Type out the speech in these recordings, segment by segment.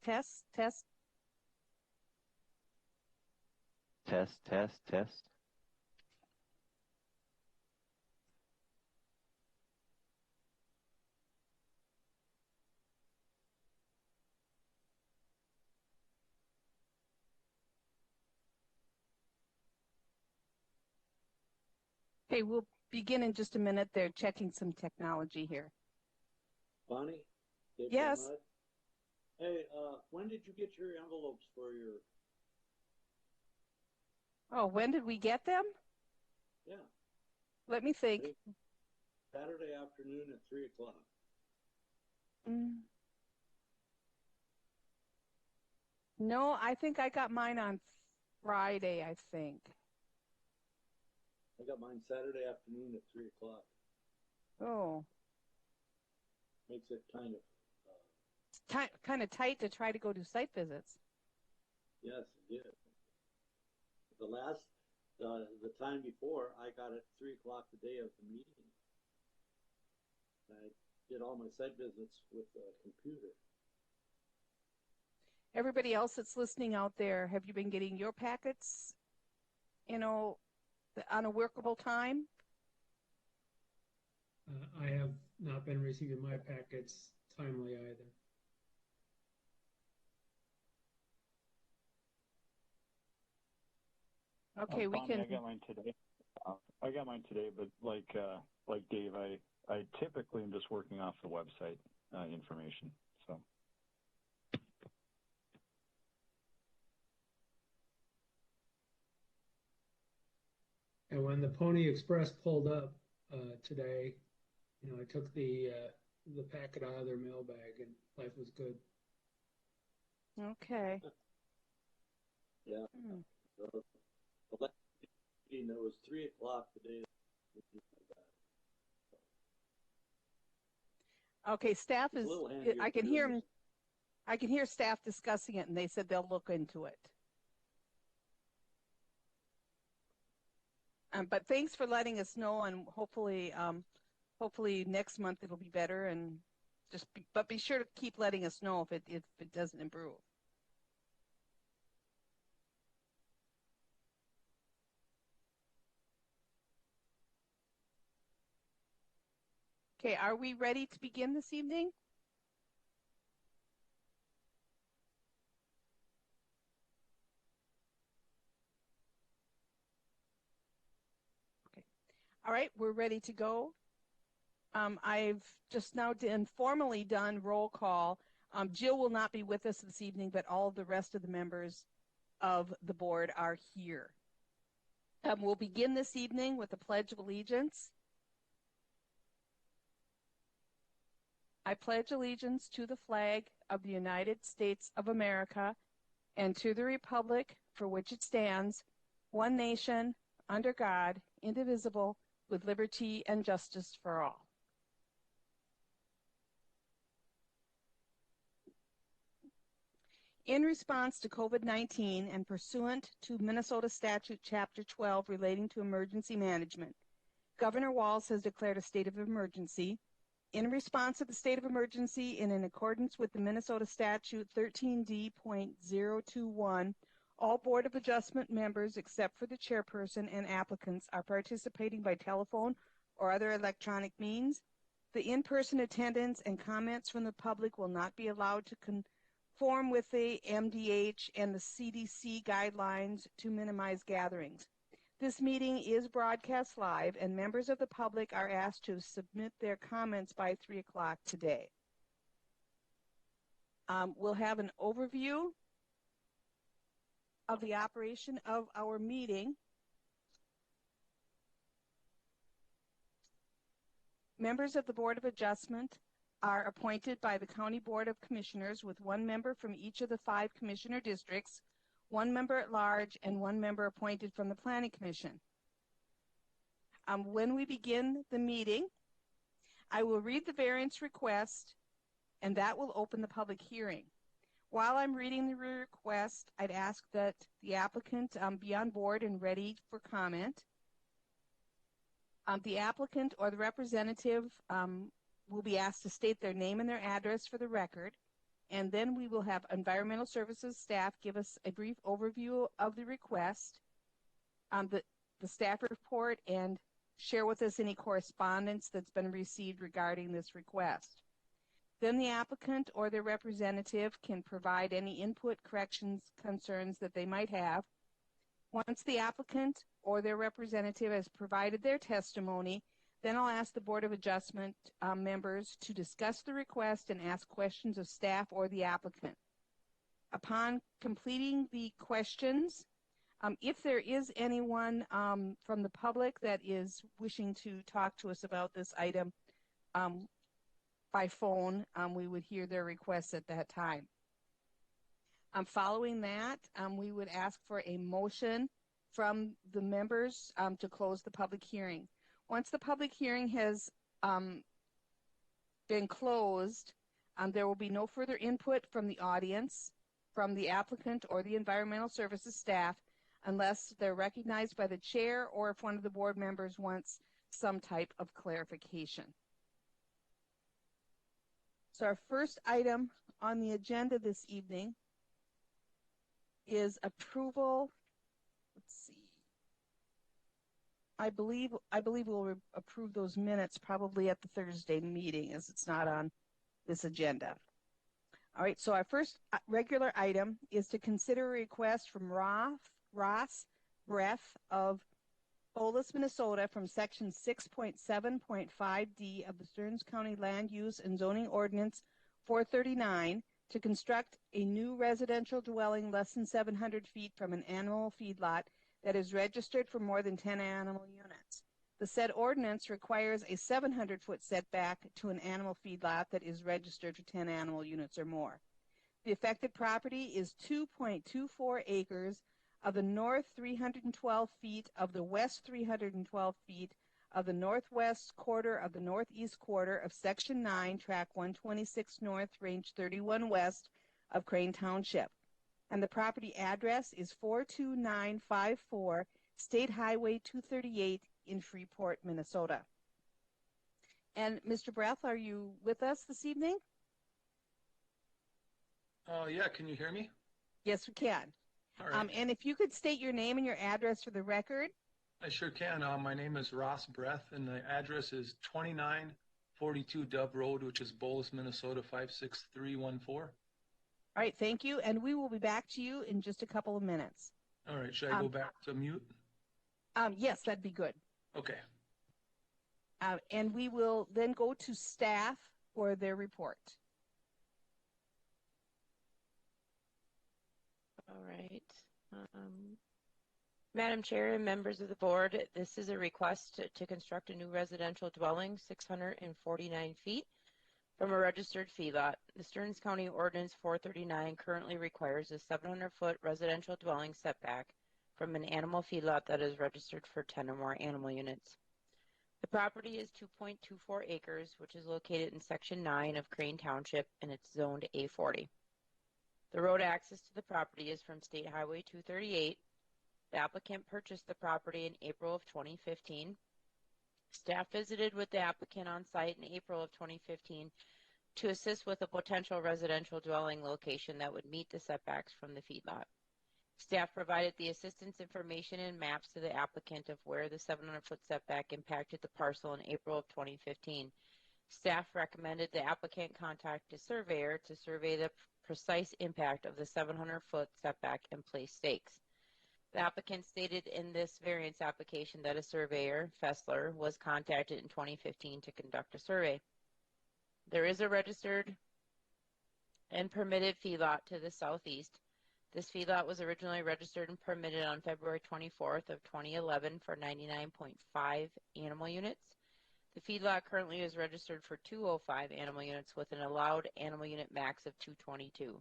Test, test. Test, test, test. Okay, we'll begin in just a minute. They're checking some technology here. Bonnie? Yes. Hey, when did you get your envelopes for your... Oh, when did we get them? Yeah. Let me think. Saturday afternoon at 3 o'clock. No, I think I got mine on Friday, I think. I got mine Saturday afternoon at 3 o'clock. Oh. Makes it kind of... kind of tight to try to go do site visits. Yes, it did. The time before, I got it 3 o'clock the day of the meeting. I did all my site visits with a computer. Everybody else that's listening out there, have you been getting your packets, on a workable time? I have not been receiving my packets timely either. Okay, we Bonnie, can. I got mine today. But like Dave, I typically am just working off the website information. So. And when the Pony Express pulled up today, I took the packet out of their mailbag, and life was good. Okay. Yeah. The meeting, it was 3 o'clock the day. Okay, staff is. I can hear them. I can hear staff discussing it, and they said they'll look into it. But thanks for letting us know, and hopefully next month it'll be better. And but be sure to keep letting us know if it doesn't improve. Okay, are we ready to begin this evening? Okay. All right, we're ready to go. I've just now informally done roll call. Jill will not be with us this evening, but all of the rest of the members of the board are here. We'll begin this evening with the Pledge of Allegiance. I pledge allegiance to the flag of the United States of America and to the republic for which it stands, one nation, under God, indivisible, with liberty and justice for all. In response to COVID-19 and pursuant to Minnesota Statute Chapter 12 relating to emergency management, Governor Walz has declared a state of emergency. In response to the state of emergency and in accordance with the Minnesota Statute 13D.021, all Board of Adjustment members, except for the chairperson and applicants, are participating by telephone or other electronic means. The in-person attendance and comments from the public will not be allowed to conform with the MDH and the CDC guidelines to minimize gatherings. This meeting is broadcast live, and members of the public are asked to submit their comments by 3 o'clock today. We'll have an overview of the operation of our meeting. Members of the Board of Adjustment are appointed by the County Board of Commissioners with one member from each of the 5 commissioner districts, one member at large, and one member appointed from the Planning Commission. When we begin the meeting, I will read the variance request, and that will open the public hearing. While I'm reading the request, I'd ask that the applicant be on board and ready for comment. The applicant or the representative will be asked to state their name and their address for the record. And then we will have Environmental Services staff give us a brief overview of the request, the staff report, and share with us any correspondence that's been received regarding this request. Then the applicant or their representative can provide any input, corrections, concerns that they might have. Once the applicant or their representative has provided their testimony, then I'll ask the Board of Adjustment members to discuss the request and ask questions of staff or the applicant. Upon completing the questions, if there is anyone from the public that is wishing to talk to us about this item by phone, we would hear their requests at that time. Following that, we would ask for a motion from the members to close the public hearing. Once the public hearing has been closed, there will be no further input from the audience, from the applicant or the Environmental Services staff, unless they're recognized by the chair or if one of the board members wants some type of clarification. So our first item on the agenda this evening is approval. Let's see. I believe we'll approve those minutes probably at the Thursday meeting, as it's not on this agenda. All right, so our first regular item is to consider a request from Ross Breath of Olis, Minnesota, from Section 6.7.5D of the Stearns County Land Use and Zoning Ordinance 439 to construct a new residential dwelling less than 700 feet from an animal feedlot that is registered for more than 10 animal units. The said ordinance requires a 700-foot setback to an animal feedlot that is registered for 10 animal units or more. The affected property is 2.24 acres of the north 312 feet of the west 312 feet of the northwest quarter of the northeast quarter of Section 9, Track 126 North, Range 31 West of Crane Township. And the property address is 42954 State Highway 238 in Freeport, Minnesota. And Mr. Breath, are you with us this evening? Yeah, can you hear me? Yes, we can. All right. And if you could state your name and your address for the record. I sure can. My name is Ross Breath, and the address is 2942 Dove Road, which is Bolus, Minnesota 56314. All right, thank you. And we will be back to you in just a couple of minutes. All right, should I go back to mute? Yes, that'd be good. Okay. And we will then go to staff for their report. All right. Madam Chair and members of the board, this is a request to construct a new residential dwelling 649 feet from a registered feedlot. The Stearns County Ordinance 439 currently requires a 700-foot residential dwelling setback from an animal feedlot that is registered for 10 or more animal units. The property is 2.24 acres, which is located in Section 9 of Crane Township, and it's zoned A40. The road access to the property is from State Highway 238. The applicant purchased the property in April of 2015. Staff visited with the applicant on site in April of 2015 to assist with a potential residential dwelling location that would meet the setbacks from the feedlot. Staff provided the assistance information and maps to the applicant of where the 700-foot setback impacted the parcel in April of 2015. Staff recommended the applicant contact a surveyor to survey the precise impact of the 700-foot setback and place stakes. The applicant stated in this variance application that a surveyor, Fessler, was contacted in 2015 to conduct a survey. There is a registered and permitted feedlot to the southeast. This feedlot was originally registered and permitted on February 24th of 2011 for 99.5 animal units. The feedlot currently is registered for 205 animal units with an allowed animal unit max of 222.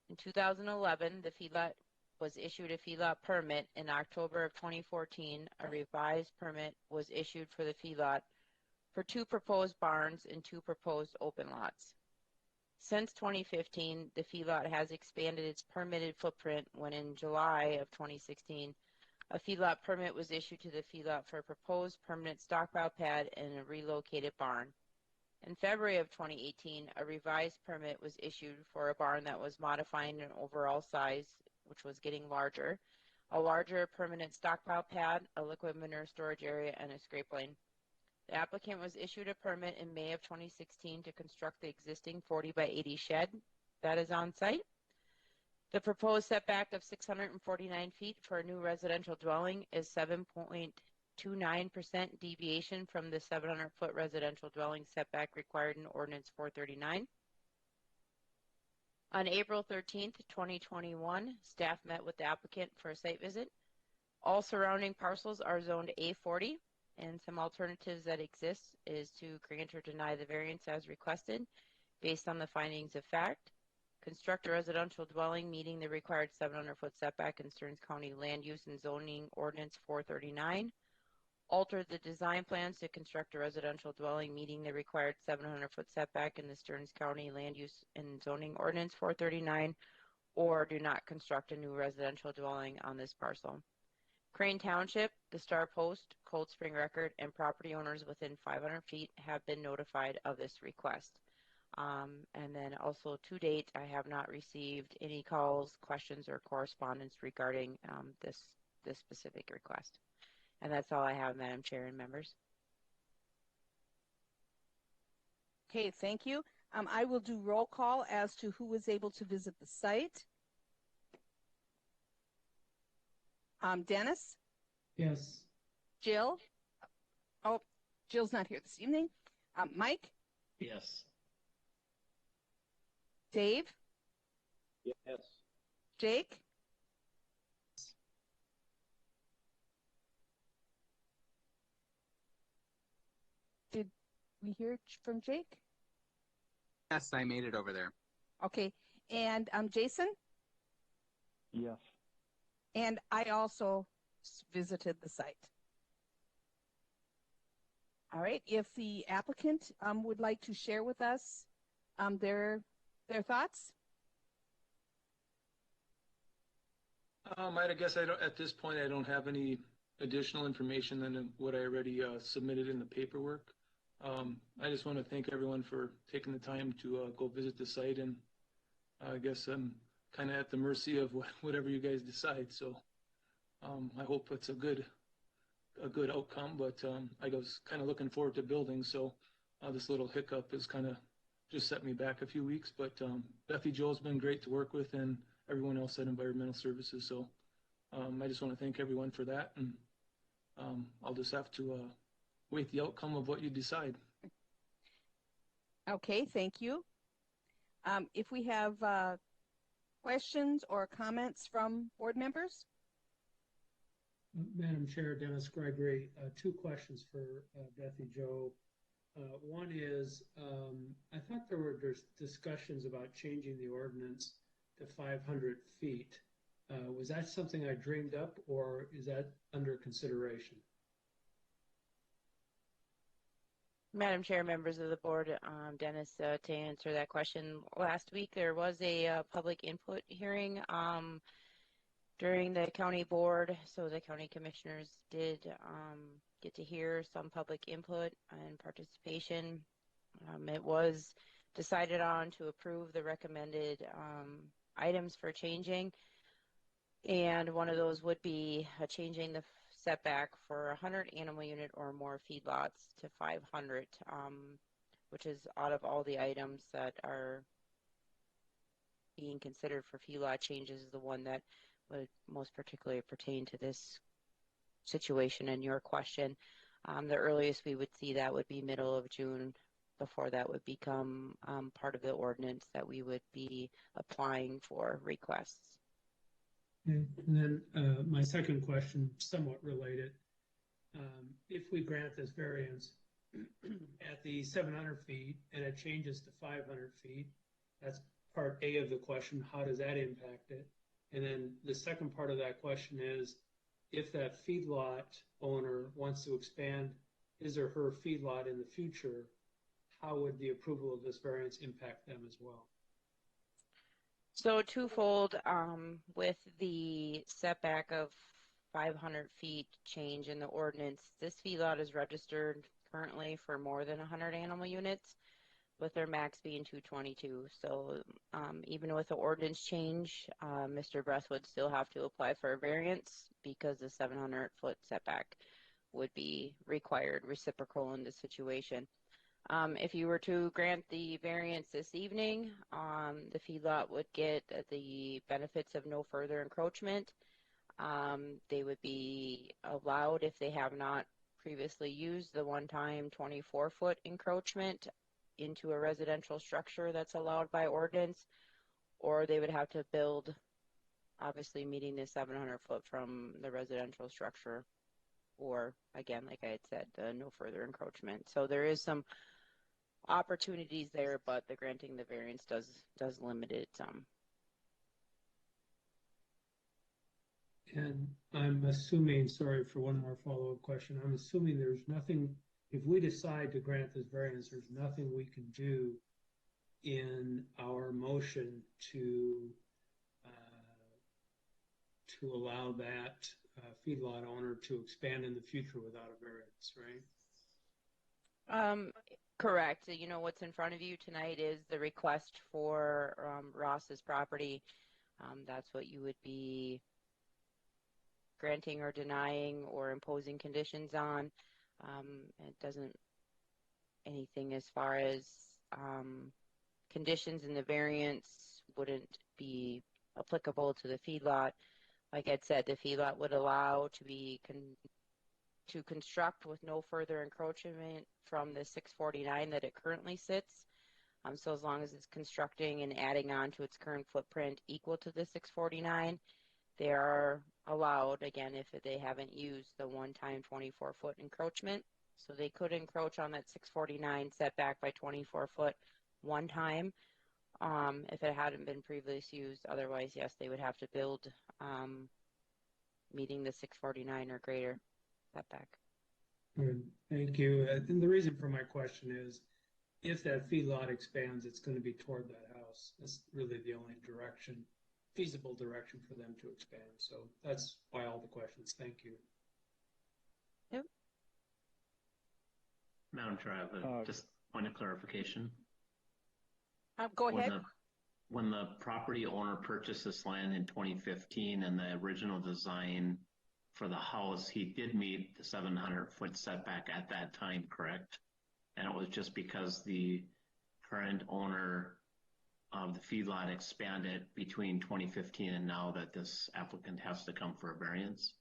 In 2011, the feedlot was issued a feedlot permit. In October of 2014, a revised permit was issued for the feedlot for 2 proposed barns and 2 proposed open lots. Since 2015, the feedlot has expanded its permitted footprint when in July of 2016, a feedlot permit was issued to the feedlot for a proposed permanent stockpile pad and a relocated barn. In February of 2018, a revised permit was issued for a barn that was modifying an overall size, which was getting larger, a larger permanent stockpile pad, a liquid manure storage area, and a scrape lane. The applicant was issued a permit in May of 2016 to construct the existing 40 by 80 shed that is on site. The proposed setback of 649 feet for a new residential dwelling is 7.29% deviation from the 700-foot residential dwelling setback required in Ordinance 439. On April 13th, 2021, staff met with the applicant for a site visit. All surrounding parcels are zoned A40, and some alternatives that exist is to grant or deny the variance as requested based on the findings of fact, construct a residential dwelling meeting the required 700-foot setback in Stearns County Land Use and Zoning Ordinance 439, alter the design plans to construct a residential dwelling meeting the required 700-foot setback in the Stearns County Land Use and Zoning Ordinance 439, or do not construct a new residential dwelling on this parcel. Crane Township, the Star Post, Cold Spring Record, and property owners within 500 feet have been notified of this request. And then also to date, I have not received any calls, questions, or correspondence regarding this specific request. And that's all I have, Madam Chair and members. Okay, thank you. I will do roll call as to who was able to visit the site. Dennis? Yes. Jill? Oh, Jill's not here this evening. Mike? Yes. Dave? Yes. Jake? Did we hear from Jake? Yes, I made it over there. Okay, and Jason? Yes. And I also visited the site. All right, if the applicant would like to share with us their thoughts. I guess I don't, at this point, I don't have any additional information than what I already submitted in the paperwork. I just want to thank everyone for taking the time to go visit the site, and I guess I'm kind of at the mercy of whatever you guys decide. So I hope it's a good outcome, but I was kind of looking forward to building, so this little hiccup has kind of just set me back a few weeks. But Bethy Jo's been great to work with, and everyone else at Environmental Services. So I just want to thank everyone for that, and I'll just have to wait the outcome of what you decide. Okay, thank you. If we have questions or comments from board members? Madam Chair, Dennis Gregory, two questions for Bethy Jo. One is, I thought there were discussions about changing the ordinance to 500 feet. Was that something I dreamed up, or is that under consideration? Madam Chair, members of the board, Dennis, to answer that question, last week there was a public input hearing during the county board, so the county commissioners did get to hear some public input and participation. It was decided on to approve the recommended items for changing, and one of those would be changing the setback for 100 animal unit or more feedlots to 500, which is out of all the items that are being considered for feedlot changes, the one that would most particularly pertain to this situation and your question. The earliest we would see that would be middle of June, before that would become part of the ordinance that we would be applying for requests. And then my second question, somewhat related. If we grant this variance at the 700 feet and it changes to 500 feet, that's part A of the question. How does that impact it? And then the second part of that question is, if that feedlot owner wants to expand his or her feedlot in the future, how would the approval of this variance impact them as well? So twofold, with the setback of 500 feet change in the ordinance, this feedlot is registered currently for more than 100 animal units. with their max being 222. So even with the ordinance change, Mr. Breath would still have to apply for a variance because the 700-foot setback would be required, reciprocal in this situation. If you were to grant the variance this evening, the feedlot would get the benefits of no further encroachment. They would be allowed, if they have not previously used the one-time 24-foot encroachment into a residential structure that's allowed by ordinance, or they would have to build, obviously meeting the 700-foot from the residential structure, or again, like I had said, no further encroachment. So there is some opportunities there, but the granting the variance does limit it some. And I'm assuming, sorry for one more follow-up question, I'm assuming there's nothing, if we decide to grant this variance, there's nothing we can do in our motion to allow that feedlot owner to expand in the future without a variance, right? Correct. You know, what's in front of you tonight is the request for Ross's property. That's what you would be granting or denying or imposing conditions on. It doesn't anything as far as conditions in the variance wouldn't be applicable to the feedlot. Like I said, the feedlot would allow to construct with no further encroachment from the 649 that it currently sits. So as long as it's constructing and adding on to its current footprint equal to the 649, they are allowed, again, if they haven't used the one-time 24-foot encroachment. So they could encroach on that 649 setback by 24 foot one time if it hadn't been previously used. Otherwise, yes, they would have to build meeting the 649 or greater setback. Good. Thank you. And the reason for my question is, if that feedlot expands, it's going to be toward that house. That's really the only feasible direction for them to expand. So that's why all the questions. Thank you. Yep. Madam Chair, I have just point of clarification. Go ahead. When the property owner purchased this land in 2015 and the original design for the house, he did meet the 700-foot setback at that time, correct? And it was just because the current owner of the feedlot expanded between 2015 and now that this applicant has to come for a variance?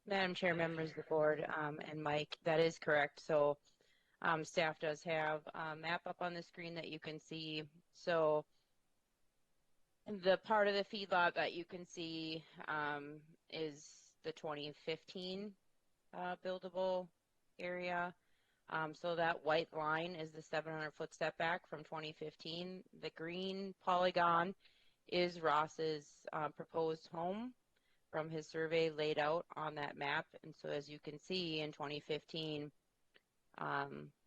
Madam Chair, members of the board, and Mike, that is correct. So staff does have a map up on the screen that you can see. So the part of the feedlot that you can see is the 2015 buildable area. So that white line is the 700-foot setback from 2015. The green polygon is Ross's proposed home from his survey laid out on that map. And so as you can see in 2015,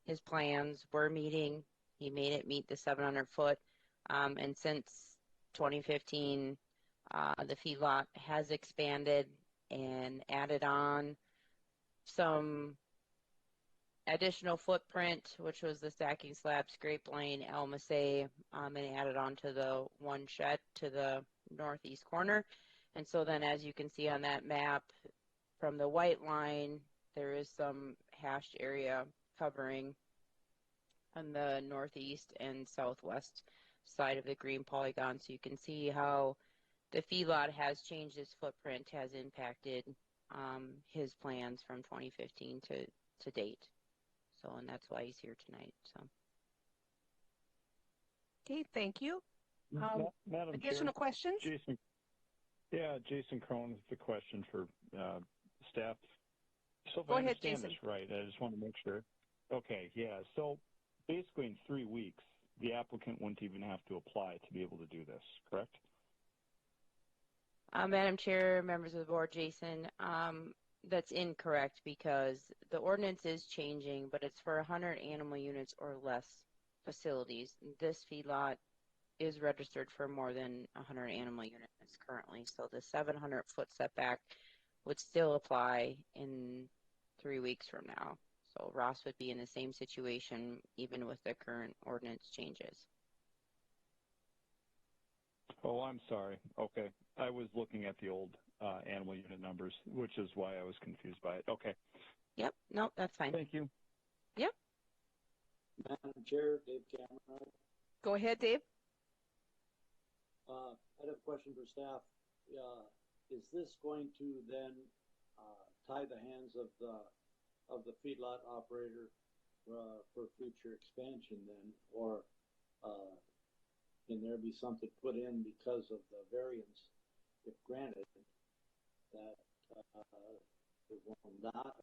his plans were meeting. He made it meet the 700-foot. And since 2015, the feedlot has expanded and added on some additional footprint, which was the stacking slab, scrape lane, LMSA, and added on to the one shed to the northeast corner. And so then as you can see on that map, from the white line, there is some hashed area covering on the northeast and southwest side of the green polygon. So you can see how the feedlot has changed its footprint, has impacted his plans from 2015 to date. So, and that's why he's here tonight. So. Okay, thank you. Madam Additional Chair, questions? Jason Crone with the question for staff. So if Go I ahead, understand Jason. this right, I just want to make sure. Okay, yeah. So basically in 3 weeks, the applicant wouldn't even have to apply to be able to do this, correct? Madam Chair, members of the board, Jason, that's incorrect because the ordinance is changing, but it's for 100 animal units or less facilities. This feedlot is registered for more than 100 animal units currently. So the 700-foot setback would still apply in 3 weeks from now. So Ross would be in the same situation even with the current ordinance changes. Oh, I'm sorry. Okay. I was looking at the old animal unit numbers, which is why I was confused by it. Okay. Yep, nope, that's fine. Thank you. Yep. Madam Chair, Dave Cameron. Go ahead, Dave. I had a question for staff. Is this going to then tie the hands of the feedlot operator for future expansion then, or can there be something put in because of the variance, if granted, that it will not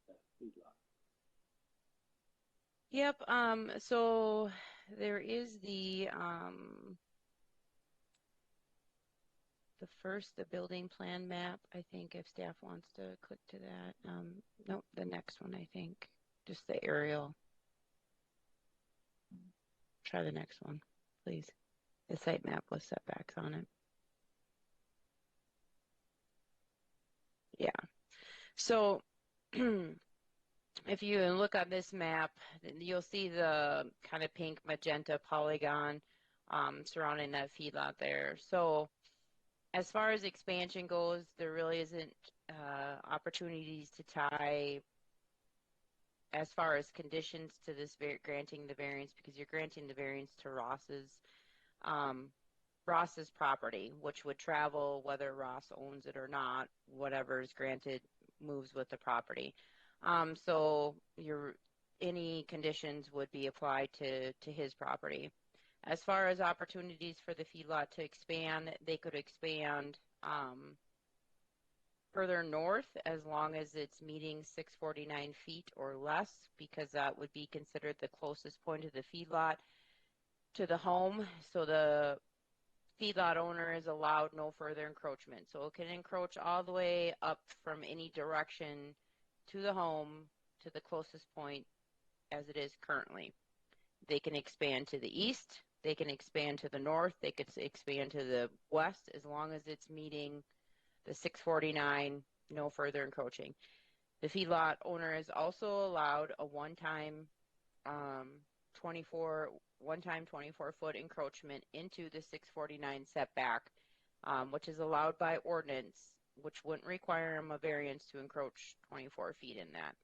that feedlot? Yep, so there is the first, the building plan map, I think, if staff wants to click to that. Nope, the next one, I think, just the aerial. Try the next one, please. The site map with setbacks on it. Yeah, so if you look on this map, you'll see the kind of pink magenta polygon surrounding that feedlot there. So as far as expansion goes, there really isn't opportunities to tie as far as conditions to this granting the variance, because you're granting the variance to Ross's property, which would travel whether Ross owns it or not. Whatever is granted moves with the property. So any conditions would be applied to his property. As far as opportunities for the feedlot to expand, they could expand further north as long as it's meeting 649 feet or less, because that would be considered the closest point of the feedlot to the home. So the feedlot owner is allowed no further encroachment. So it can encroach all the way up from any direction to the home to the closest point as it is currently. They can expand to the east, they can expand to the north, they could expand to the west, as long as it's meeting the 649, no further encroaching. The feedlot owner is also allowed a one-time 24-foot encroachment into the 649 setback, which is allowed by ordinance, which wouldn't require him a variance to encroach 24 feet in that.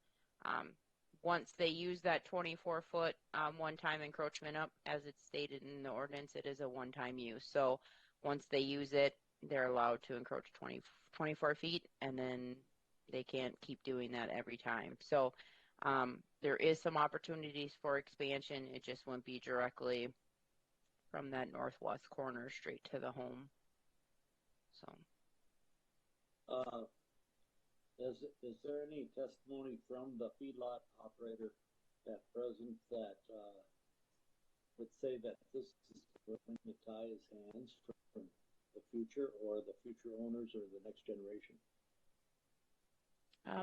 Once they use that 24-foot one-time encroachment up, as it's stated in the ordinance, it is a one-time use. So once they use it, they're allowed to encroach 24 feet, and then they can't keep doing that every time. So there is some opportunities for expansion. It just wouldn't be directly from that northwest corner straight to the home. So. Is there any testimony from the feedlot operator at present that would say that this is going to tie his hands from the future or the future owners or the next generation?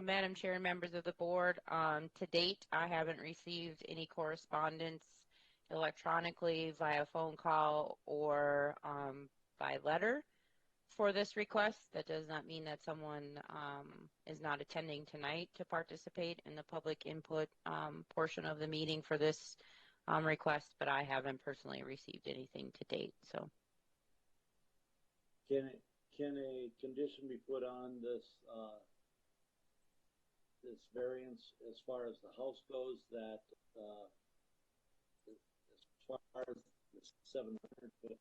Madam Chair and members of the board, to date, I haven't received any correspondence electronically, via phone call, or by letter for this request. That does not mean that someone is not attending tonight to participate in the public input portion of the meeting for this request, but I haven't personally received anything to date. So, can a condition be put on this this variance as far as the house goes, that as far as the 700 foot,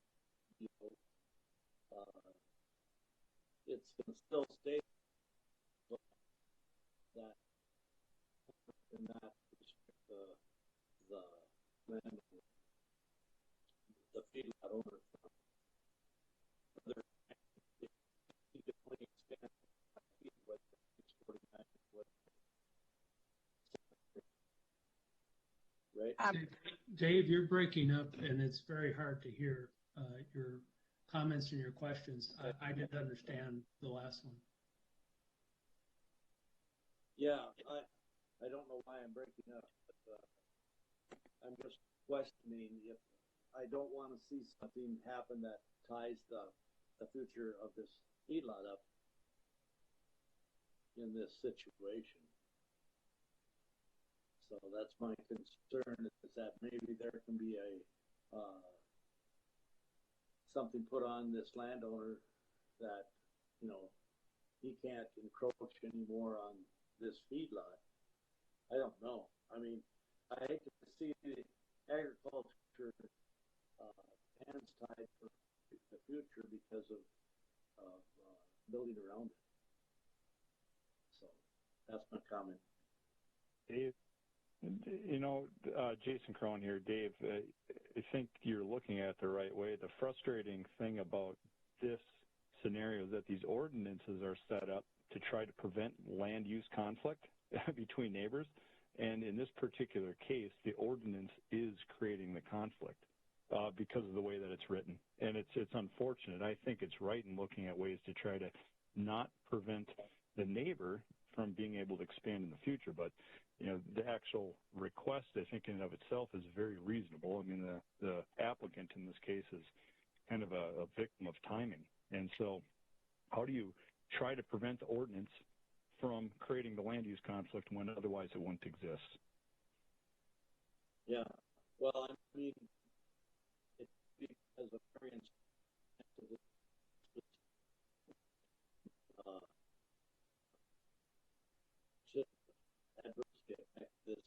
it's going to still stay that in that respect, the land, the feedlot owner, whether he could only expand 5 feet with 649 foot. Right? Dave, you're breaking up, and it's very hard to hear your comments and your questions. I didn't understand the last one. Yeah, I don't know why I'm breaking up, but I'm just questioning if I don't want to see something happen that ties the future of this feedlot up in this situation. So that's my concern, is that maybe there can be something put on this landowner that, he can't encroach anymore on this feedlot. I don't know. I mean, I hate to see the agriculture hands tied for the future because of building around it. So that's my comment. Dave, Jason Crone here. Dave, I think you're looking at it the right way. The frustrating thing about this scenario is that these ordinances are set up to try to prevent land use conflict between neighbors. And in this particular case, the ordinance is creating the conflict because of the way that it's written. And it's unfortunate. I think it's right in looking at ways to try to not prevent the neighbor from being able to expand in the future. But, the actual request, I think, in and of itself is very reasonable. I mean, the applicant in this case is kind of a victim of timing. And so how do you try to prevent the ordinance from creating the land use conflict when otherwise it wouldn't exist? Yeah. Well, I mean, it's because of variance should adversely affect this.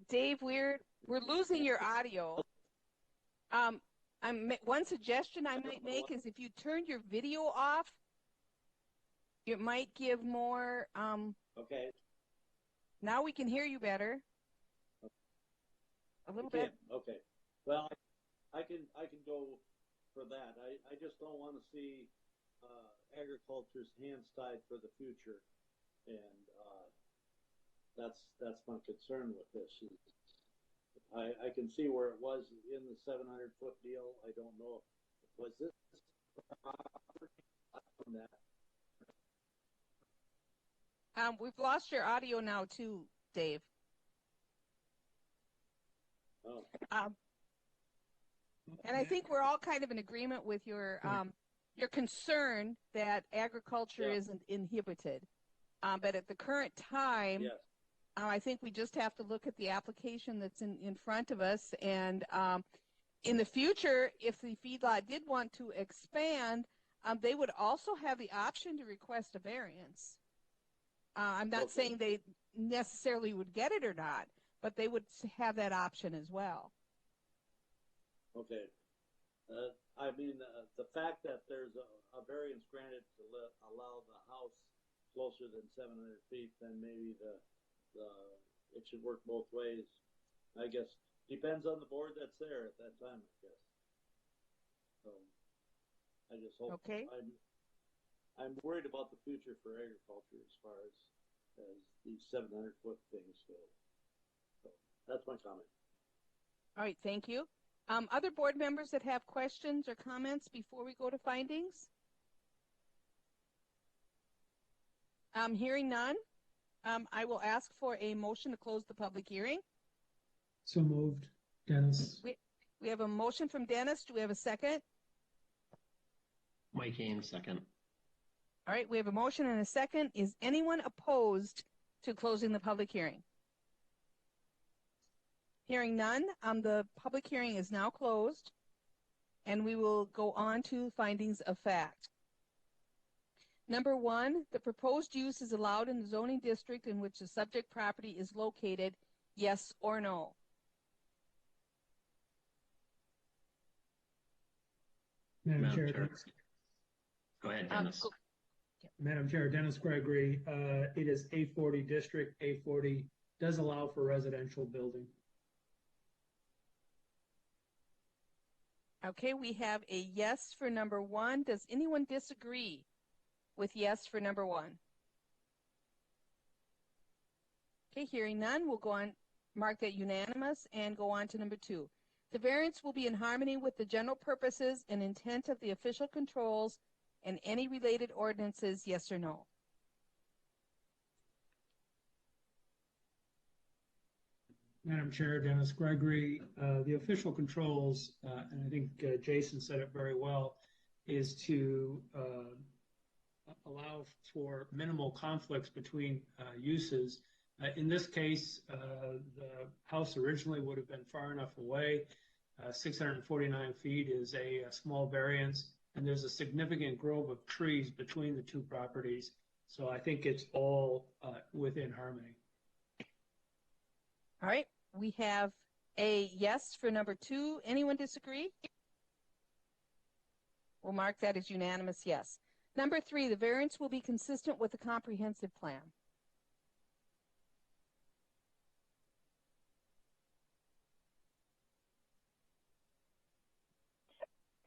Dave, we're losing your audio. One suggestion I might make is if you turn your video off, it might give more. Okay. Now we can hear you better. A little bit. Okay. Well, I can go for that. I just don't want to see agriculture's hands tied for the future, and that's my concern with this. I can see where it was in the 700-foot deal. I don't know. Was this from that? We've lost your audio now too, Dave. Oh. And I think we're all kind of in agreement with your concern that agriculture isn't inhibited. But at the current time, Yes. I think we just have to look at the application that's in front of us. And in the future, if the feedlot did want to expand, they would also have the option to request a variance. I'm not saying they necessarily would get it or not, but they would have that option as well. Okay. I mean, the fact that there's a variance granted to allow the house closer than 700 feet, then maybe it should work both ways. I guess depends on the board that's there at that time, I guess. So I just hope. Okay. I'm worried about the future for agriculture as far as these 700-foot things go. So that's my comment. All right, thank you. Other board members that have questions or comments before we go to findings? Hearing none, I will ask for a motion to close the public hearing. So moved. Dennis. We have a motion from Dennis. Do we have a second? Mike Haynes, second. All right, we have a motion and a second. Is anyone opposed to closing the public hearing? Hearing none, the public hearing is now closed, and we will go on to findings of fact. Number one, the proposed use is allowed in the zoning district in which the subject property is located, yes or no? Madam Chair. Go ahead, Dennis. Madam Chair, Dennis Gregory. It is A40 district. A40 does allow for residential building. Okay, we have a yes for number one. Does anyone disagree with yes for number one? Okay, hearing none, we'll go on, mark that unanimous, and go on to number two. The variance will be in harmony with the general purposes and intent of the official controls and any related ordinances, yes or no? Madam Chair, Dennis Gregory, the official controls, and I think Jason said it very well, is to allow for minimal conflicts between uses In this case, the house originally would have been far enough away. 649 feet is a small variance, and there's a significant grove of trees between the two properties. So I think it's all within harmony. All right, we have a yes for number 2. Anyone disagree? We'll mark that as unanimous yes. Number 3, the variance will be consistent with the comprehensive plan.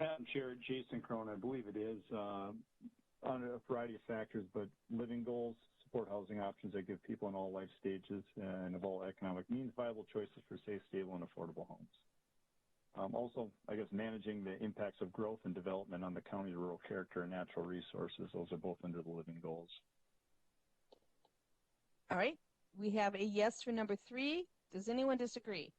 Madam Chair, Jason Crone, I believe it is on a variety of factors, but living goals, support housing options that give people in all life stages and of all economic means viable choices for safe, stable, and affordable homes. Also, I guess managing the impacts of growth and development on the county's rural character and natural resources, those are both under the living goals. All right, we have a yes for number 3. Does anyone disagree?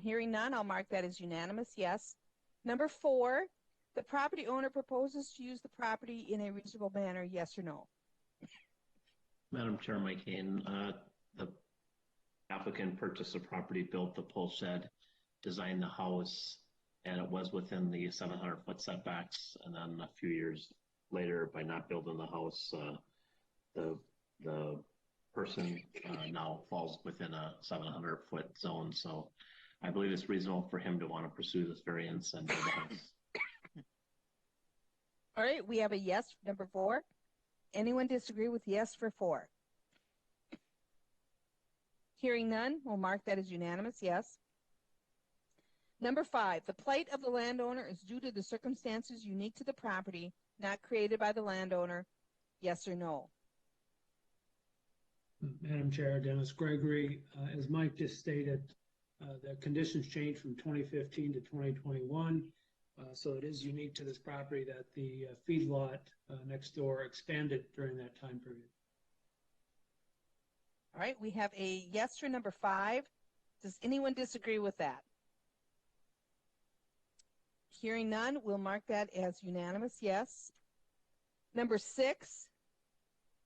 Hearing none, I'll mark that as unanimous yes. Number 4, the property owner proposes to use the property in a reasonable manner, yes or no? Madam Chair, Mike Hayne, the applicant purchased the property, built the pole shed, designed the house, and it was within the 700-foot setbacks. And then a few years later, by not building the house, the person now falls within a 700-foot zone. So I believe it's reasonable for him to want to pursue this variance and build the house. All right, we have a yes for number 4. Anyone disagree with yes for 4? Hearing none, we'll mark that as unanimous yes. Number 5, the plight of the landowner is due to the circumstances unique to the property, not created by the landowner, yes or no? Madam Chair, Dennis Gregory, as Mike just stated, the conditions changed from 2015 to 2021. So it is unique to this property that the feedlot next door expanded during that time period. All right, we have a yes for number 5. Does anyone disagree with that? Hearing none, we'll mark that as unanimous yes. Number 6,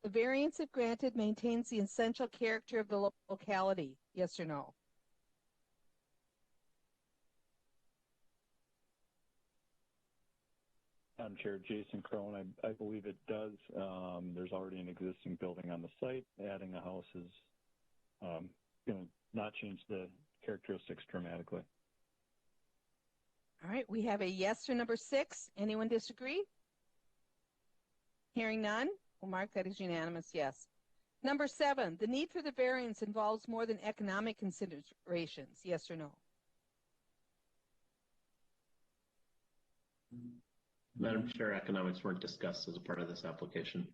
the variance if granted maintains the essential character of the locality, yes or no? Madam Chair, Jason Crone, I believe it does. There's already an existing building on the site. Adding a house is going to not change the characteristics dramatically. All right, we have a yes for number 6. Anyone disagree? Hearing none, we'll mark that as unanimous yes. Number 7, the need for the variance involves more than economic considerations, yes or no? Madam Chair, economics weren't discussed as a part of this application.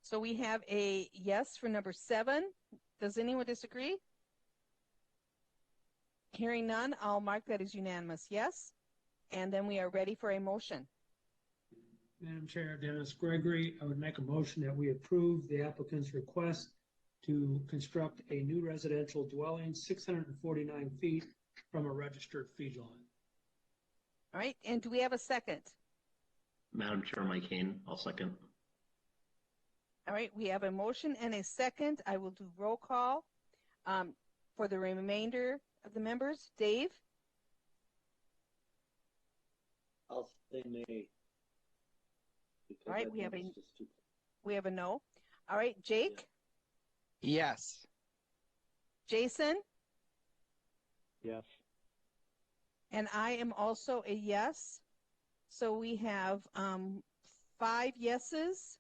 So we have a yes for number 7. Does anyone disagree? Hearing none, I'll mark that as unanimous yes. And then we are ready for a motion. Madam Chair, Dennis Gregory, I would make a motion that we approve the applicant's request to construct a new residential dwelling 649 feet from a registered feedlot. All right, and do we have a second? Madam Chair, Mike Hayne, I'll second. All right, we have a motion and a second. I will do roll call for the remainder of the members. Dave? I'll say nay. All right, we have a no. All right, Jake? Yes. Jason? Yes. And I am also a yes. So we have 5 yeses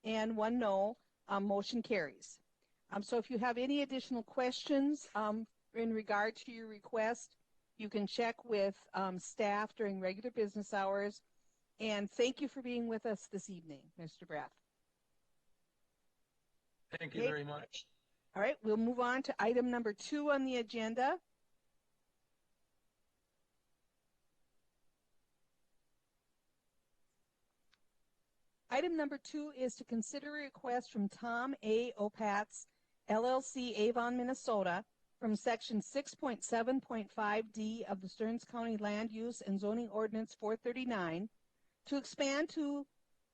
and 1 no. Motion carries. So if you have any additional questions in regard to your request, you can check with staff during regular business hours. And thank you for being with us this evening, Mr. Brath. Thank you very much. All right, we'll move on to item number 2 on the agenda. Item number 2 is to consider a request from Tom A. Opatz, LLC, Avon, Minnesota, from Section 6.7.5D of the Stearns County Land Use and Zoning Ordinance 439 to expand to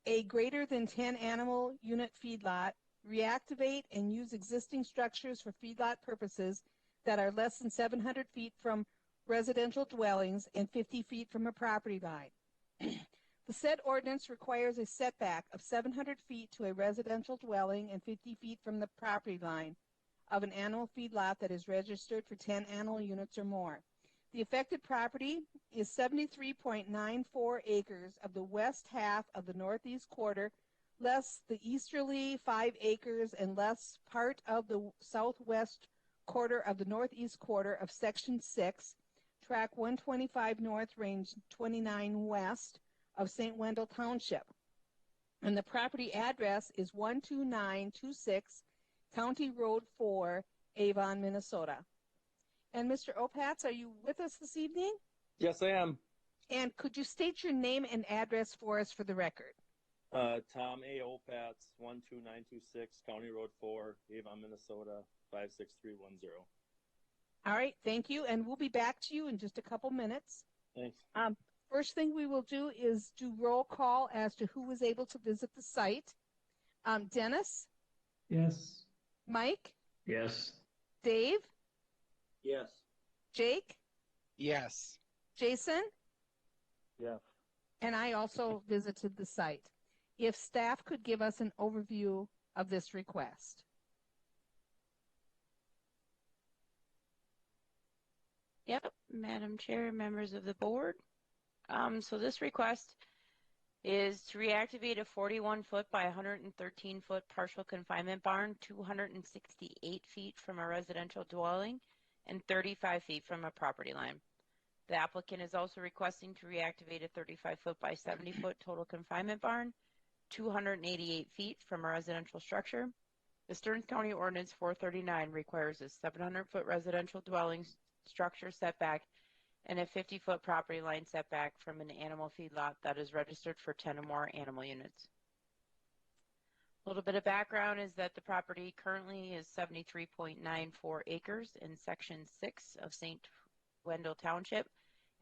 a greater than 10 animal unit feedlot, reactivate and use existing structures for feedlot purposes that are less than 700 feet from residential dwellings and 50 feet from a property line. The said ordinance requires a setback of 700 feet to a residential dwelling and 50 feet from the property line of an animal feedlot that is registered for 10 animal units or more. The affected property is 73.94 acres of the west half of the northeast quarter, less the easterly 5 acres and less part of the southwest quarter of the northeast quarter of Section 6, Track 125 North, Range 29 West of St. Wendell Township. And the property address is 12926 County Road 4, Avon, Minnesota. And Mr. Opatz, are you with us this evening? Yes, I am. And could you state your name and address for us for the record? Tom A. Opatz, 12926 County Road 4, Avon, Minnesota, 56310. All right, thank you. And we'll be back to you in just a couple minutes. Thanks. First thing we will do is do roll call as to who was able to visit the site. Dennis? Yes. Mike? Yes. Dave? Yes. Jake? Yes. Jason? Yes. And I also visited the site. If staff could give us an overview of this request. Yep, Madam Chair, members of the board. So this request is to reactivate a 41-foot by 113-foot partial confinement barn 268 feet from a residential dwelling and 35 feet from a property line. The applicant is also requesting to reactivate a 35-foot by 70-foot total confinement barn 288 feet from a residential structure. The Stearns County Ordinance 439 requires a 700-foot residential dwelling structure setback and a 50-foot property line setback from an animal feedlot that is registered for 10 or more animal units. A little bit of background is that the property currently is 73.94 acres in Section 6 of St. Wendell Township.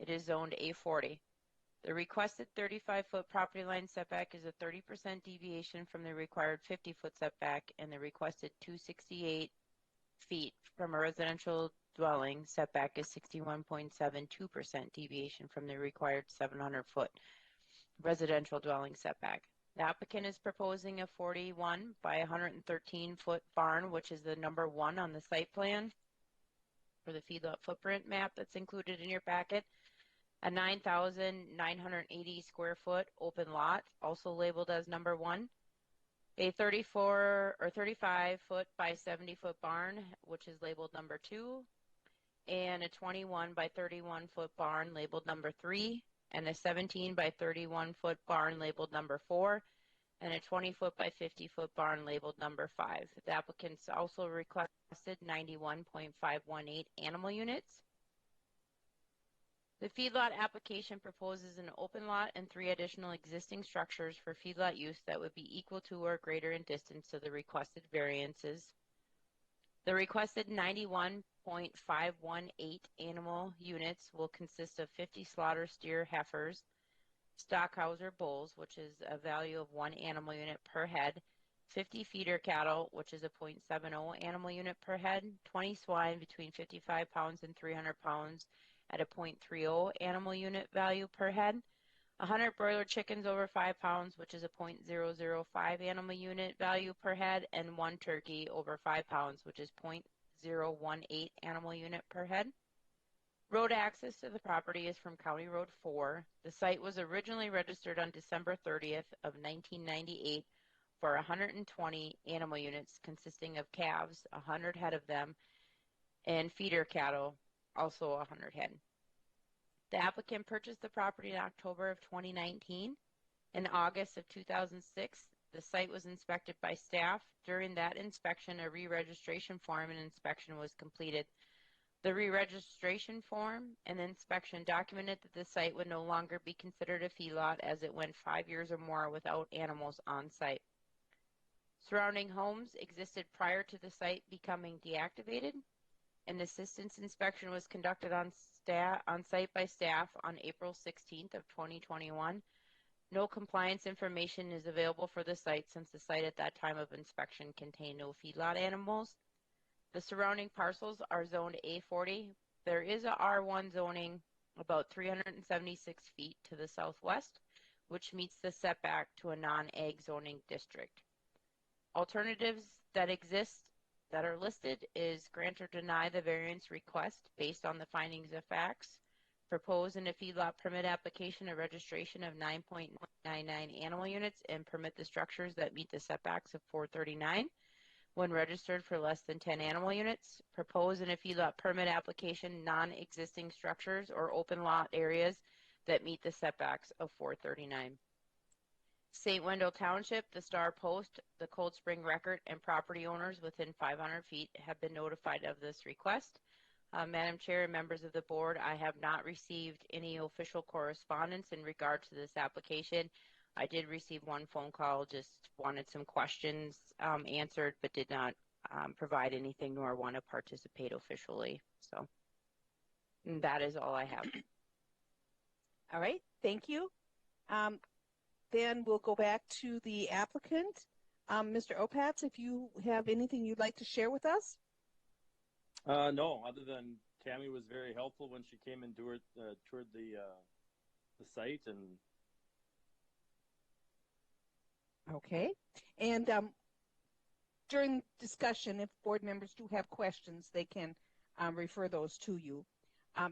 It is zoned A40. The requested 35-foot property line setback is a 30% deviation from the required 50-foot setback, and the requested 268 feet from a residential dwelling setback is 61.72% deviation from the required 700-foot residential dwelling setback. The applicant is proposing a 41 by 113-foot barn, which is the number 1 on the site plan for the feedlot footprint map that's included in your packet. A 9,980 square foot open lot, also labeled as number 1. A 34 or 35 foot by 70 foot barn, which is labeled number 2. And a 21 by 31 foot barn labeled number 3. And a 17 by 31 foot barn labeled number 4. And a 20 foot by 50 foot barn labeled number 5. The applicants also requested 91.518 animal units. The feedlot application proposes an open lot and 3 additional existing structures for feedlot use that would be equal to or greater in distance to the requested variances. The requested 91.518 animal units will consist of 50 slaughter steer heifers, Stockhauser bulls, which is a value of 1 animal unit per head, 50 feeder cattle, which is a 0.70 animal unit per head, 20 swine between 55 pounds and 300 pounds, at a 0.30 animal unit value per head, 100 broiler chickens over 5 pounds, which is a 0.005 animal unit value per head, and 1 turkey over 5 pounds, which is 0.018 animal unit per head. Road access to the property is from County Road 4. The site was originally registered on December 30th of 1998 for 120 animal units consisting of calves, 100 head of them, and feeder cattle, also 100 head. The applicant purchased the property in October of 2019. In August of 2006, the site was inspected by staff. During that inspection, a re-registration form and inspection was completed. The re-registration form and inspection documented that the site would no longer be considered a feedlot as it went 5 years or more without animals on site. Surrounding homes existed prior to the site becoming deactivated. An assistance inspection was conducted on site by staff on April 16th of 2021. No compliance information is available for the site since the site at that time of inspection contained no feedlot animals. The surrounding parcels are zoned A40. There is a R1 zoning about 376 feet to the southwest, which meets the setback to a non-ag zoning district. Alternatives that exist that are listed is grant or deny the variance request based on the findings of facts. Propose in a feedlot permit application a registration of 9.99 animal units and permit the structures that meet the setbacks of 439. When registered for less than 10 animal units, propose in a feedlot permit application non-existing structures or open lot areas that meet the setbacks of 439. St. Wendell Township, the Star Post, the Cold Spring Record, and property owners within 500 feet have been notified of this request. Madam Chair and members of the board, I have not received any official correspondence in regard to this application. I did receive one phone call, just wanted some questions answered, but did not provide anything nor want to participate officially. So that is all I have. All right, thank you. Then we'll go back to the applicant. Mr. Opatz, if you have anything you'd like to share with us? No, other than Tammy was very helpful when she came and toured the site, and Okay. And during discussion, if board members do have questions, they can refer those to you.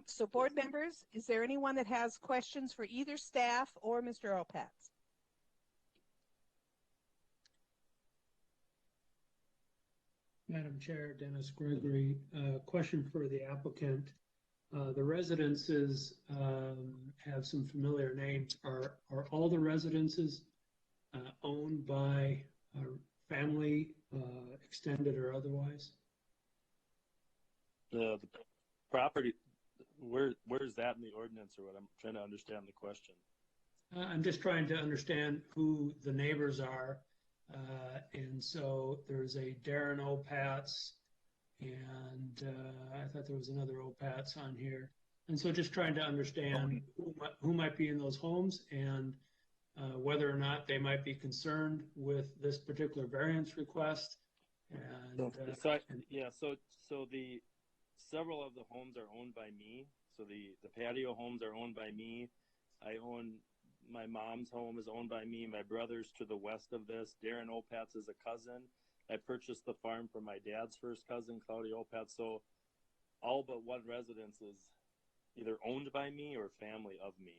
So board members, is there anyone that has questions for either staff or Mr. Opatz? Madam Chair, Dennis Gregory, question for the applicant. The residences have some familiar names. Are all the residences owned by family, extended or otherwise? the property, where's that in the ordinance, or what? I'm trying to understand the question. I'm just trying to understand who the neighbors are. And so there's a Darren Opatz, and I thought there was another Opatz on here. And so just trying to understand who might be in those homes and whether or not they might be concerned with this particular variance request. And, so the several of the homes are owned by me. So the patio homes are owned by me. My mom's home is owned by me. My brother's to the west of this. Darren Opatz is a cousin. I purchased the farm from my dad's first cousin, Claudia Opatz. So all but one residence is either owned by me or family of me.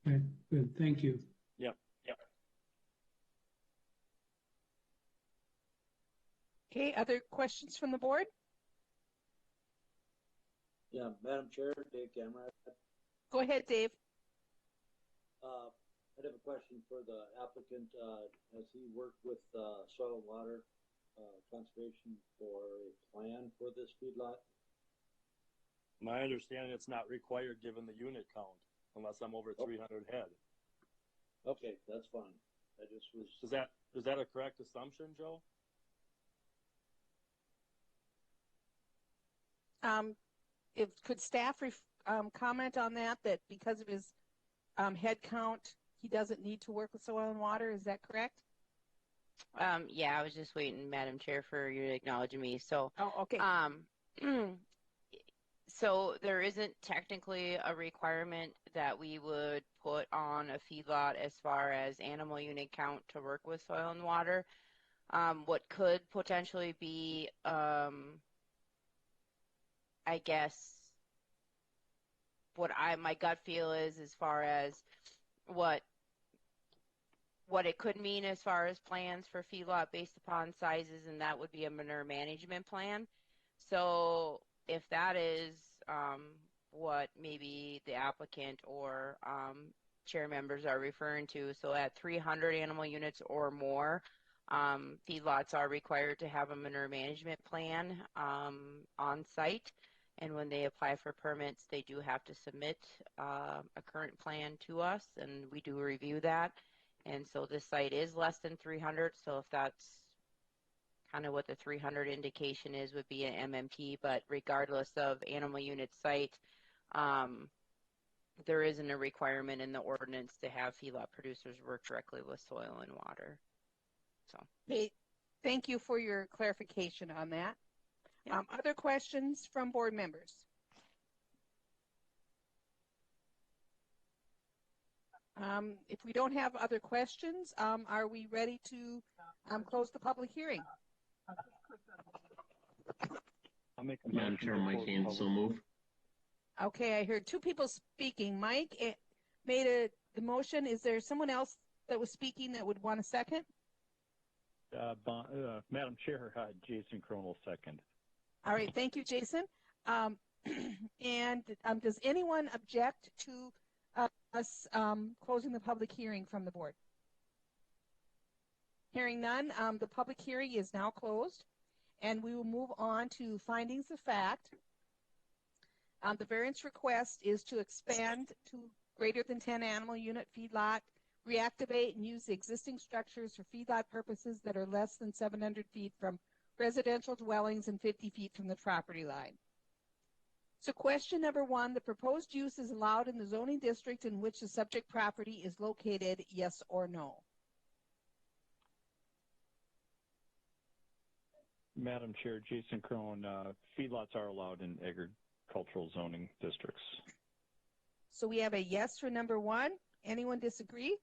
Okay, good. Thank you. Yep. Okay, other questions from the board? Yeah, Madam Chair, Dave Gamrat. Go ahead, Dave. I'd have a question for the applicant. Has he worked with soil and water conservation for a plan for this feedlot? My understanding, it's not required given the unit count unless I'm over 300 head. Okay, that's fine. I just was. Is that a correct assumption, Joe? Could staff comment on that because of his head count, he doesn't need to work with soil and water? Is that correct? Yeah, I was just waiting, Madam Chair, for you to acknowledge me. So, okay. So there isn't technically a requirement that we would put on a feedlot as far as animal unit count to work with soil and water. What could potentially be, I guess, what my gut feel is as far as what it could mean as far as plans for feedlot based upon sizes, and that would be a manure management plan. So if that is what maybe the applicant or chair members are referring to, so at 300 animal units or more, feedlots are required to have a manure management plan on site. And when they apply for permits, they do have to submit a current plan to us, and we do review that. And so this site is less than 300, so if that's kind of what the 300 indication is, would be an MMP. But regardless of animal unit site, there isn't a requirement in the ordinance to have feedlot producers work directly with soil and water. So, Okay, thank you for your clarification on that. Yeah. Other questions from board members? If we don't have other questions, are we ready to close the public hearing? I'll make a Madam motion Chair, to Mike close the Haynes, public so move. Okay, I heard two people speaking. Mike made the motion. Is there someone else that was speaking that would want a second? Madam Chair, Jason Cronel, second. All right, thank you, Jason. And does anyone object to us closing the public hearing from the board? Hearing none, the public hearing is now closed, and we will move on to findings of fact. The variance request is to expand to greater than 10 animal unit feedlot, reactivate and use the existing structures for feedlot purposes that are less than 700 feet from residential dwellings and 50 feet from the property line. So question number one, the proposed use is allowed in the zoning district in which the subject property is located, yes or no? Madam Chair, Jason Crone, feedlots are allowed in agricultural zoning districts. So we have a yes for number one. Anyone disagree?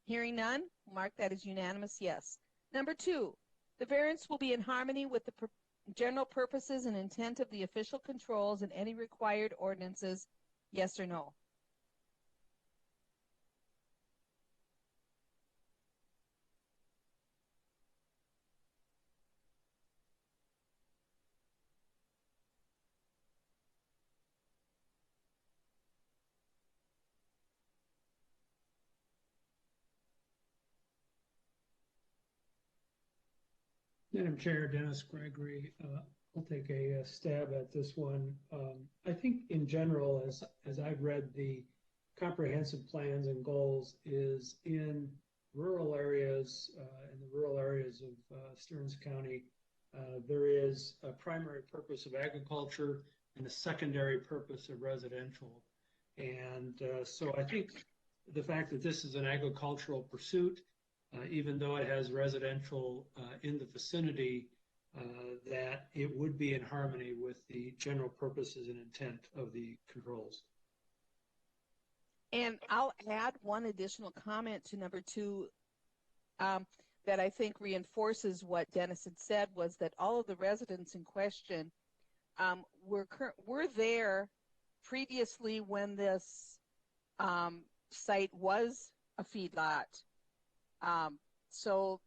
Hearing none, mark that as unanimous yes. Number two, the variance will be in harmony with the general purposes and intent of the official controls and any required ordinances, yes or no? Madam Chair, Dennis Gregory, I'll take a stab at this one. I think in general, as I've read the comprehensive plans and goals, is in rural areas, in the rural areas of Stearns County, there is a primary purpose of agriculture and a secondary purpose of residential. And so I think the fact that this is an agricultural pursuit, even though it has residential in the vicinity, that it would be in harmony with the general purposes and intent of the controls. And I'll add one additional comment to number two that I think reinforces what Dennis had said, was that all of the residents in question were there previously when this site was a feedlot. So,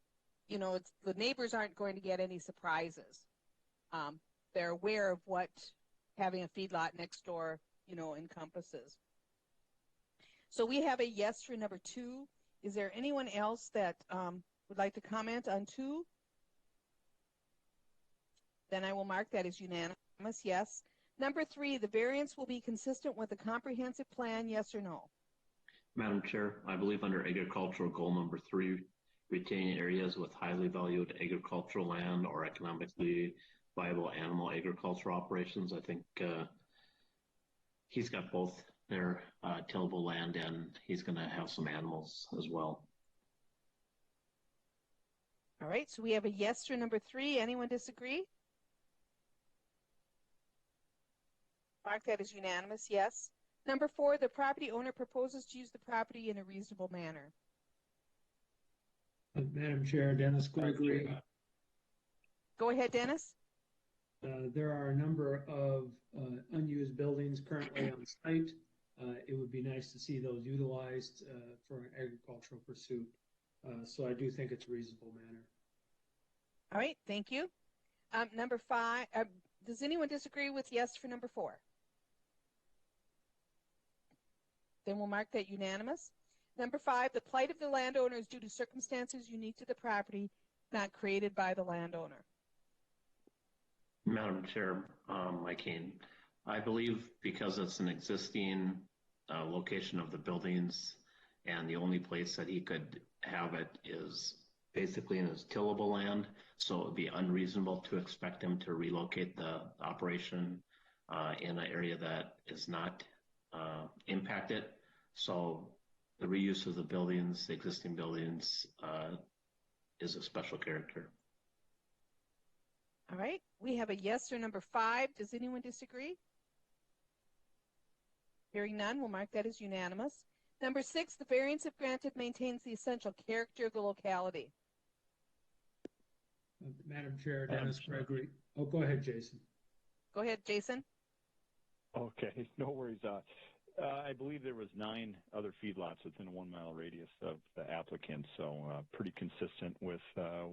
you know, the neighbors aren't going to get any surprises. They're aware of what having a feedlot next door, you know, encompasses. So we have a yes for number two. Is there anyone else that would like to comment on two? Then I will mark that as unanimous, yes. Number three, the variance will be consistent with the comprehensive plan, yes or no? Madam Chair, I believe under agricultural goal number 3, retaining areas with highly valued agricultural land or economically viable animal agriculture operations. I think he's got both their tillable land and he's going to have some animals as well. All right, so we have a yes for number 3. Anyone disagree? Mark that as unanimous, yes. Number 4, the property owner proposes to use the property in a reasonable manner. Madam Chair, Dennis Gregory. Go ahead, Dennis. There are a number of unused buildings currently on site. It would be nice to see those utilized for an agricultural pursuit. So I do think it's a reasonable manner. All right, thank you. Number 5, does anyone disagree with yes for number 4? Then we'll mark that unanimous. Number 5, the plight of the landowner is due to circumstances unique to the property, not created by the landowner. Madam Chair, Mike Haynes, I believe because it's an existing location of the buildings and the only place that he could have it is basically in his tillable land, so it would be unreasonable to expect him to relocate the operation in an area that is not impacted. So the reuse of the buildings, the existing buildings, is a special character. All right. We have a yes for number 5. Does anyone disagree? Hearing none, we'll mark that as unanimous. Number 6, the variance if granted maintains the essential character of the locality. Madam Chair, Dennis Gregory. Oh, go ahead, Jason. Go ahead, Jason. Okay, no worries. I believe there was 9 other feedlots within a 1-mile radius of the applicant, so pretty consistent with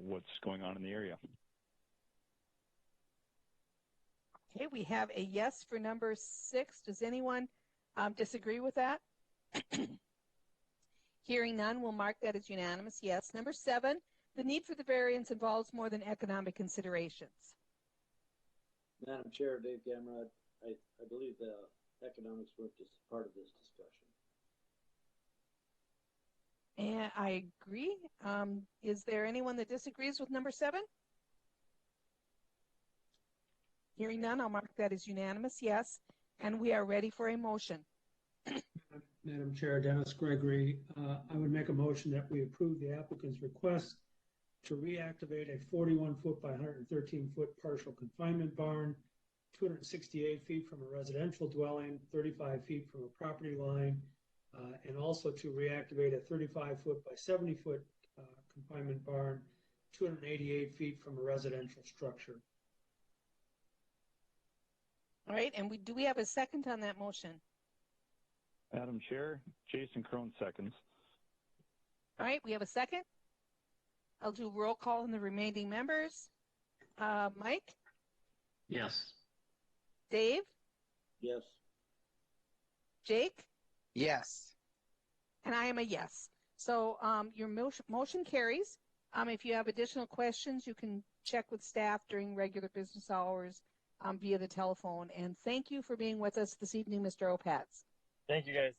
what's going on in the area. Okay, we have a yes for number 6. Does anyone disagree with that? Hearing none, we'll mark that as unanimous. Yes. Number 7, the need for the variance involves more than economic considerations. Madam Chair, Dave Gamrod, I believe the economics weren't just part of this discussion. And I agree. Is there anyone that disagrees with number 7? Hearing none, I'll mark that as unanimous. Yes. And we are ready for a motion. Madam Chair, Dennis Gregory, I would make a motion that we approve the applicant's request to reactivate a 41-foot by 113-foot partial confinement barn, 268 feet from a residential dwelling, 35 feet from a property line, and also to reactivate a 35-foot by 70-foot confinement barn, 288 feet from a residential structure. All right, and do we have a second on that motion? Madam Chair, Jason Crone seconds. All right, we have a second. I'll do roll call on the remaining members. Mike? Yes. Dave? Yes. Jake? Yes. And I am a yes. So your motion carries. If you have additional questions, you can check with staff during regular business hours via the telephone. And thank you for being with us this evening, Mr. Opatz. Thank you, guys.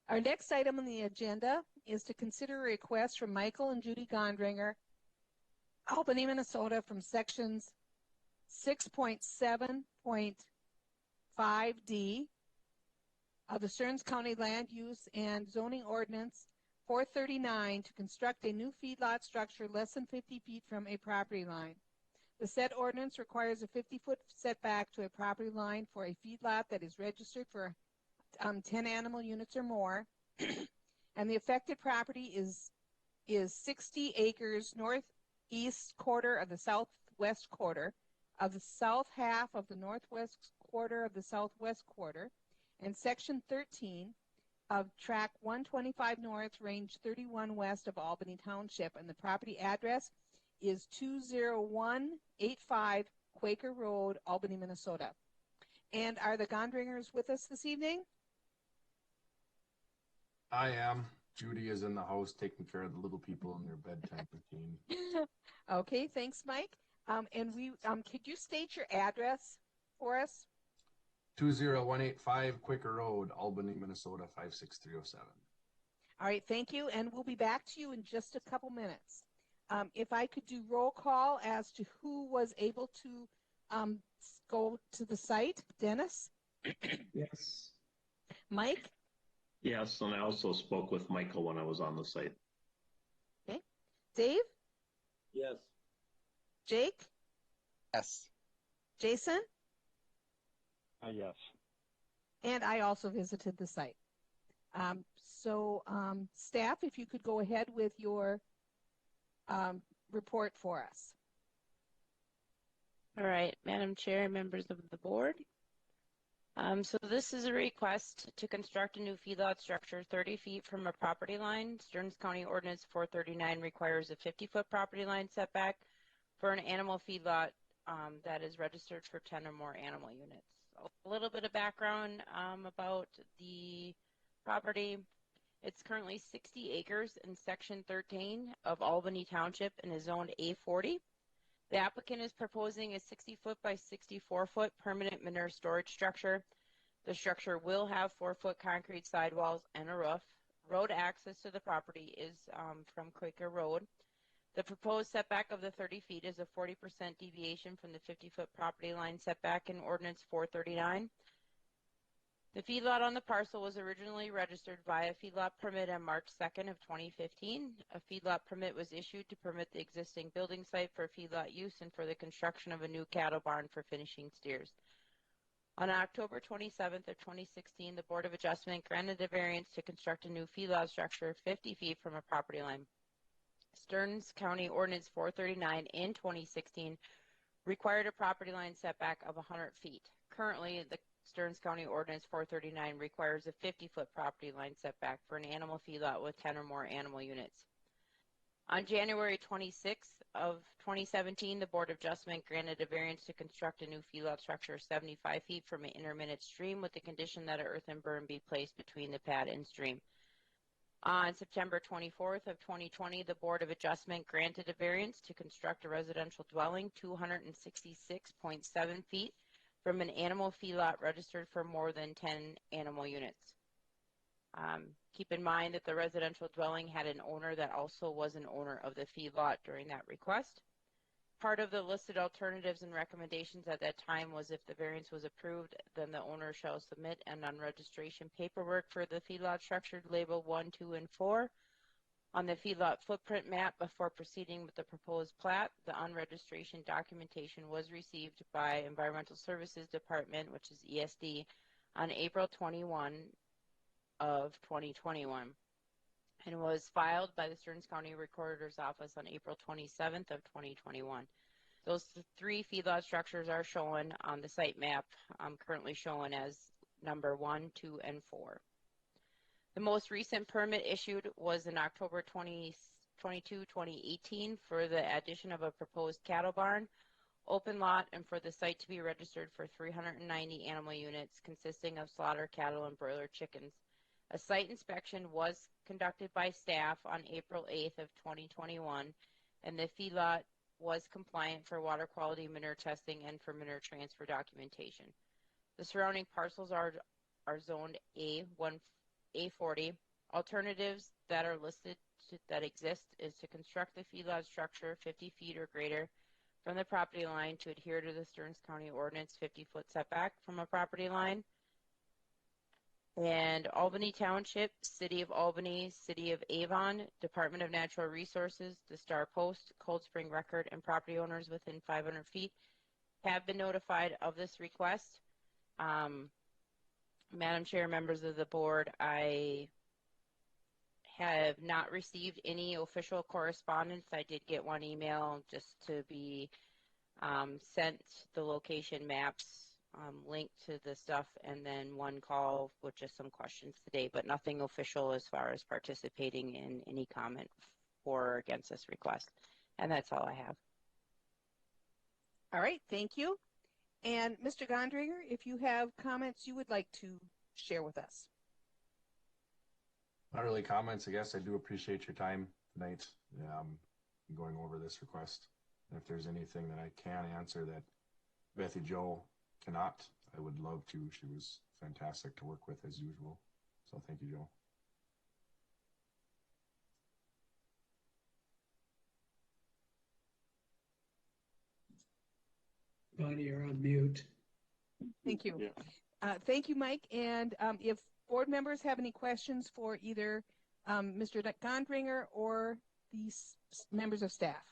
Our next item on the agenda is to consider a request from Michael and Judy Gondringer, Albany, Minnesota, from sections 6.7.5D of the Stearns County Land Use and Zoning Ordinance 439 to construct a new feedlot structure less than 50 feet from a property line. The said ordinance requires a 50-foot setback to a property line for a feedlot that is registered for 10 animal units or more, and the affected property is 60 acres northeast quarter of the southwest quarter of the south half of the northwest quarter of the southwest quarter, and section 13 of track 125 north, range 31 west of Albany Township, and the property address is 20185 Quaker Road, Albany, Minnesota. And are the Gondringers with us this evening? I am. Judy is in the house taking care of the little people in their bedtime routine. Okay, thanks, Mike. And could you state your address for us? 20185 Quaker Road, Albany, Minnesota 56307. All right, thank you. And we'll be back to you in just a couple minutes. If I could do roll call as to who was able to go to the site. Dennis? Yes. Mike? Yes, and I also spoke with Michael when I was on the site. Okay. Dave? Yes. Jake? Yes. Jason? Yes. And I also visited the site. Staff, if you could go ahead with your report for us. All right, Madam Chair, members of the board. So this is a request to construct a new feedlot structure 30 feet from a property line. Stearns County Ordinance 439 requires a 50-foot property line setback for an animal feedlot that is registered for 10 or more animal units. A little bit of background about the property. It's currently 60 acres in Section 13 of Albany Township and is zoned A40. The applicant is proposing a 60-foot by 64-foot permanent manure storage structure. The structure will have 4-foot concrete sidewalls and a roof. Road access to the property is from Quaker Road. The proposed setback of the 30 feet is a 40% deviation from the 50-foot property line setback in Ordinance 439. The feedlot on the parcel was originally registered via feedlot permit on March 2nd of 2015. A feedlot permit was issued to permit the existing building site for feedlot use and for the construction of a new cattle barn for finishing steers. On October 27th of 2016, the Board of Adjustment granted a variance to construct a new feedlot structure 50 feet from a property line. Stearns County Ordinance 439 in 2016 required a property line setback of 100 feet. Currently, the Stearns County Ordinance 439 requires a 50-foot property line setback for an animal feedlot with 10 or more animal units. On January 26th of 2017, the Board of Adjustment granted a variance to construct a new feedlot structure 75 feet from an intermittent stream with the condition that an earthen berm be placed between the pad and stream. On September 24th of 2020, the Board of Adjustment granted a variance to construct a residential dwelling 266.7 feet from an animal feedlot registered for more than 10 animal units. Keep in mind that the residential dwelling had an owner that also was an owner of the feedlot during that request. Part of the listed alternatives and recommendations at that time was if the variance was approved, then the owner shall submit an unregistration paperwork for the feedlot structure labeled 1, 2, and 4 on the feedlot footprint map before proceeding with the proposed plat. The unregistration documentation was received by Environmental Services Department, which is ESD, on April 21 of 2021 and was filed by the Stearns County Recorder's Office on April 27th of 2021. Those three feedlot structures are shown on the site map, currently shown as number 1, 2, and 4. The most recent permit issued was in October 22, 2018 for the addition of a proposed cattle barn, open lot, and for the site to be registered for 390 animal units consisting of slaughter cattle and broiler chickens. A site inspection was conducted by staff on April 8th of 2021, and the feedlot was compliant for water quality manure testing and for manure transfer documentation. The surrounding parcels are zoned A1, A40. Alternatives that are listed that exist is to construct the feedlot structure 50 feet or greater from the property line to adhere to the Stearns County Ordinance 50-foot setback from a property line. And Albany Township, City of Albany, City of Avon, Department of Natural Resources, the Star Post, Cold Spring Record, and property owners within 500 feet have been notified of this request. Madam Chair, members of the board, I have not received any official correspondence. I did get one email just to be sent the location maps, link to the stuff, and then one call with just some questions today, but nothing official as far as participating in any comment for or against this request. And that's all I have. All right, thank you. And Mr. Gondringer, if you have comments you would like to share with us. Not really comments, I guess. I do appreciate your time tonight going over this request. And if there's anything that I can answer that Bethy Jo cannot, I would love to. She was fantastic to work with as usual. So thank you, Jo. Bonnie, you're on mute. Thank you. Yeah. Thank you, Mike. And if board members have any questions for either Mr. Gondringer or the members of staff.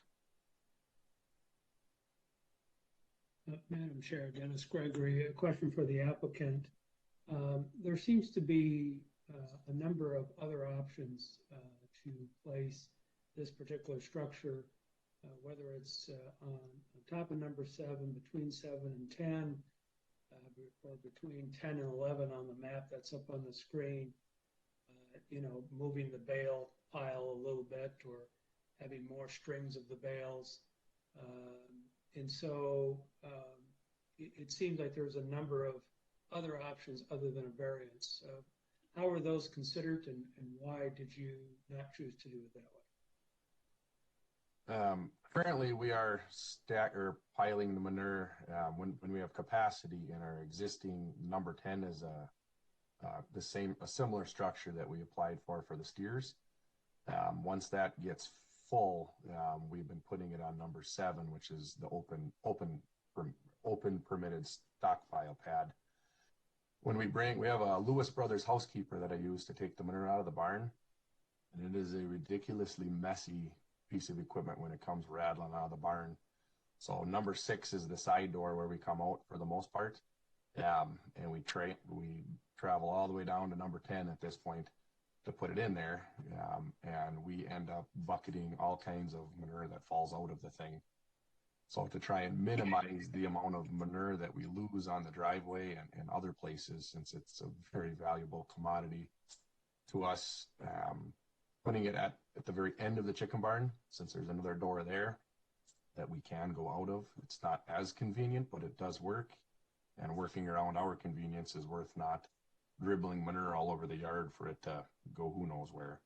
Madam Chair, Dennis Gregory, a question for the applicant. There seems to be a number of other options to place this particular structure, whether it's on top of number 7, between 7 and 10, or between 10 and 11 on the map that's up on the screen, moving the bale pile a little bit or having more strings of the bales. And so it seems like there's a number of other options other than a variance. How are those considered, and why did you not choose to do it that way? Currently, we are piling the manure when we have capacity, and our existing number 10 is a similar structure that we applied for the steers. Once that gets full, we've been putting it on number 7, which is the open permitted stockpile pad. When we have a Lewis Brothers housekeeper that I use to take the manure out of the barn, and it is a ridiculously messy piece of equipment when it comes rattling out of the barn. So number 6 is the side door where we come out for the most part, and we travel all the way down to number 10 at this point to put it in there, and we end up bucketing all kinds of manure that falls out of the thing. So to try and minimize the amount of manure that we lose on the driveway and other places, since it's a very valuable commodity to us, putting it at the very end of the chicken barn, since there's another door there that we can go out of. It's not as convenient, but it does work. And working around our convenience is worth not dribbling manure all over the yard for it to go who knows where.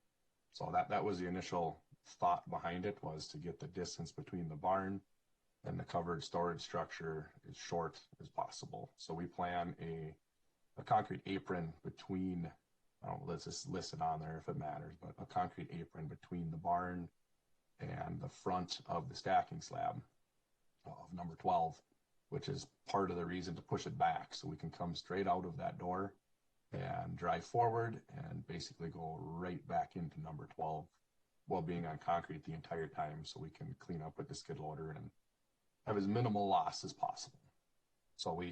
So that was the initial thought behind it, was to get the distance between the barn and the covered storage structure as short as possible. So we plan a concrete apron between, let's just list it on there if it matters, but a concrete apron between the barn and the front of the stacking slab of number 12, which is part of the reason to push it back, so we can come straight out of that door and drive forward and basically go right back into number 12 while being on concrete the entire time, so we can clean up with the skid loader and have as minimal loss as possible. So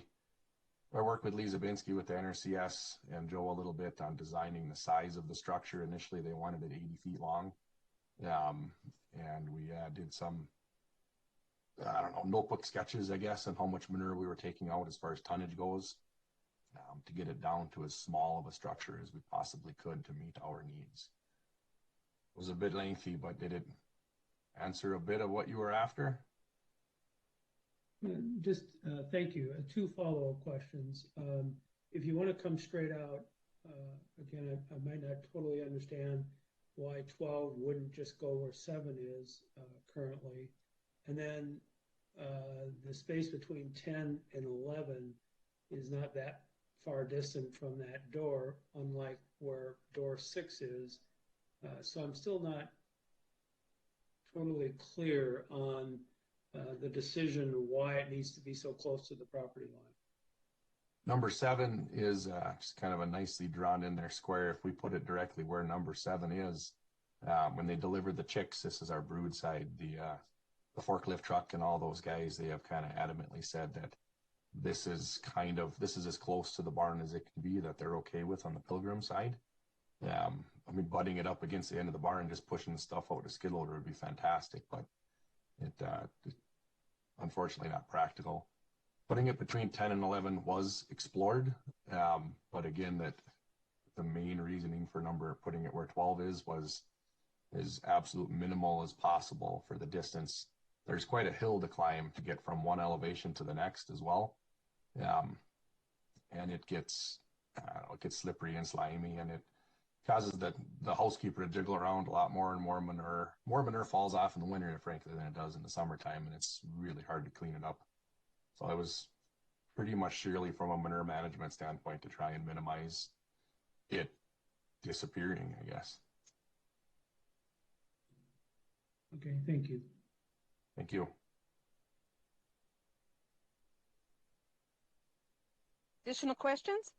I worked with Lee Zabinski with the NRCS and Joe a little bit on designing the size of the structure. Initially, they wanted it 80 feet long. And we did some, notebook sketches, I guess, on how much manure we were taking out as far as tonnage goes, to get it down to as small of a structure as we possibly could to meet our needs. It was a bit lengthy, but did it answer a bit of what you were after? Thank you. 2 follow-up questions. If you want to come straight out, again, I might not totally understand why 12 wouldn't just go where 7 is currently. And then the space between 10 and 11 is not that far distant from that door, unlike where door 6 is. So I'm still not totally clear on the decision why it needs to be so close to the property line. Number 7 is just kind of a nicely drawn in there square. If we put it directly where number 7 is, when they delivered the chicks, this is our brood side, the forklift truck and all those guys, they have kind of adamantly said that this is as close to the barn as it can be, that they're okay with on the Pilgrim side. Butting it up against the end of the barn, just pushing the stuff out with a skid loader would be fantastic, but it unfortunately not practical. Putting it between 10 and 11 was explored, but again, that the main reasoning for putting it where 12 is was as absolute minimal as possible for the distance. There's quite a hill to climb to get from one elevation to the next as well, and it gets slippery and slimy, and it causes the housekeeper to jiggle around a lot more, and more manure falls off in the winter, frankly, than it does in the summertime, and it's really hard to clean it up. So it was pretty much surely from a manure management standpoint to try and minimize it disappearing, I guess. Okay, thank you. Thank you. Additional questions?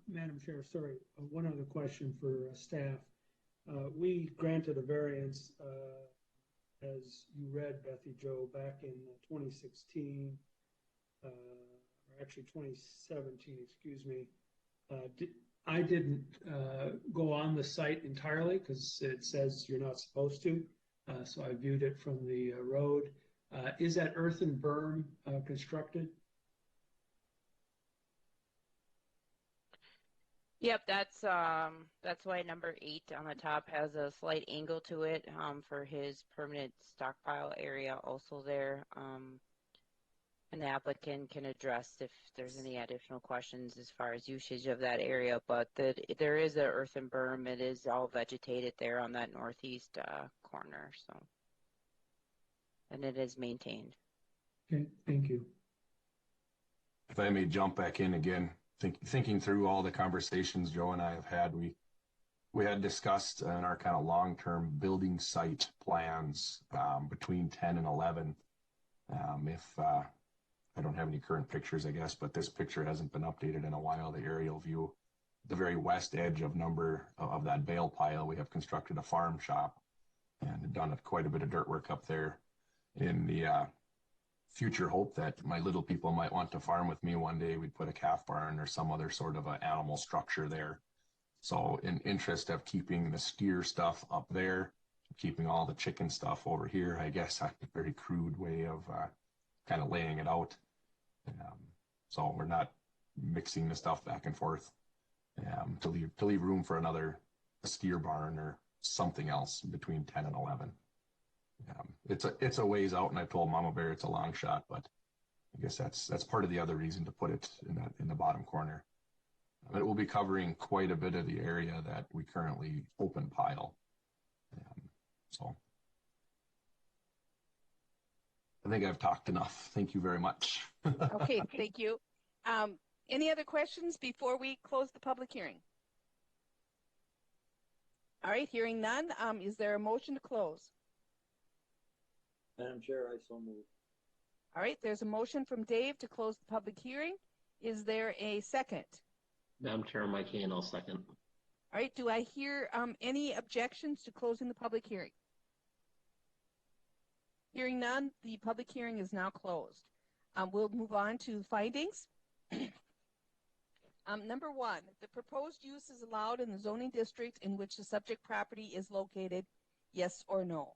Madam Chair, sorry, one other question for staff. We granted a variance, as you read, Bethy Jo, back in 2016, or actually 2017, excuse me. I didn't go on the site entirely because it says you're not supposed to, so I viewed it from the road. Is that earthen berm constructed? Yep, that's why number 8 on the top has a slight angle to it for his permanent stockpile area also there. And the applicant can address if there's any additional questions as far as usage of that area, but there is an earthen berm. It is all vegetated there on that northeast corner, so, and it is maintained. Okay, thank you. If I may jump back in again, thinking through all the conversations Joe and I have had, we we had discussed in our kind of long-term building site plans between 10 and 11. If I don't have any current pictures, I guess, but this picture hasn't been updated in a while. The aerial view, the very west edge of that bale pile, we have constructed a farm shop and done quite a bit of dirt work up there in the future hope that my little people might want to farm with me one day. We'd put a calf barn or some other sort of an animal structure there. So in interest of keeping the steer stuff up there, keeping all the chicken stuff over here, I guess a very crude way of kind of laying it out. So we're not mixing the stuff back and forth to leave room for a steer barn or something else between 10 and 11. It's a ways out, and I told Mama Bear it's a long shot, but I guess that's part of the other reason to put it in the bottom corner. It will be covering quite a bit of the area that we currently open pile. So I think I've talked enough. Thank you very much. Okay, thank you. Any other questions before we close the public hearing? All right, hearing none, is there a motion to close? Madam Chair, I so move. All right, there's a motion from Dave to close the public hearing. Is there a second? Madam Chair, Mike Hain, I'll second. All right, do I hear any objections to closing the public hearing? Hearing none, the public hearing is now closed. We'll move on to findings. Number 1, the proposed use is allowed in the zoning district in which the subject property is located, yes or no?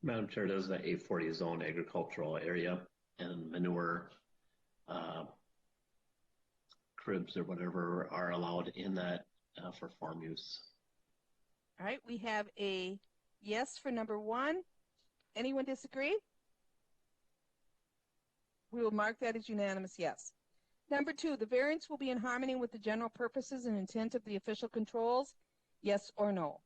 Madam Chair, it is the A40 zone agricultural area, and manure cribs or whatever are allowed in that for farm use. All right, we have a yes for number 1. Anyone disagree? We will mark that as unanimous yes. Number 2, the variance will be in harmony with the general purposes and intent of the official controls, yes or no?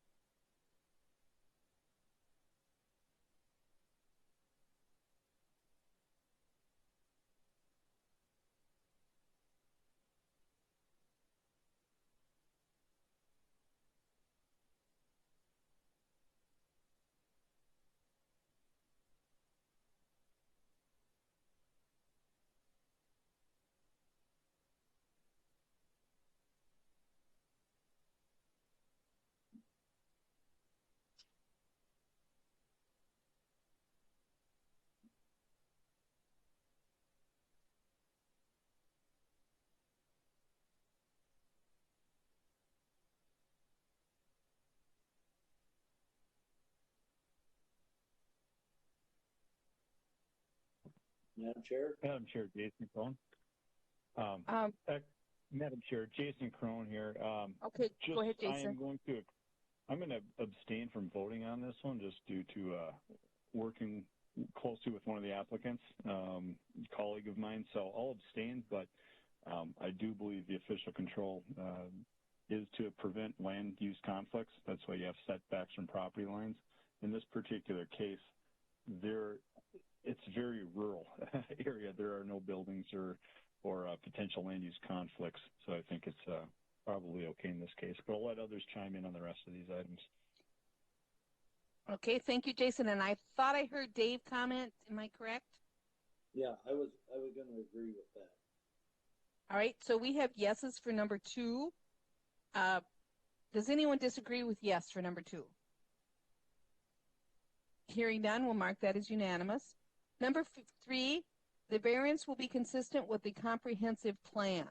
Madam Chair? Madam Chair, Jason Crone. Madam Chair, Jason Crone here. Okay, go ahead, Jason. I'm going to abstain from voting on this one just due to working closely with one of the applicants, colleague of mine. So I'll abstain, but I do believe the official control is to prevent land use conflicts. That's why you have setbacks from property lines. In this particular case, it's very rural area. There are no buildings or potential land use conflicts. So I think it's probably okay in this case. But I'll let others chime in on the rest of these items. Okay, thank you, Jason. And I thought I heard Dave comment. Am I correct? Yeah, I was going to agree with that. All right, so we have yeses for number 2. Does anyone disagree with yes for number 2? Hearing none, we'll mark that as unanimous. Number 3, the variance will be consistent with the comprehensive plan.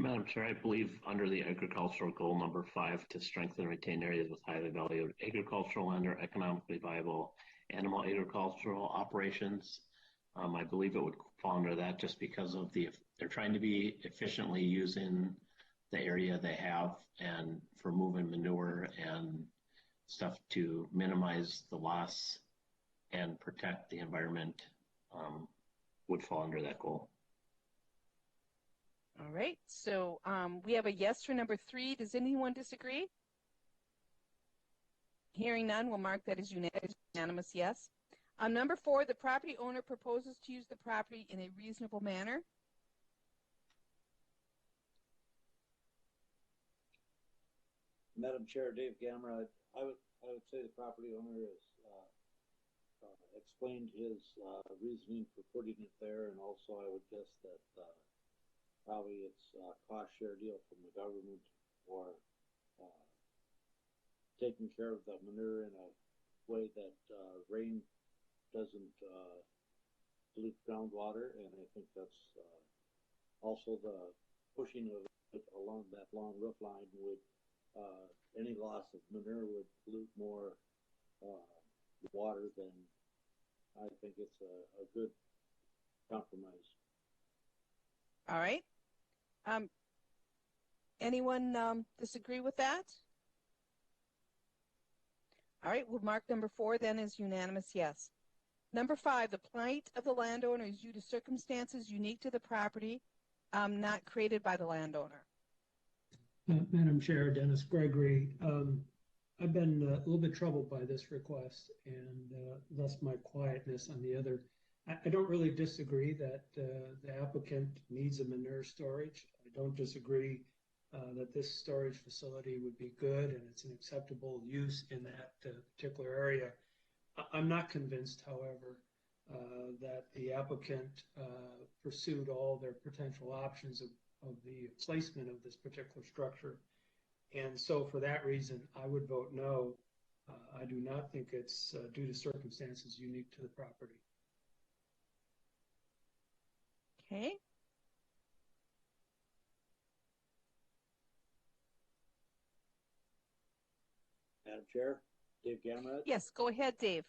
Madam Chair, I believe under the agricultural goal number 5 to strengthen and retain areas with highly valued agricultural land or economically viable animal agricultural operations, I believe it would fall under that just because of they're trying to be efficiently using the area they have and for moving manure and stuff to minimize the loss and protect the environment would fall under that goal. All right. So we have a yes for number 3. Does anyone disagree? Hearing none, we'll mark that as unanimous yes. Number 4, the property owner proposes to use the property in a reasonable manner. Madam Chair, Dave Gamera, I would say the property owner has explained his reasoning for putting it there, and also I would guess that probably it's a cost share deal from the government for taking care of the manure in a way that rain doesn't pollute groundwater, and I think that's also the pushing of it along that long roof line would any loss of manure would pollute more water than I think it's a good compromise. All right. Anyone disagree with that? All right, we'll mark number 4 then as unanimous yes. Number 5, the plight of the landowner is due to circumstances unique to the property, not created by the landowner. Madam Chair, Dennis Gregory. I've been a little bit troubled by this request, and thus my quietness on the other. I don't really disagree that the applicant needs a manure storage. I don't disagree that this storage facility would be good and it's an acceptable use in that particular area. I'm not convinced, however, that the applicant pursued all their potential options of the placement of this particular structure. And so for that reason, I would vote no. I do not think it's due to circumstances unique to the property. Okay. Madam Chair, Dave Gamera. Yes, go ahead, Dave.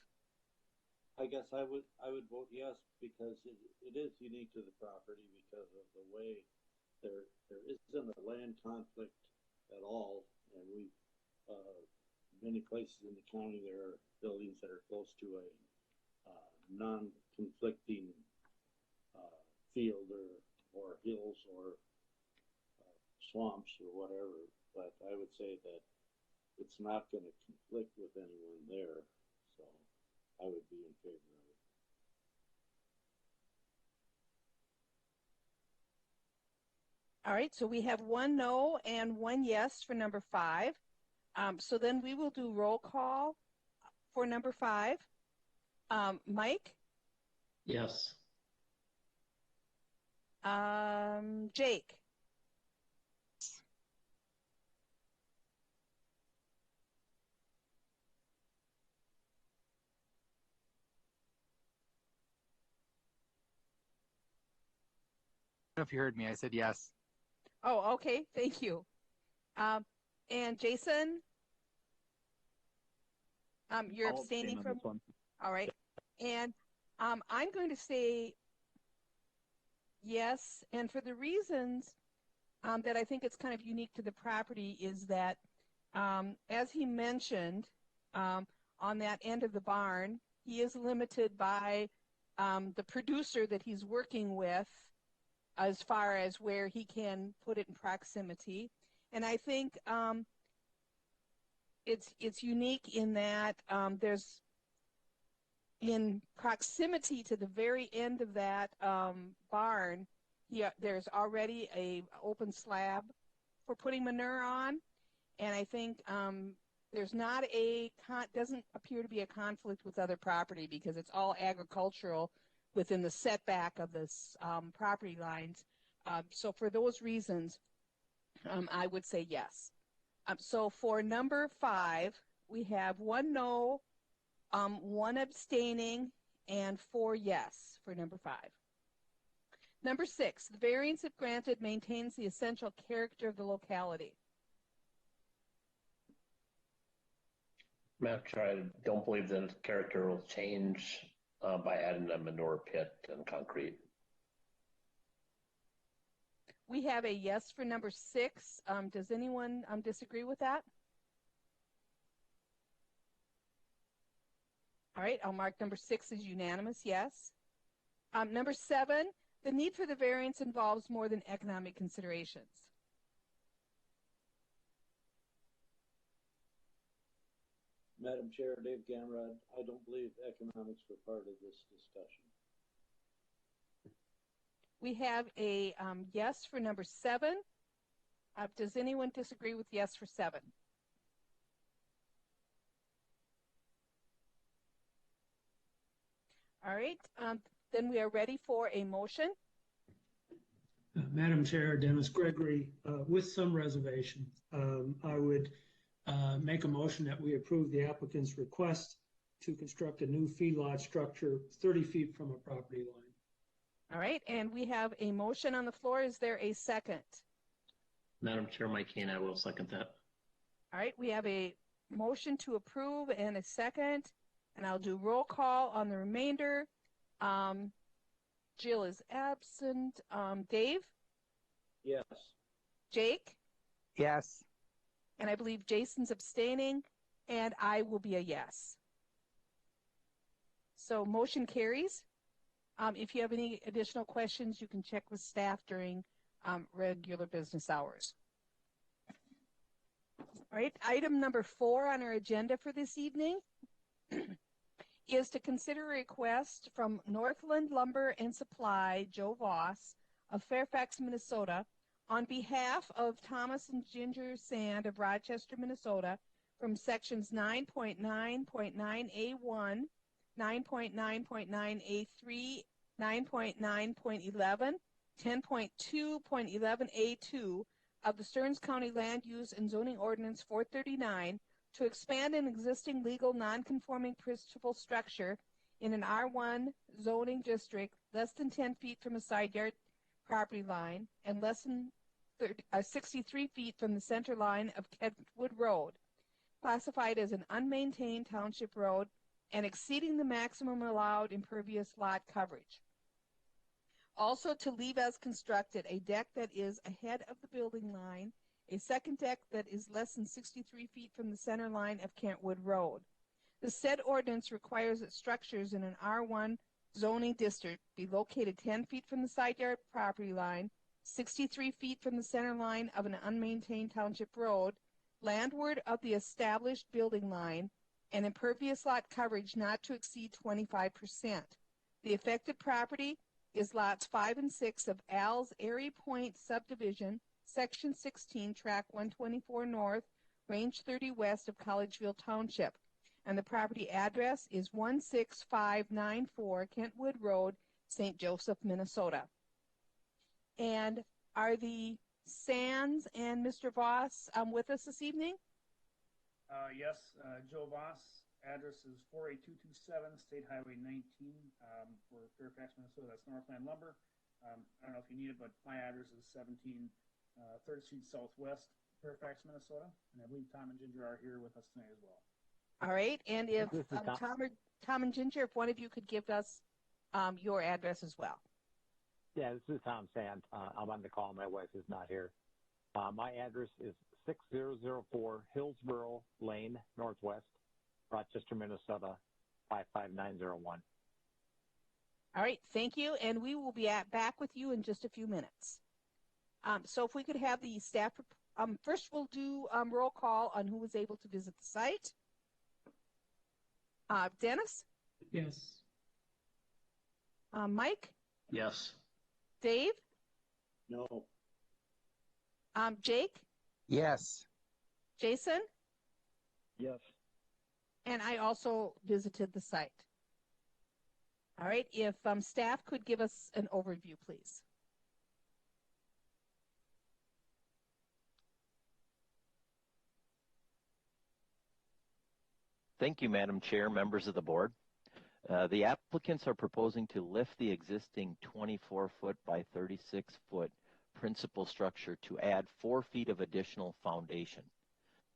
I guess I would vote yes because it is unique to the property because of the way there isn't a land conflict at all, and we many places in the county there are buildings that are close to a non-conflicting field or hills or swamps or whatever. But I would say that it's not going to conflict with anyone there, so I would be in favor of it. All right, so we have 1 no and 1 yes for number 5. So then we will do roll call for number 5. Mike? Yes. Jake? I don't know if you heard me. I said yes. Oh, okay. Thank you. And Jason? You're I'll abstain abstaining on from? this one. All right. And I'm going to say yes. And for the reasons that I think it's kind of unique to the property is that, as he mentioned, on that end of the barn, he is limited by the producer that he's working with as far as where he can put it in proximity. And I think it's unique in that there's in proximity to the very end of that barn, there's already a open slab for putting manure on, and I think there's not doesn't appear to be a conflict with other property because it's all agricultural within the setback of this property lines. So for those reasons, I would say yes. So for number 5, we have 1 no, 1 abstaining, and 4 yes for number 5. Number 6, the variance if granted maintains the essential character of the locality. Madam Chair, I don't believe the character will change by adding a manure pit and concrete. We have a yes for number 6. Does anyone disagree with that? All right, I'll mark number 6 as unanimous, yes. Number 7, the need for the variance involves more than economic considerations. Madam Chair, Dave Gamrod, I don't believe economics were part of this discussion. We have a yes for number 7. Does anyone disagree with yes for 7? All right, then we are ready for a motion. Madam Chair, Dennis Gregory, with some reservation, I would make a motion that we approve the applicant's request to construct a new feedlot structure 30 feet from a property line. All right, and we have a motion on the floor. Is there a second? Madam Chair, Mike Kane, I will second that. All right, we have a motion to approve and a second, and I'll do roll call on the remainder. Jill is absent. Dave? Yes. Jake? Yes. And I believe Jason's abstaining, and I will be a yes. So motion carries. If you have any additional questions, you can check with staff during regular business hours. All right, item number 4 on our agenda for this evening is to consider a request from Northland Lumber and Supply, Joe Voss of Fairfax, Minnesota, on behalf of Thomas and Ginger Sand of Rochester, Minnesota, from sections 9.9.9A1, 9.9.9A3, 9.9.11, 10.2.11A2 of the Stearns County Land Use and Zoning Ordinance 439 to expand an existing legal non-conforming principal structure in an R1 zoning district less than 10 feet from a side yard property line and less than 63 feet from the center line of Kentwood Road, classified as an unmaintained township road and exceeding the maximum allowed impervious lot coverage. Also, to leave as constructed a deck that is ahead of the building line, a second deck that is less than 63 feet from the center line of Kentwood Road. The said ordinance requires that structures in an R1 zoning district be located 10 feet from the side yard property line, 63 feet from the center line of an unmaintained township road, landward of the established building line, and impervious lot coverage not to exceed 25%. The affected property is lots 5 and 6 of Al's Airy Point subdivision, section 16, track 124 north, range 30 west of Collegeville Township. And the property address is 16594 Kentwood Road, St. Joseph, Minnesota. And are the Sands and Mr. Voss with us this evening? Yes, Joe Voss. Address is 48227 State Highway 19 for Fairfax, Minnesota. That's Northland Lumber. I don't know if you need it, but my address is 17 3rd Street Southwest, Fairfax, Minnesota. And I believe Tom and Ginger are here with us tonight as well. All right. And if Tom and Ginger, if one of you could give us your address as well. Yeah, this is Tom Sand. I'm on the call. My wife is not here. My address is 6004 Hillsborough Lane, Northwest, Rochester, Minnesota, 55901. All right, thank you, and we will be back with you in just a few minutes. So if we could have the staff, first we'll do roll call on who was able to visit the site. Dennis? Yes. Mike? Yes. Dave? No. Jake? Yes. Jason? Yes. And I also visited the site. All right, if staff could give us an overview, please. Thank you, Madam Chair, members of the board. The applicants are proposing to lift the existing 24-foot by 36-foot principal structure to add 4 feet of additional foundation.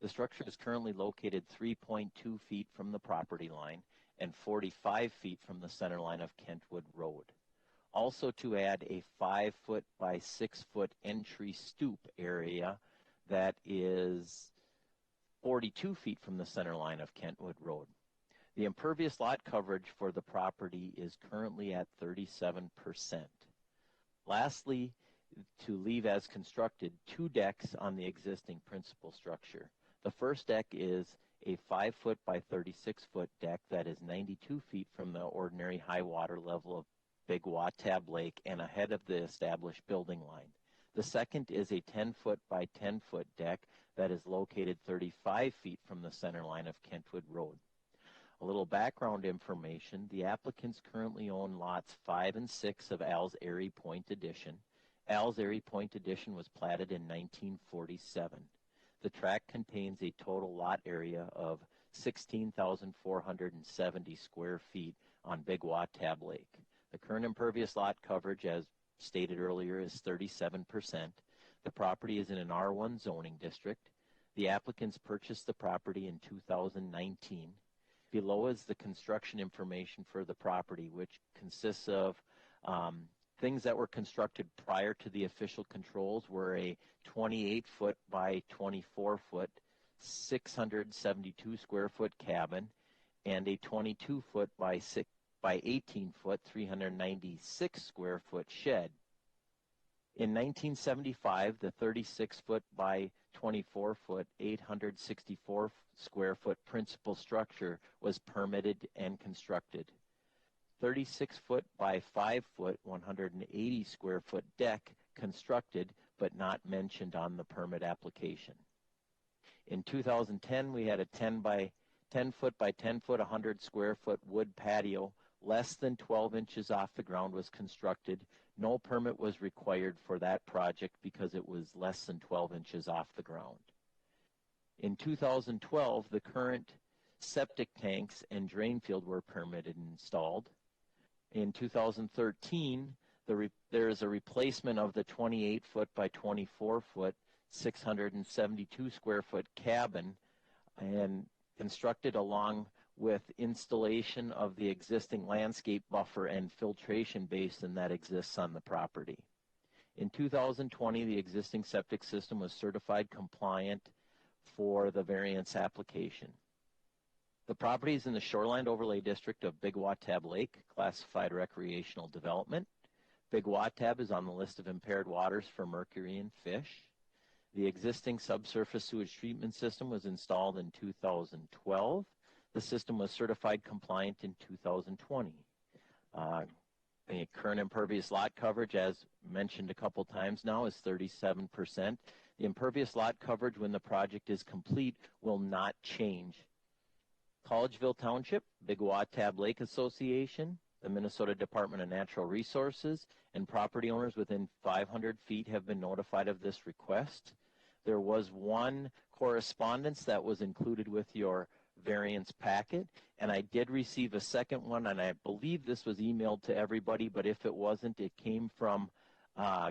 The structure is currently located 3.2 feet from the property line and 45 feet from the center line of Kentwood Road. Also to add a 5-foot by 6-foot entry stoop area that is 42 feet from the center line of Kentwood Road. The impervious lot coverage for the property is currently at 37%. Lastly, to leave as constructed 2 decks on the existing principal structure. The first deck is a 5-foot by 36-foot deck that is 92 feet from the ordinary high water level of Big Watab Lake and ahead of the established building line. The second is a 10-foot by 10-foot deck that is located 35 feet from the center line of Kentwood Road. A little background information: the applicants currently own lots 5 and 6 of Al's Airy Point Addition. Al's Airy Point Addition was platted in 1947. The tract contains a total lot area of 16,470 square feet on Big Watab Lake. The current impervious lot coverage, as stated earlier, is 37%. The property is in an R1 zoning district. The applicants purchased the property in 2019. Below is the construction information for the property, which consists of things that were constructed prior to the official controls were a 28-foot by 24-foot, 672 square foot cabin, and a 22-foot by 18-foot, 396 square foot shed. In 1975, the 36-foot by 24-foot, 864 square foot principal structure was permitted and constructed. 36-foot by 5-foot, 180 square foot deck constructed but not mentioned on the permit application. In 2010, we had a 10-foot by 10-foot, 100 square foot wood patio less than 12 inches off the ground was constructed. No permit was required for that project because it was less than 12 inches off the ground. In 2012, the current septic tanks and drain field were permitted and installed. In 2013, there is a replacement of the 28-foot by 24-foot, 672 square foot cabin and constructed along with installation of the existing landscape buffer and filtration basin that exists on the property. In 2020, the existing septic system was certified compliant for the variance application. The property is in the Shoreline Overlay District of Big Watab Lake, classified recreational development. Big Watab is on the list of impaired waters for mercury and fish. The existing subsurface sewage treatment system was installed in 2012. The system was certified compliant in 2020. The current impervious lot coverage, as mentioned a couple times now, is 37%. The impervious lot coverage when the project is complete will not change. Collegeville Township, Big Watab Lake Association, the Minnesota Department of Natural Resources, and property owners within 500 feet have been notified of this request. There was one correspondence that was included with your variance packet, and I did receive a second one, and I believe this was emailed to everybody, but if it wasn't, it came from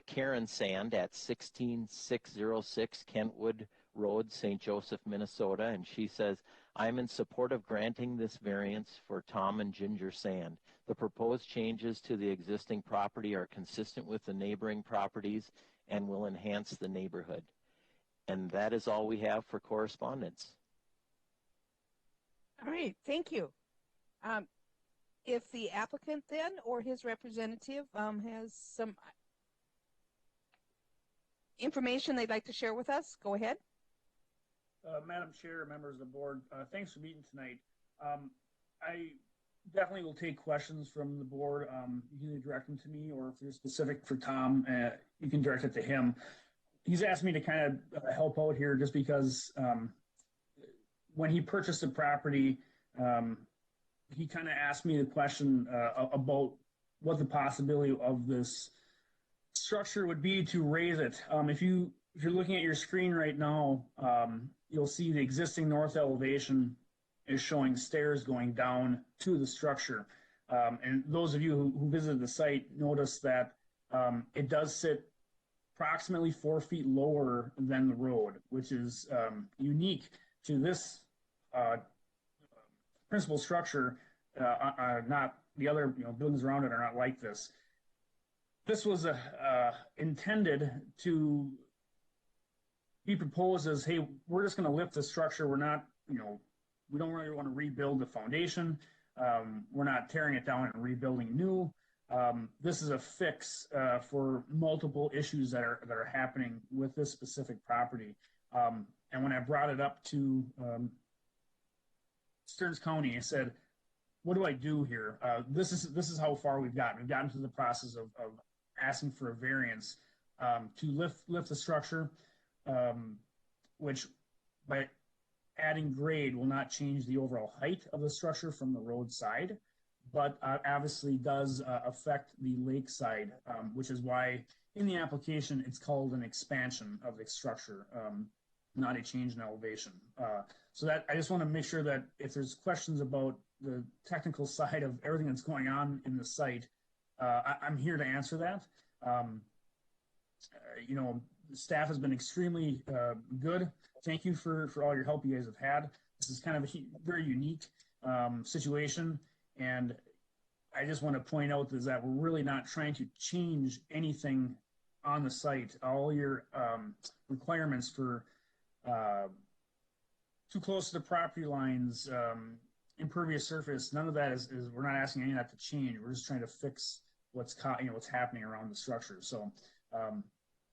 Karen Sand at 16606 Kentwood Road, St. Joseph, Minnesota, and she says, I'm in support of granting this variance for Tom and Ginger Sand. The proposed changes to the existing property are consistent with the neighboring properties and will enhance the neighborhood. And that is all we have for correspondence. All right, thank you. If the applicant then or his representative has some information they'd like to share with us, go ahead. Madam Chair, members of the board, thanks for meeting tonight. I definitely will take questions from the board. You can either direct them to me, or if they're specific for Tom, you can direct it to him. He's asked me to kind of help out here just because when he purchased the property, he kind of asked me the question about what the possibility of this structure would be to raise it. If you're looking at your screen right now, you'll see the existing north elevation is showing stairs going down to the structure. And those of you who visited the site notice that it does sit approximately 4 feet lower than the road, which is unique to this principal structure. Not the other buildings around it are not like this. This was intended to be proposed as, hey, we're just going to lift the structure. We're not, we don't really want to rebuild the foundation. We're not tearing it down and rebuilding new. This is a fix for multiple issues that are happening with this specific property. And when I brought it up to Stearns County, I said, "What do I do here?" This is how far we've gotten. We've gotten through the process of asking for a variance to lift the structure, which by adding grade will not change the overall height of the structure from the roadside, but obviously does affect the lakeside, which is why in the application it's called an expansion of the structure, not a change in elevation. So that I just want to make sure that if there's questions about the technical side of everything that's going on in the site, I'm here to answer that. You know, staff has been extremely good. Thank you for all your help you guys have had. This is kind of a very unique situation, and I just want to point out is that we're really not trying to change anything on the site. All your requirements for too close to the property lines, impervious surface, none of that is we're not asking any of that to change. We're just trying to fix what's happening around the structure. So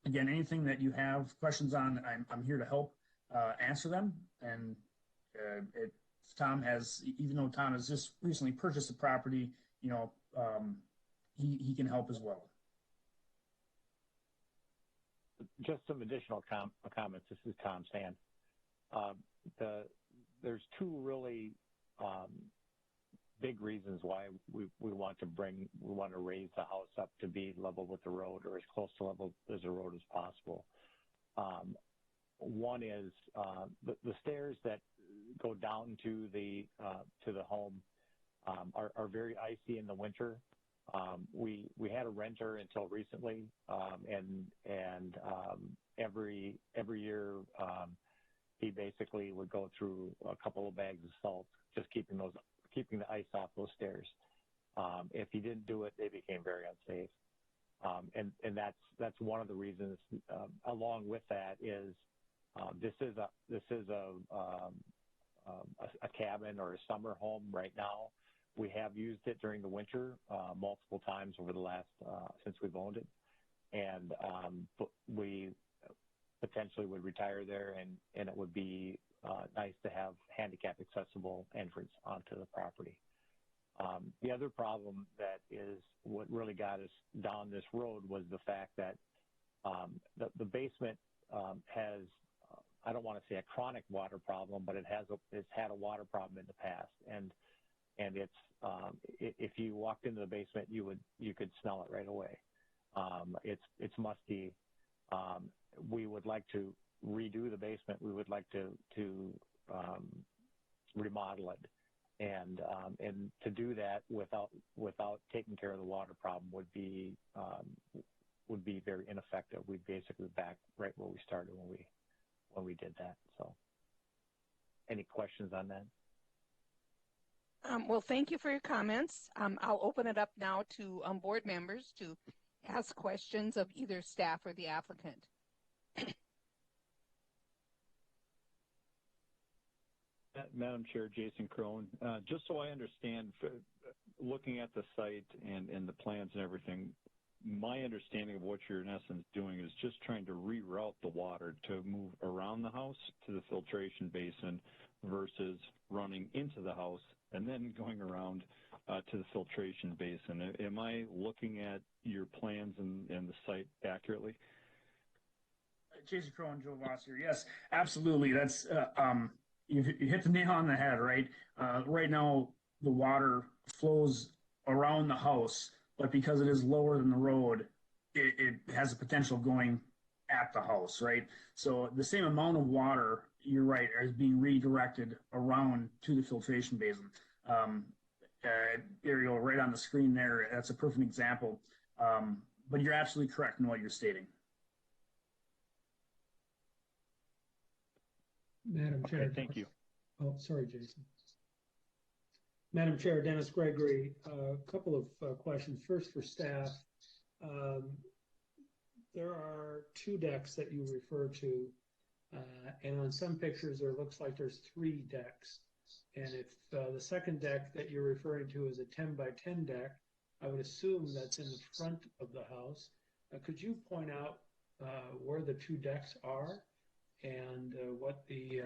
again, anything that you have questions on, I'm here to help answer them. And Tom has, even though Tom has just recently purchased the property, you know, he can help as well. Just some additional comments. This is Tom Sand. There's two really big reasons why we want to raise the house up to be level with the road, or as close to level as the road as possible. One is the stairs that go down to the home are very icy in the winter. We had a renter until recently, and every year he basically would go through a couple of bags of salt, just keeping the ice off those stairs. If he didn't do it, they became very unsafe. And that's one of the reasons. Along with that is this is a cabin or a summer home right now. We have used it during the winter multiple times over the last since we've owned it, and we potentially would retire there, and it would be nice to have handicap accessible entrance onto the property. The other problem that is what really got us down this road was the fact that the basement has, I don't want to say a chronic water problem, but it's had a water problem in the past, and it's if you walked into the basement, you could smell it right away. It's musty. We would like to redo the basement. We would like to remodel it, and to do that without taking care of the water problem would be very ineffective. We'd basically back right where we started when we did that. So, any questions on that? Well, thank you for your comments. I'll open it up now to board members to ask questions of either staff or the applicant. Madam Chair, Jason Crone, just so I understand, looking at the site and the plans and everything, my understanding of what you're in essence doing is just trying to reroute the water to move around the house to the filtration basin versus running into the house and then going around to the filtration basin. Am I looking at your plans and the site accurately? Jason Crone, Joe Voss here. Yes, absolutely. That's you hit the nail on the head, right? Right now, the water flows around the house, but because it is lower than the road, it has the potential of going at the house, right? So the same amount of water, you're right, is being redirected around to the filtration basin. Ariel, right on the screen there, that's a perfect example. But you're absolutely correct in what you're stating. Madam Chair. Okay, thank you. Oh, sorry, Jason. Madam Chair, Dennis Gregory, a couple of questions. First for staff. There are two decks that you refer to, and on some pictures there looks like there's three decks. And if the second deck that you're referring to is a 10 by 10 deck, I would assume that's in the front of the house. Could you point out where the two decks are and what the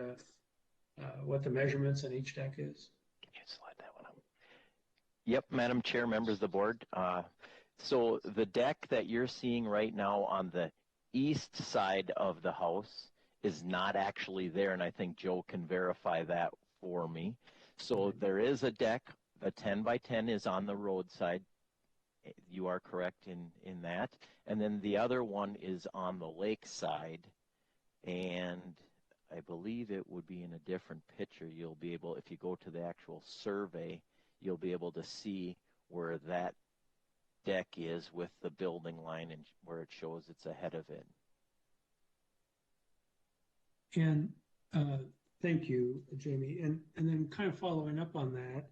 measurements on each deck is? Can you slide that one up? Yep, Madam Chair, members of the board. So the deck that you're seeing right now on the east side of the house is not actually there, and I think Joe can verify that for me. So there is a deck, a 10 by 10 is on the roadside. You are correct in that. And then the other one is on the lake side, and I believe it would be in a different picture. You'll be able, if you go to the actual survey, you'll be able to see where that deck is with the building line and where it shows it's ahead of it. And thank you, Jamie. And then kind of following up on that,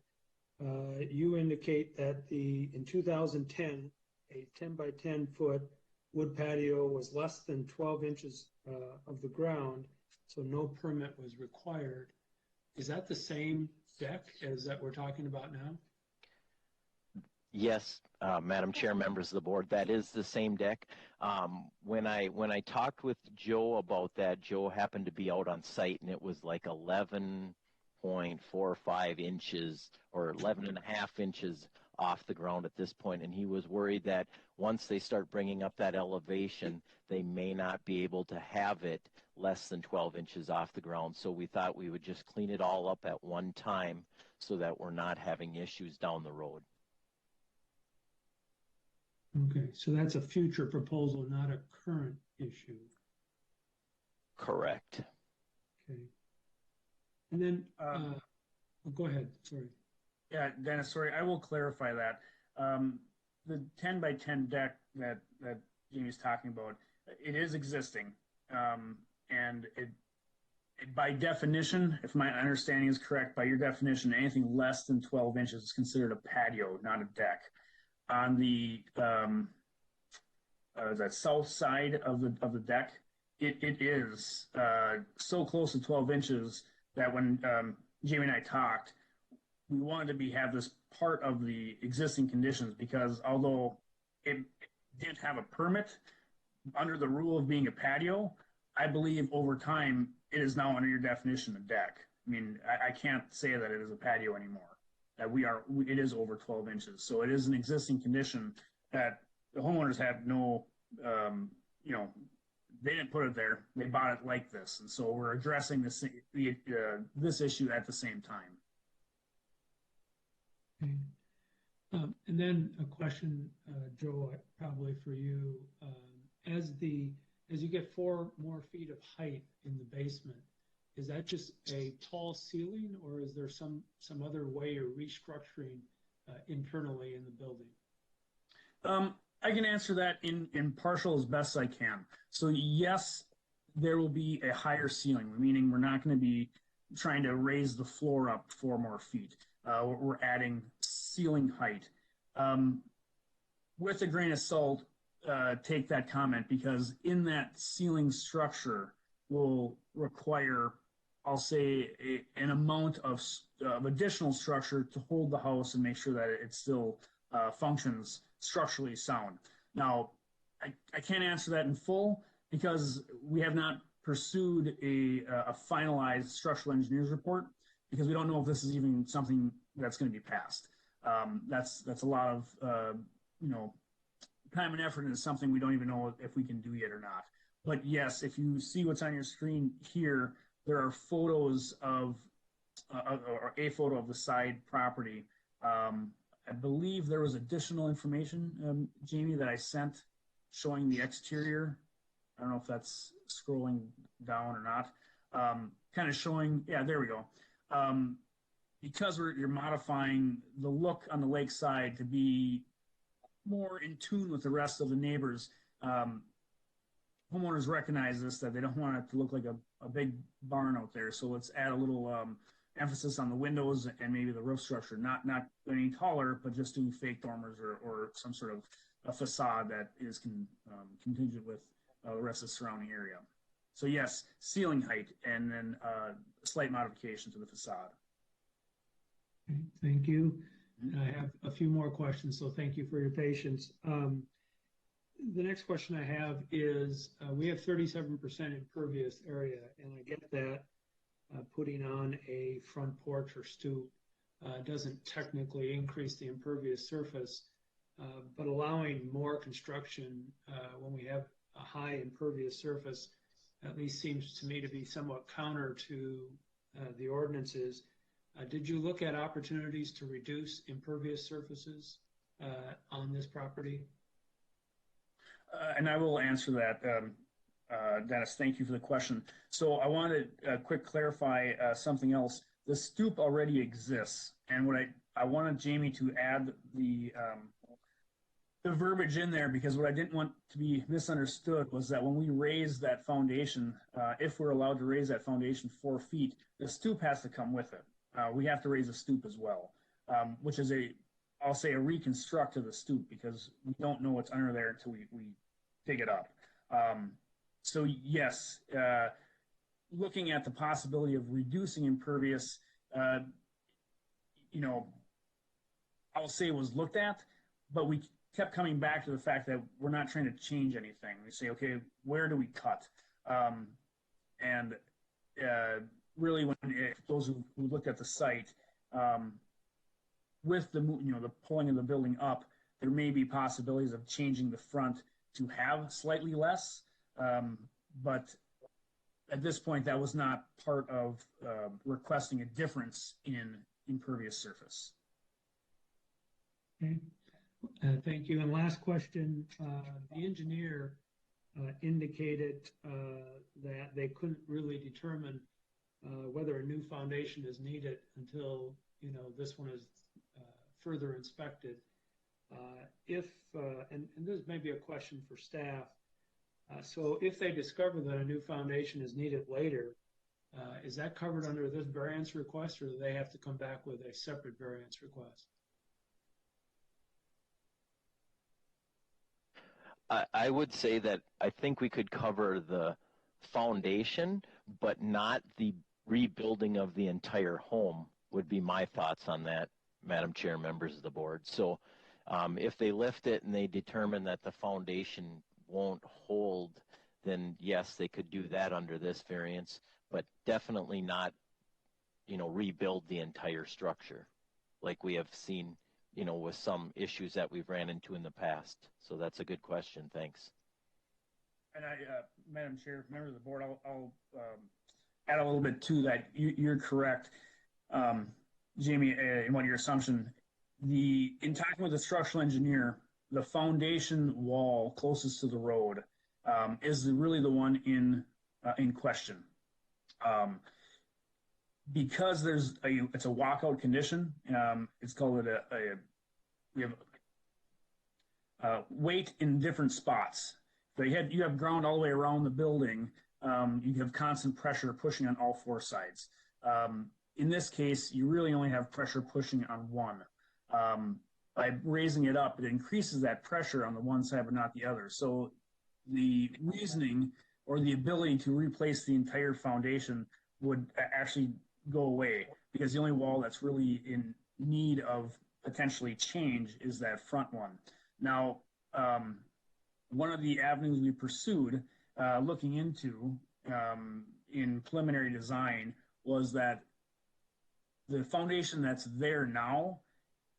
you indicate that in 2010, a 10 by 10 foot wood patio was less than 12 inches of the ground, so no permit was required. Is that the same deck as that we're talking about now? Yes, Madam Chair, members of the board, that is the same deck. When I talked with Joe about that, Joe happened to be out on site, and it was like 11.45 inches or 11 and a half inches off the ground at this point, and he was worried that once they start bringing up that elevation, they may not be able to have it less than 12 inches off the ground. So we thought we would just clean it all up at one time so that we're not having issues down the road. Okay, so that's a future proposal, not a current issue. Correct. Okay. And then, go ahead, sorry. Yeah, Dennis, sorry, I will clarify that. The 10 by 10 deck that Jamie's talking about, it is existing. And it by definition, if my understanding is correct, by your definition, anything less than 12 inches is considered a patio, not a deck. On the that south side of the deck, it is so close to 12 inches that when Jamie and I talked, we wanted to have this part of the existing conditions, because although it didn't have a permit under the rule of being a patio, I believe over time it is now under your definition a deck. I mean, I can't say that it is a patio anymore. That it is over 12 inches. So it is an existing condition that the homeowners have no, they didn't put it there. They bought it like this. And so we're addressing this issue at the same time. Okay. And then a question, Joe, probably for you. As you get 4 more feet of height in the basement, is that just a tall ceiling, or is there some other way you're restructuring internally in the building? I can answer that in partial as best I can. So yes, there will be a higher ceiling, meaning we're not going to be trying to raise the floor up 4 more feet. We're adding ceiling height. With a grain of salt, take that comment, because in that ceiling structure will require, I'll say, an amount of additional structure to hold the house and make sure that it still functions structurally sound. Now, I can't answer that in full because we have not pursued a finalized structural engineer's report, because we don't know if this is even something that's going to be passed. That's a lot of time and effort into something we don't even know if we can do yet or not. But yes, if you see what's on your screen here, there are photos of, or a photo of the side property. I believe there was additional information, Jamie, that I sent showing the exterior. I don't know if that's scrolling down or not. Kind of showing, yeah, there we go. Because you're modifying the look on the lake side to be more in tune with the rest of the neighbors, homeowners recognize this, that they don't want it to look like a big barn out there. So let's add a little emphasis on the windows and maybe the roof structure, not any taller, but just doing fake dormers or some sort of a facade that is contingent with the rest of the surrounding area. So yes, ceiling height, and then a slight modification to the facade. Okay, thank you. And I have a few more questions, so thank you for your patience. The next question I have is, we have 37% impervious area, and I get that putting on a front porch or stoop doesn't technically increase the impervious surface, but allowing more construction when we have a high impervious surface at least seems to me to be somewhat counter to the ordinances. Did you look at opportunities to reduce impervious surfaces on this property? And I will answer that, Dennis. Thank you for the question. So I wanted to quick clarify something else. The stoop already exists, and what I wanted Jamie to add the verbiage in there, because what I didn't want to be misunderstood was that when we raise that foundation, if we're allowed to raise that foundation 4 feet, the stoop has to come with it. We have to raise a stoop as well, which is I'll say a reconstruct of the stoop, because we don't know what's under there until we dig it up. So yes, looking at the possibility of reducing impervious, you know, I'll say it was looked at, but we kept coming back to the fact that we're not trying to change anything. We say, okay, where do we cut? And really, when those who looked at the site, with the the pulling of the building up, there may be possibilities of changing the front to have slightly less, but at this point, that was not part of requesting a difference in impervious surface. Okay. Thank you. And last question, the engineer indicated that they couldn't really determine whether a new foundation is needed until this one is further inspected. And this may be a question for staff. So if they discover that a new foundation is needed later, is that covered under this variance request, or do they have to come back with a separate variance request? I would say that I think we could cover the foundation, but not the rebuilding of the entire home, would be my thoughts on that, Madam Chair, members of the board. So if they lift it and they determine that the foundation won't hold, then yes, they could do that under this variance, but definitely not, rebuild the entire structure like we have seen, with some issues that we've ran into in the past. So that's a good question. Thanks. And Madam Chair, members of the board, I'll add a little bit to that. You're correct, Jamie, in what your assumption. In talking with the structural engineer, the foundation wall closest to the road is really the one in question. Because it's a walkout condition. It's called we have weight in different spots. So you have ground all the way around the building. You have constant pressure pushing on all 4 sides. In this case, you really only have pressure pushing on one. By raising it up, it increases that pressure on the one side but not the other. So the reasoning or the ability to replace the entire foundation would actually go away, because the only wall that's really in need of potentially change is that front one. Now, one of the avenues we pursued looking into in preliminary design was that the foundation that's there now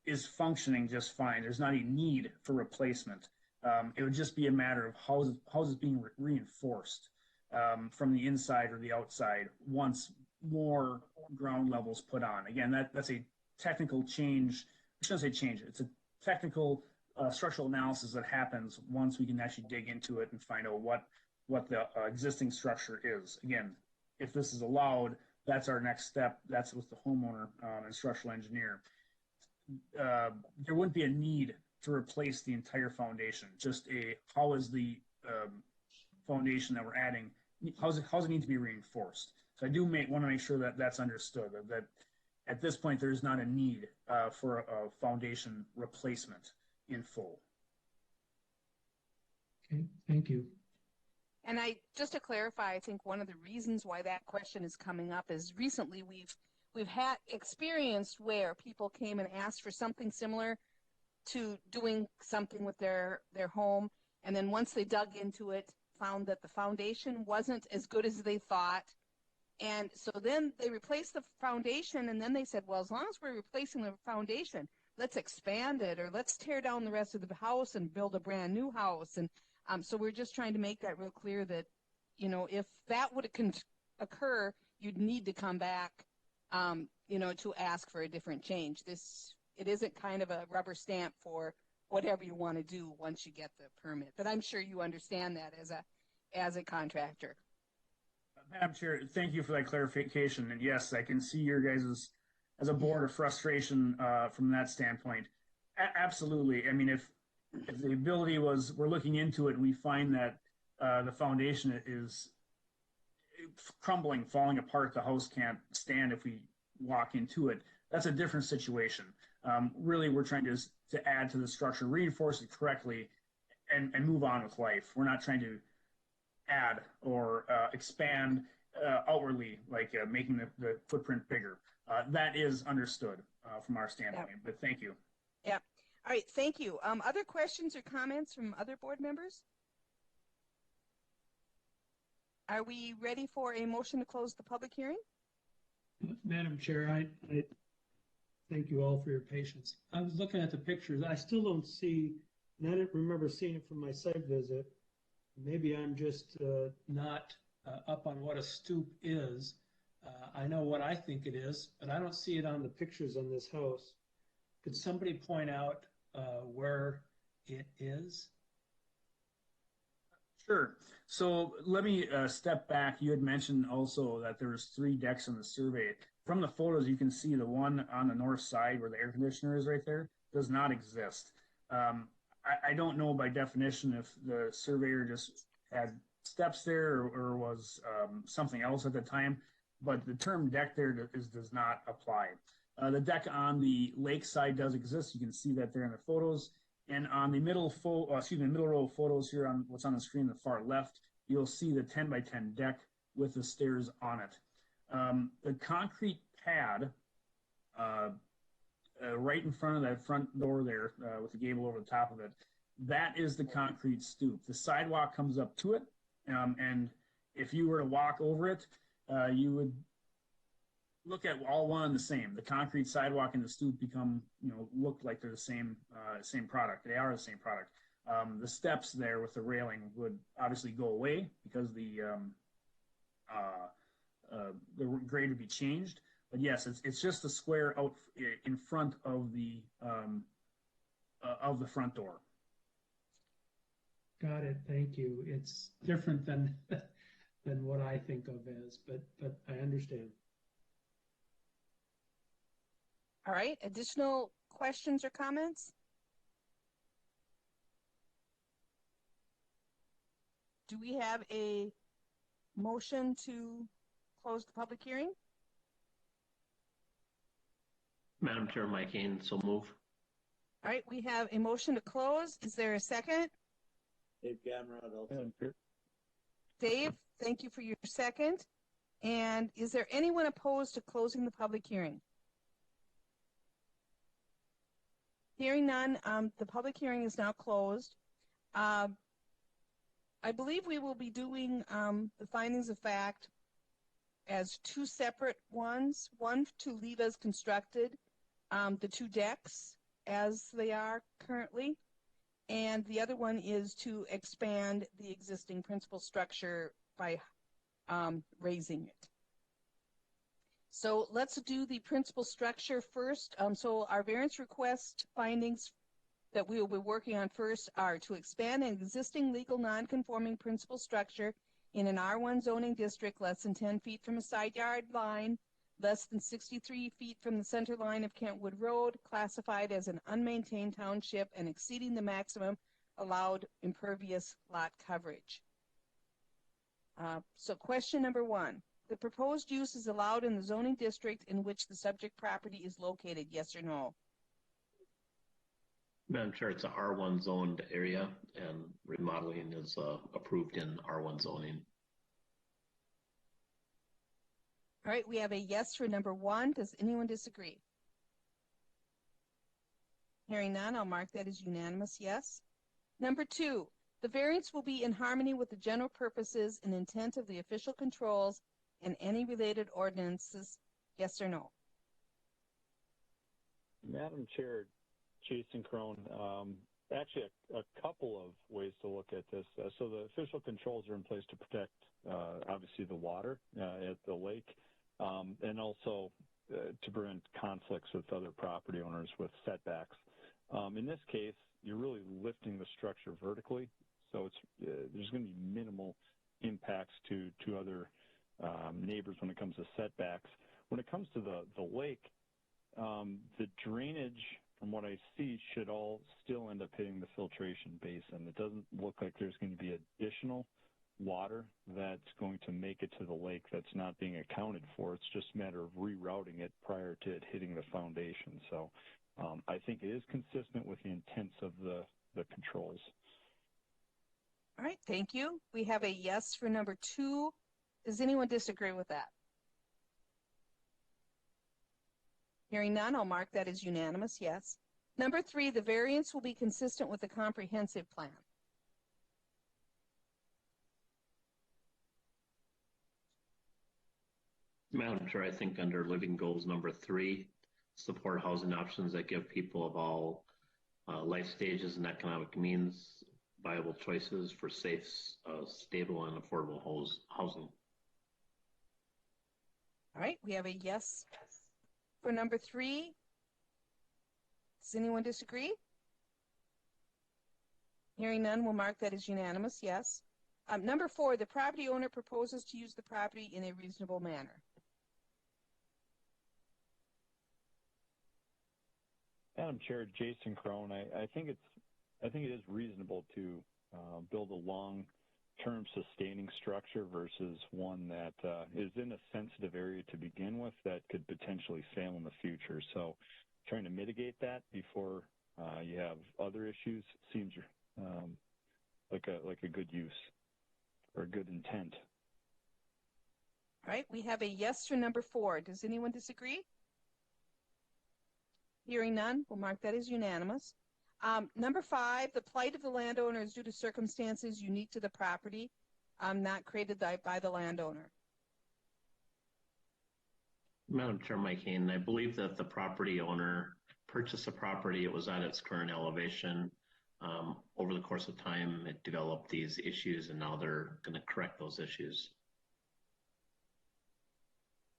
is functioning just fine. There's not a need for replacement. It would just be a matter of how is it being reinforced from the inside or the outside once more ground levels put on. Again, that's a technical change. I shouldn't say change. It's a technical structural analysis that happens once we can actually dig into it and find out what the existing structure is. Again, if this is allowed, that's our next step. That's with the homeowner and structural engineer. There wouldn't be a need to replace the entire foundation. Just how is the foundation that we're adding, how's it need to be reinforced? So I do want to make sure that that's understood, that at this point there's not a need for a foundation replacement in full. Okay, thank you. And just to clarify, I think one of the reasons why that question is coming up is recently we've had experienced where people came and asked for something similar to doing something with their home, and then once they dug into it, found that the foundation wasn't as good as they thought. And so then they replaced the foundation, and then they said, well, as long as we're replacing the foundation, let's expand it, or let's tear down the rest of the house and build a brand new house. And so we're just trying to make that real clear that, you know, if that would occur, you'd need to come back, you know, to ask for a different change. It isn't kind of a rubber stamp for whatever you want to do once you get the permit. But I'm sure you understand that as a contractor. Madam Chair, thank you for that clarification. And yes, I can see your guys' as a board of frustration from that standpoint. Absolutely. I mean, if the ability was, we're looking into it and we find that the foundation is crumbling, falling apart, the house can't stand if we walk into it, that's a different situation. Really, we're trying to add to the structure, reinforce it correctly, and move on with life. We're not trying to add or expand outwardly, like making the footprint bigger. That is understood from our standpoint, but thank you. Yeah. All right, thank you. Other questions or comments from other board members? Are we ready for a motion to close the public hearing? Madam Chair, I thank you all for your patience. I was looking at the pictures. I still don't see, and I didn't remember seeing it from my site visit. Maybe I'm just not up on what a stoop is. I know what I think it is, but I don't see it on the pictures on this house. Could somebody point out where it is? Sure. So let me step back. You had mentioned also that there was 3 decks on the survey. From the photos, you can see the one on the north side where the air conditioner is right there does not exist. I don't know by definition if the surveyor just had steps there or was something else at the time, but the term deck there does not apply. The deck on the lake side does exist. You can see that there in the photos. And on the middle row of photos here on what's on the screen, the far left, you'll see the 10 by 10 deck with the stairs on it. The concrete pad right in front of that front door there with the gable over the top of it, that is the concrete stoop. The sidewalk comes up to it, and if you were to walk over it, you would look at all one and the same. The concrete sidewalk and the stoop become, look like they're the same product. They are the same product. The steps there with the railing would obviously go away because the grade would be changed. But yes, it's just a square out in front of the front door. Got it. Thank you. It's different than what I think of as, but I understand. All right. Additional questions or comments? Do we have a motion to close the public hearing? Madam Chair, Mike Hain, so move. All right. We have a motion to close. Is there a second? Dave Gamrod. Dave, thank you for your second. And is there anyone opposed to closing the public hearing? Hearing none, the public hearing is now closed. I believe we will be doing the findings of fact as 2 separate ones. One to leave as constructed, the 2 decks as they are currently, and the other one is to expand the existing principal structure by raising it. So let's do the principal structure first. So our variance request findings that we will be working on first are to expand an existing legal non-conforming principal structure in an R1 zoning district less than 10 feet from a side yard line, less than 63 feet from the center line of Kentwood Road, classified as an unmaintained township and exceeding the maximum allowed impervious lot coverage. So question number 1. The proposed use is allowed in the zoning district in which the subject property is located, yes or no? Madam Chair, it's a R1 zoned area, and remodeling is approved in R1 zoning. All right, we have a yes for number 1. Does anyone disagree? Hearing none, I'll mark that as unanimous yes. Number 2, the variance will be in harmony with the general purposes and intent of the official controls and any related ordinances, yes or no? Madam Chair, Jason Crone, actually a couple of ways to look at this. So the official controls are in place to protect, obviously, the water at the lake, and also to prevent conflicts with other property owners with setbacks. In this case, you're really lifting the structure vertically, so there's going to be minimal impacts to other neighbors when it comes to setbacks. When it comes to the lake, the drainage, from what I see, should all still end up hitting the filtration basin. It doesn't look like there's going to be additional water that's going to make it to the lake that's not being accounted for. It's just a matter of rerouting it prior to it hitting the foundation. So I think it is consistent with the intents of the controls. All right, thank you. We have a yes for number 2. Does anyone disagree with that? Hearing none, I'll mark that as unanimous yes. Number 3, the variance will be consistent with the comprehensive plan. Madam Chair, I think under living goals number 3, support housing options that give people of all life stages and economic means viable choices for safe, stable, and affordable housing. All right, we have a yes for number 3. Does anyone disagree? Hearing none, we'll mark that as unanimous yes. Number 4, the property owner proposes to use the property in a reasonable manner. Madam Chair, Jason Crone, I think it is reasonable to build a long-term sustaining structure versus one that is in a sensitive area to begin with that could potentially fail in the future. So trying to mitigate that before you have other issues seems like a good use or a good intent. All right, we have a yes for number 4. Does anyone disagree? Hearing none, we'll mark that as unanimous. Number 5, the plight of the landowner is due to circumstances unique to the property, not created by the landowner. Madam Chair, Mike Hayden, I believe that the property owner purchased the property. It was at its current elevation. Over the course of time, it developed these issues, and now they're going to correct those issues.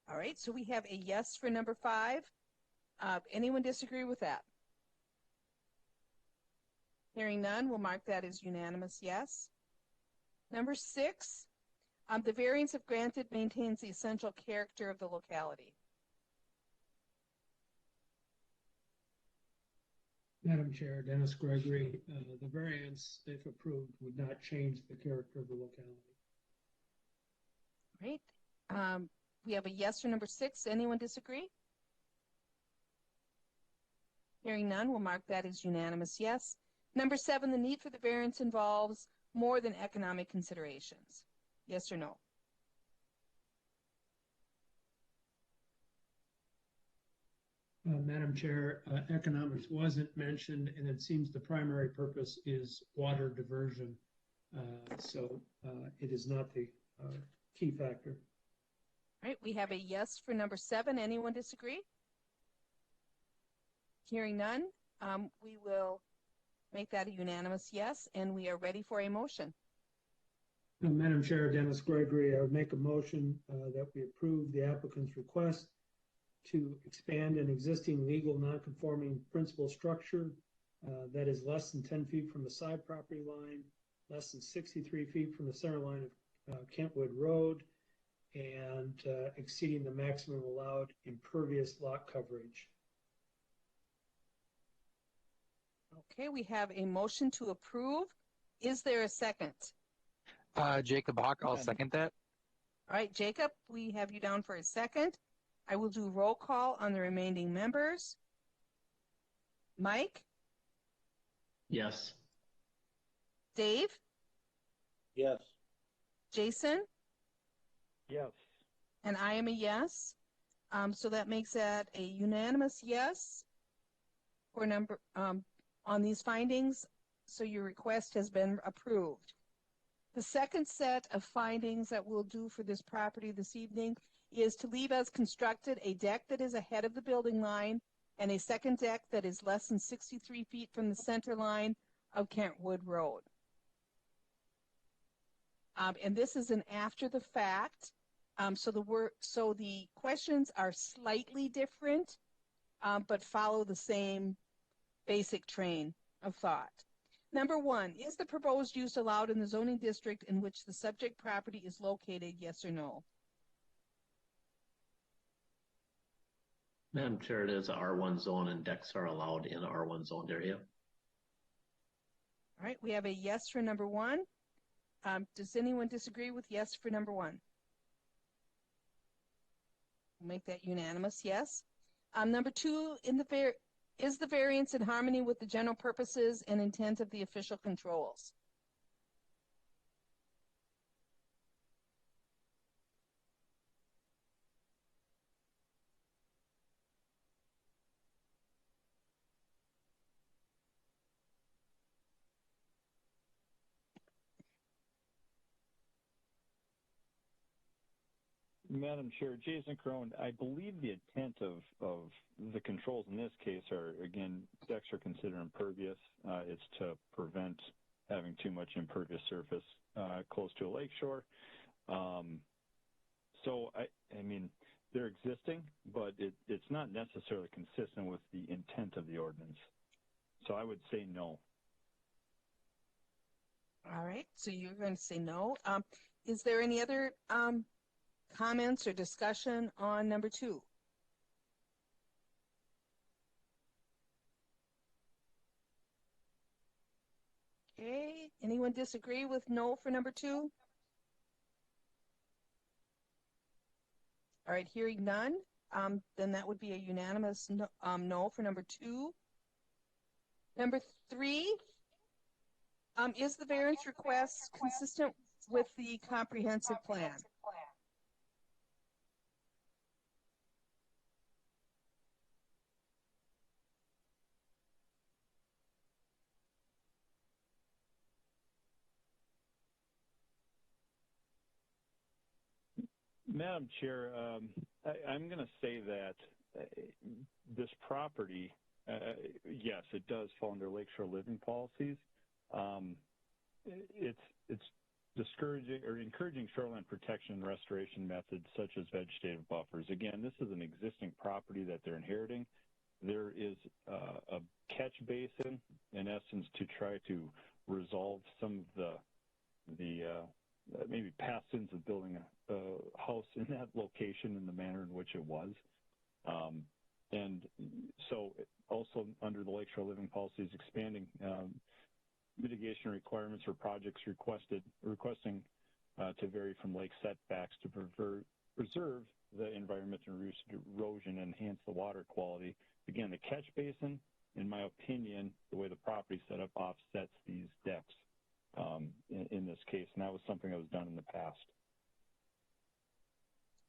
All right, so we have a yes for number 5. Anyone disagree with that? Hearing none, we'll mark that as unanimous yes. Number 6, the variance if granted maintains the essential character of the locality. Madam Chair, Dennis Gregory, the variance, if approved, would not change the character of the locality. Great. We have a yes for number 6. Anyone disagree? Hearing none, we'll mark that as unanimous yes. Number 7, the need for the variance involves more than economic considerations. Yes or no? Madam Chair, economics wasn't mentioned, and it seems the primary purpose is water diversion. So it is not the key factor. All right, we have a yes for number 7. Anyone disagree? Hearing none, we will make that a unanimous yes, and we are ready for a motion. Madam Chair, Dennis Gregory, I would make a motion that we approve the applicant's request to expand an existing legal non-conforming principal structure that is less than 10 feet from the side property line, less than 63 feet from the center line of Kentwood Road, and exceeding the maximum allowed impervious lot coverage. Okay, we have a motion to approve. Is there a second? Jacob Hawk, I'll second that. All right, Jacob, we have you down for a second. I will do roll call on the remaining members. Mike? Yes. Dave? Yes. Jason? Yes. And I am a yes. So that makes that a unanimous yes for number on these findings. So your request has been approved. The second set of findings that we'll do for this property this evening is to leave as constructed a deck that is ahead of the building line and a second deck that is less than 63 feet from the center line of Kentwood Road. And this is an after the fact. So the questions are slightly different, but follow the same basic train of thought. Number one, is the proposed use allowed in the zoning district in which the subject property is located, yes or no? Madam Chair, it is a R1 zone and decks are allowed in R1 zoned area. All right, we have a yes for number one. Does anyone disagree with yes for number one? We'll make that unanimous, yes. Number two, is the variance in harmony with the general purposes and intent of the official controls? Madam Chair, Jason Crone, I believe the intent of the controls in this case are, again, decks are considered impervious. It's to prevent having too much impervious surface close to a lakeshore. So, I mean, they're existing, but it's not necessarily consistent with the intent of the ordinance. So I would say no. All right, so you're going to say no. Is there any other comments or discussion on number two? Okay, anyone disagree with no for number two? All right, hearing none, then that would be a unanimous no for number two. Number three, is the variance request consistent with the comprehensive plan? Madam Chair, I'm going to say that this property, yes, it does fall under Lakeshore Living Policies. It's discouraging or encouraging shoreline protection and restoration methods such as vegetative buffers. Again, this is an existing property that they're inheriting. There is a catch basin, in essence, to try to resolve some of the maybe past sins of building a house in that location in the manner in which it was. And so also under the Lakeshore Living Policies, expanding mitigation requirements for projects requesting to vary from lake setbacks to preserve the environment and reduce erosion and enhance the water quality. Again, the catch basin, in my opinion, the way the property set up offsets these decks in this case, and that was something that was done in the past.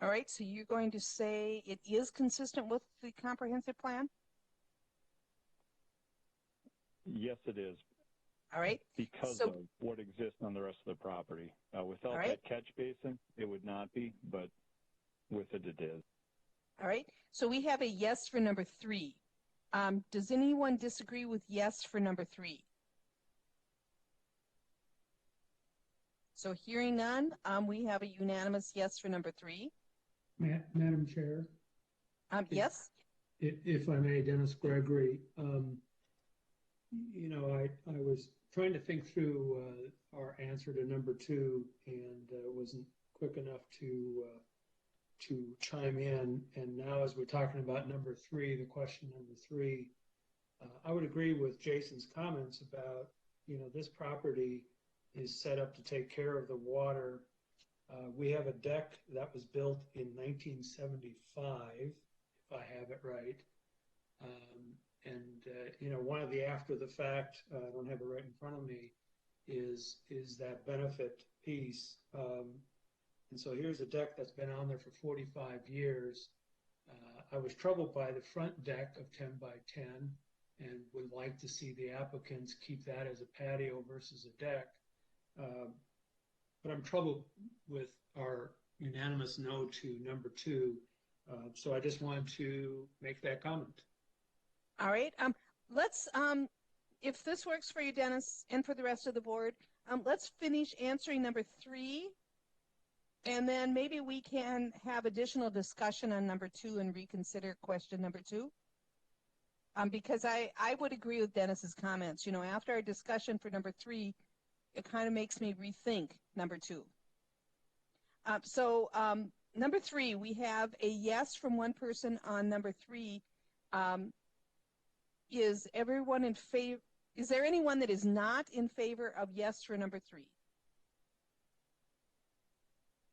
All right, so you're going to say it is consistent with the comprehensive plan? Yes, it is. All right. Because of what exists on the rest of the property. Without that catch basin, it would not be, but with it, it is. All right. So we have a yes for number three. Does anyone disagree with yes for number three? So hearing none, we have a unanimous yes for number three. Madam Chair? Yes? If I may, Dennis Gregory, you know, I was trying to think through our answer to number two and wasn't quick enough to chime in. And now as we're talking about number three, the question number three, I would agree with Jason's comments about, you know, this property is set up to take care of the water. We have a deck that was built in 1975, if I have it right. You know, one of the after the fact, I don't have it right in front of me, is that benefit piece. And so here's a deck that's been on there for 45 years. I was troubled by the front deck of 10 by 10 and would like to see the applicants keep that as a patio versus a deck. But I'm troubled with our unanimous no to number 2. So I just wanted to make that comment. All right. Let's, if this works for you, Dennis, and for the rest of the board, let's finish answering number 3. And then maybe we can have additional discussion on number 2 and reconsider question number 2. Because I would agree with Dennis's comments. You know, after our discussion for number 3, it kind of makes me rethink number 2. Number 3, we have a yes from one person on number 3. Is everyone in favor? Is there anyone that is not in favor of yes for number 3?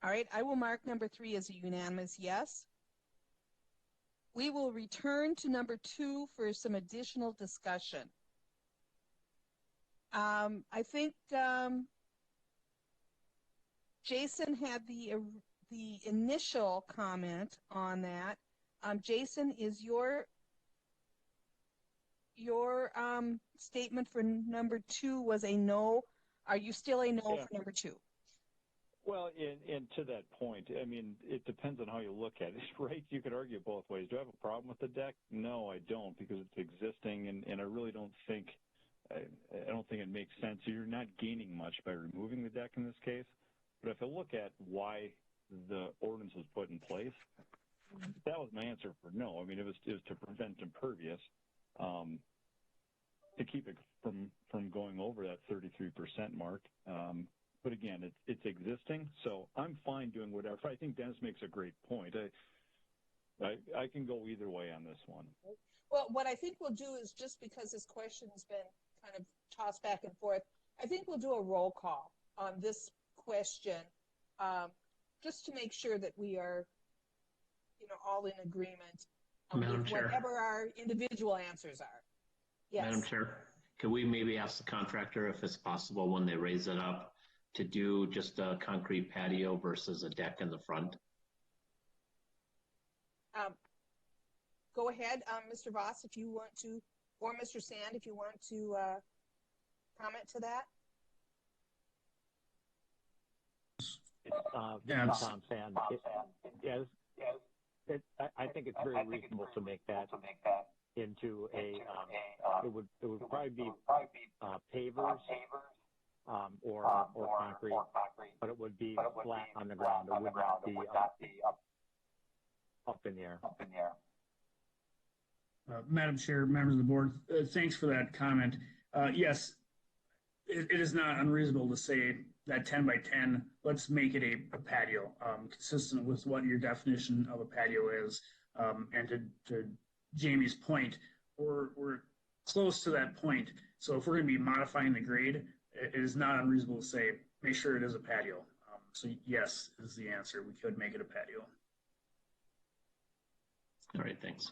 All right, I will mark number 3 as a unanimous yes. We will return to number 2 for some additional discussion. I think Jason had the initial comment on that. Jason, is your statement for number 2 was a no? Are you still a no for number 2? Well, and to that point, I mean, it depends on how you look at it, right? You could argue both ways. Do I have a problem with the deck? No, I don't, because it's existing, and I really don't think I don't think it makes sense. You're not gaining much by removing the deck in this case. But if I look at why the ordinance was put in place, that was my answer for no. I mean, it was to prevent impervious, to keep it from going over that 33% mark. But again, it's existing, so I'm fine doing whatever. I think Dennis makes a great point. I can go either way on this one. Well, what I think we'll do is, just because this question's been kind of tossed back and forth, I think we'll do a roll call on this question, just to make sure that we are, all in agreement Madam with Chair. whatever our individual answers are. Yes. Madam Chair, could we maybe ask the contractor if it's possible when they raise it up to do just a concrete patio versus a deck in the front? Go ahead, Mr. Voss, if you want to, or Mr. Sand, if you want to comment to that. Tom Sand. I think it's very reasonable to make that into a. It would probably be pavers. Or concrete, but it would be flat on the ground. It would not be up in the air. Madam Chair, members of the board, thanks for that comment. Yes, it is not unreasonable to say that 10 by 10, let's make it a patio, consistent with what your definition of a patio is. And to Jamie's point, we're close to that point. So if we're going to be modifying the grade, it is not unreasonable to say, make sure it is a patio. So yes is the answer. We could make it a patio. All right, thanks.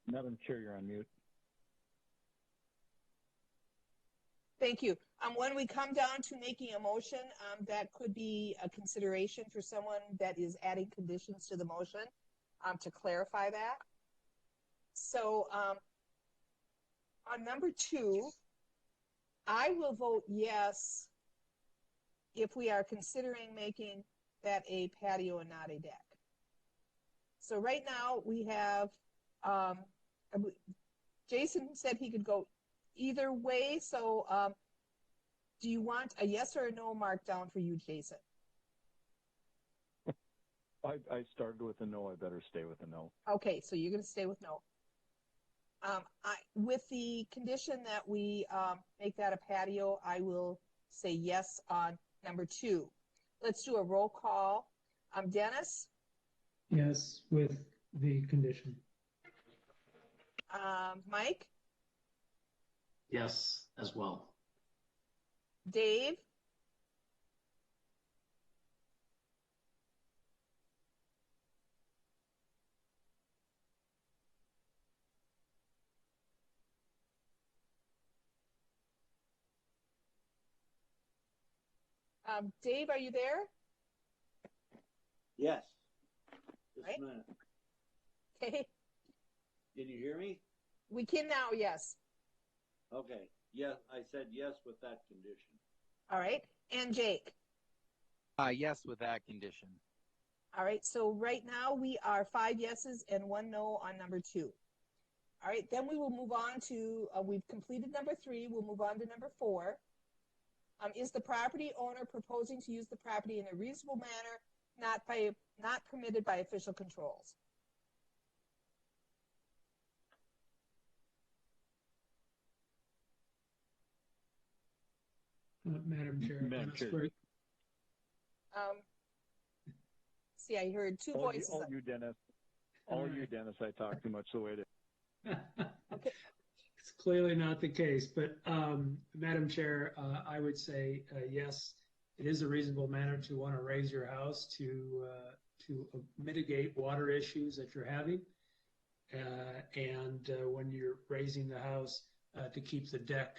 Madam Chair, you're on mute. Thank you. When we come down to making a motion, that could be a consideration for someone that is adding conditions to the motion, to clarify that. So on number 2, I will vote yes if we are considering making that a patio and not a deck. So right now we have, Jason said he could go either way. So do you want a yes or a no mark down for you, Jason? I started with a no. I better stay with a no. Okay, so you're going to stay with no. With the condition that we make that a patio, I will say yes on number 2. Let's do a roll call. Dennis? Yes, with the condition. Mike? Yes, as well. Dave? Dave, are you there? Yes. Just Right. a minute. Okay. Can you hear me? We can now, yes. Okay. Yes, I said yes with that condition. All right. And Jake? Yes, with that condition. All right. So right now we are 5 yeses and 1 no on number 2. All right. Then we will move on to, we've completed number 3. We'll move on to number 4. Is the property owner proposing to use the property in a reasonable manner, not permitted by official controls? Madam Chair. Madam Dennis Chair. Greg. See, I heard 2 All voices. you, Dennis. All you, Dennis. I talk too much the way to. Okay. It's clearly not the case, but Madam Chair, I would say yes, it is a reasonable manner to want to raise your house to mitigate water issues that you're having, and when you're raising the house to keep the deck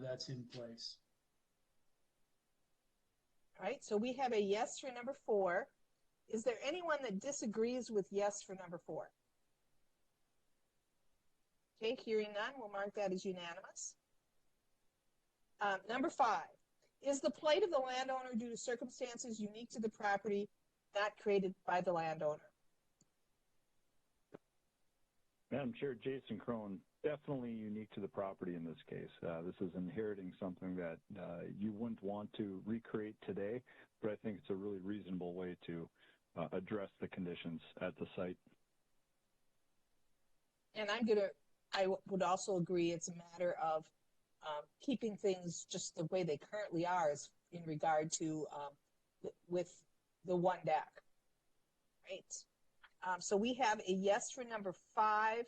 that's in place. All right. So we have a yes for number 4. Is there anyone that disagrees with yes for number 4? Okay, hearing none, we'll mark that as unanimous. Number 5, is the plight of the landowner due to circumstances unique to the property, not created by the landowner? Madam Chair, Jason Crone, definitely unique to the property in this case. This is inheriting something that you wouldn't want to recreate today, but I think it's a really reasonable way to address the conditions at the site. And I would also agree it's a matter of keeping things just the way they currently are is in regard to with the one deck, right? So we have a yes for number 5.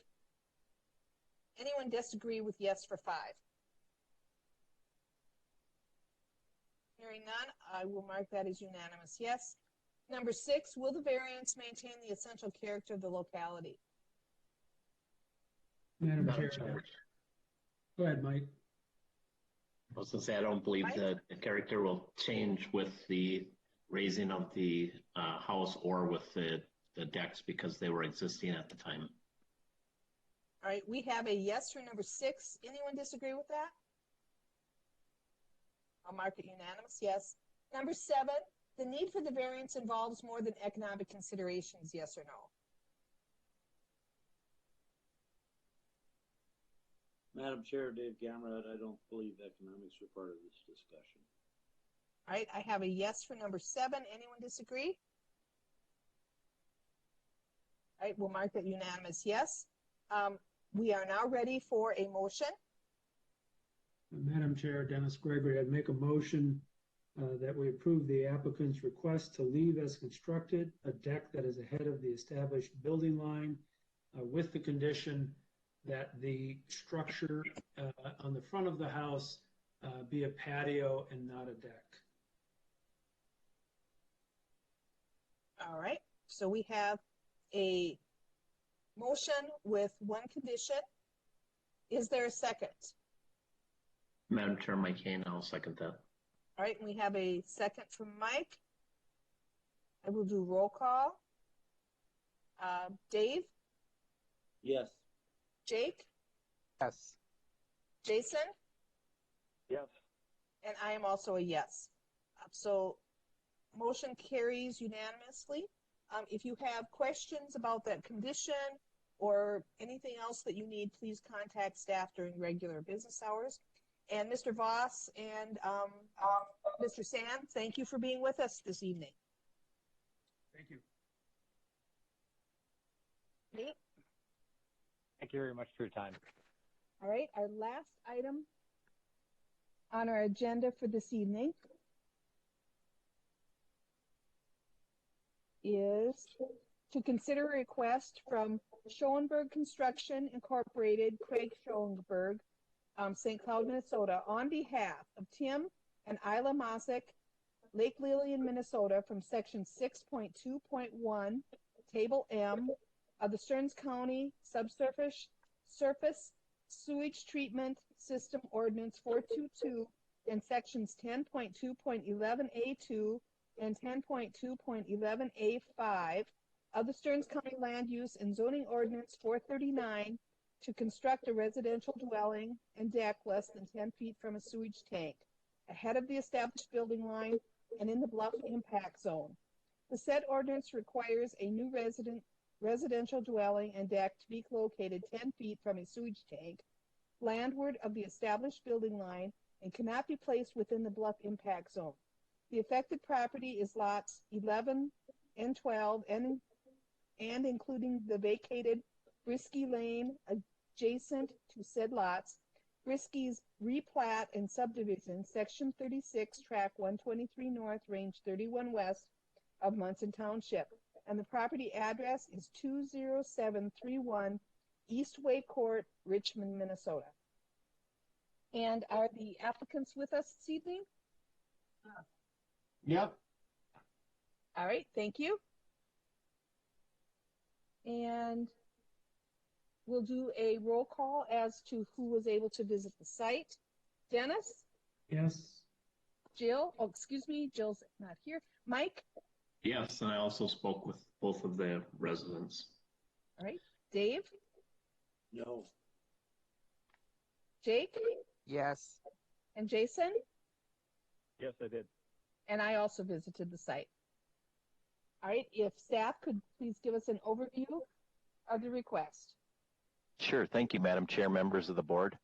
Anyone disagree with yes for 5? Hearing none, I will mark that as unanimous yes. Number 6, will the variance maintain the essential character of the locality? Madam Chair. Go ahead, Mike. I was going to say, I don't believe that the character will change with the raising of the house or with the decks because they were existing at the time. All right, we have a yes for number 6. Anyone disagree with that? I'll mark it unanimous, yes. Number 7, the need for the variance involves more than economic considerations, yes or no? Madam Chair, Dave Gamrad, I don't believe economics are part of this discussion. All right, I have a yes for number 7. Anyone disagree? All right, we'll mark that unanimous yes. We are now ready for a motion. Madam Chair, Dennis Gregory, I'd make a motion that we approve the applicant's request to leave as constructed a deck that is ahead of the established building line with the condition that the structure on the front of the house be a patio and not a deck. All right, so we have a motion with one condition. Is there a second? Madam Chair, Mike Kane, I'll second that. All right, we have a second from Mike. I will do roll call. Dave? Yes. Jake? Yes. Jason? Yes. And I am also a yes. So motion carries unanimously. If you have questions about that condition or anything else that you need, please contact staff during regular business hours. And Mr. Voss and Mr. Sand, thank you for being with us this evening. Thank you. Nate? Thank you very much for your time. All right, our last item on our agenda for this evening is to consider a request from Schoenberg Construction Incorporated, Craig Schoenberg, St. Cloud, Minnesota, on behalf of Tim and Isla Mosick, Lake Lillian, Minnesota, from Section 6.2.1, Table M of the Stearns County Subsurface Sewage Treatment System Ordinance 422 in sections 10.2.11A2 and 10.2.11A5 of the Stearns County Land Use and Zoning Ordinance 439 to construct a residential dwelling and deck less than 10 feet from a sewage tank, ahead of the established building line and in the bluff impact zone. The said ordinance requires a new residential dwelling and deck to be located 10 feet from a sewage tank, landward of the established building line, and cannot be placed within the bluff impact zone. The affected property is lots 11 and 12 and including the vacated Brisky Lane adjacent to said lots, Brisky's replat and subdivision, section 36, track 123 north, range 31 west of Munson Township. And the property address is 20731 Eastway Court, Richmond, Minnesota. And are the applicants with us this evening? Yep. All right, thank you. And we'll do a roll call as to who was able to visit the site. Dennis? Yes. Jill? Oh, excuse me, Jill's not here. Mike? Yes, and I also spoke with both of the residents. All right. Dave? No. Jake? Yes. And Jason? Yes, I did. And I also visited the site. All right, if staff could please give us an overview of the request. Sure. Thank you, Madam Chair, members of the board.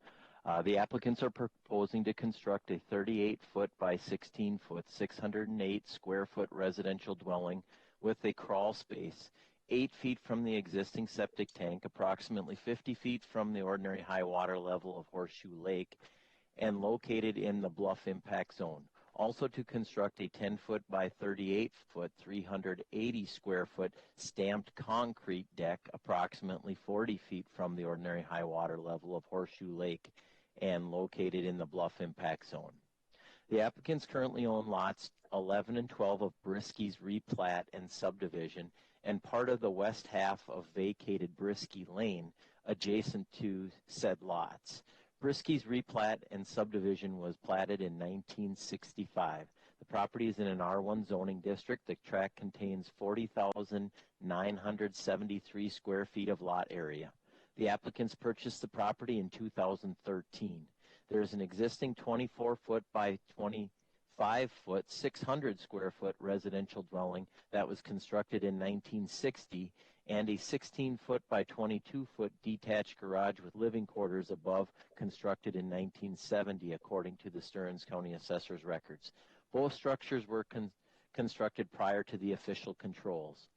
The applicants are proposing to construct a 38-foot by 16-foot, 608-square-foot residential dwelling with a crawl space 8 feet from the existing septic tank, approximately 50 feet from the ordinary high water level of Horseshoe Lake, and located in the bluff impact zone. Also to construct a 10-foot by 38-foot, 380-square-foot stamped concrete deck approximately 40 feet from the ordinary high water level of Horseshoe Lake and located in the bluff impact zone. The applicants currently own lots 11 and 12 of Brisky's replat and subdivision and part of the west half of vacated Brisky Lane adjacent to said lots. Brisky's replat and subdivision was platted in 1965. The property is in an R1 zoning district. The tract contains 40,973 square feet of lot area. The applicants purchased the property in 2013. There is an existing 24-foot by 25-foot, 600-square-foot residential dwelling that was constructed in 1960 and a 16-foot by 22-foot detached garage with living quarters above, constructed in 1970, according to the Stearns County Assessor's records. Both structures were constructed prior to the official controls.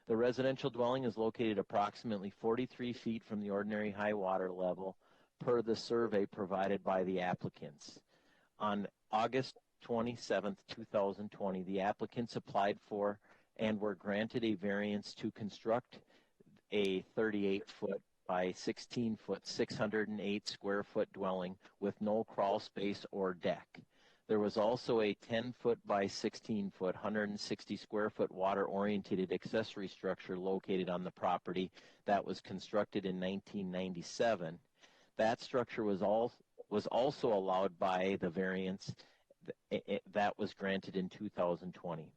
The residential dwelling is located approximately 43 feet from the ordinary high water level per the survey provided by the applicants. On August 27, 2020, the applicants applied for and were granted a variance to construct a 38-foot by 16-foot, 608-square-foot dwelling with no crawl space or deck. There was also a 10-foot by 16-foot, 160-square-foot water-oriented accessory structure located on the property that was constructed in 1997. That structure was also allowed by the variance that was granted in 2020.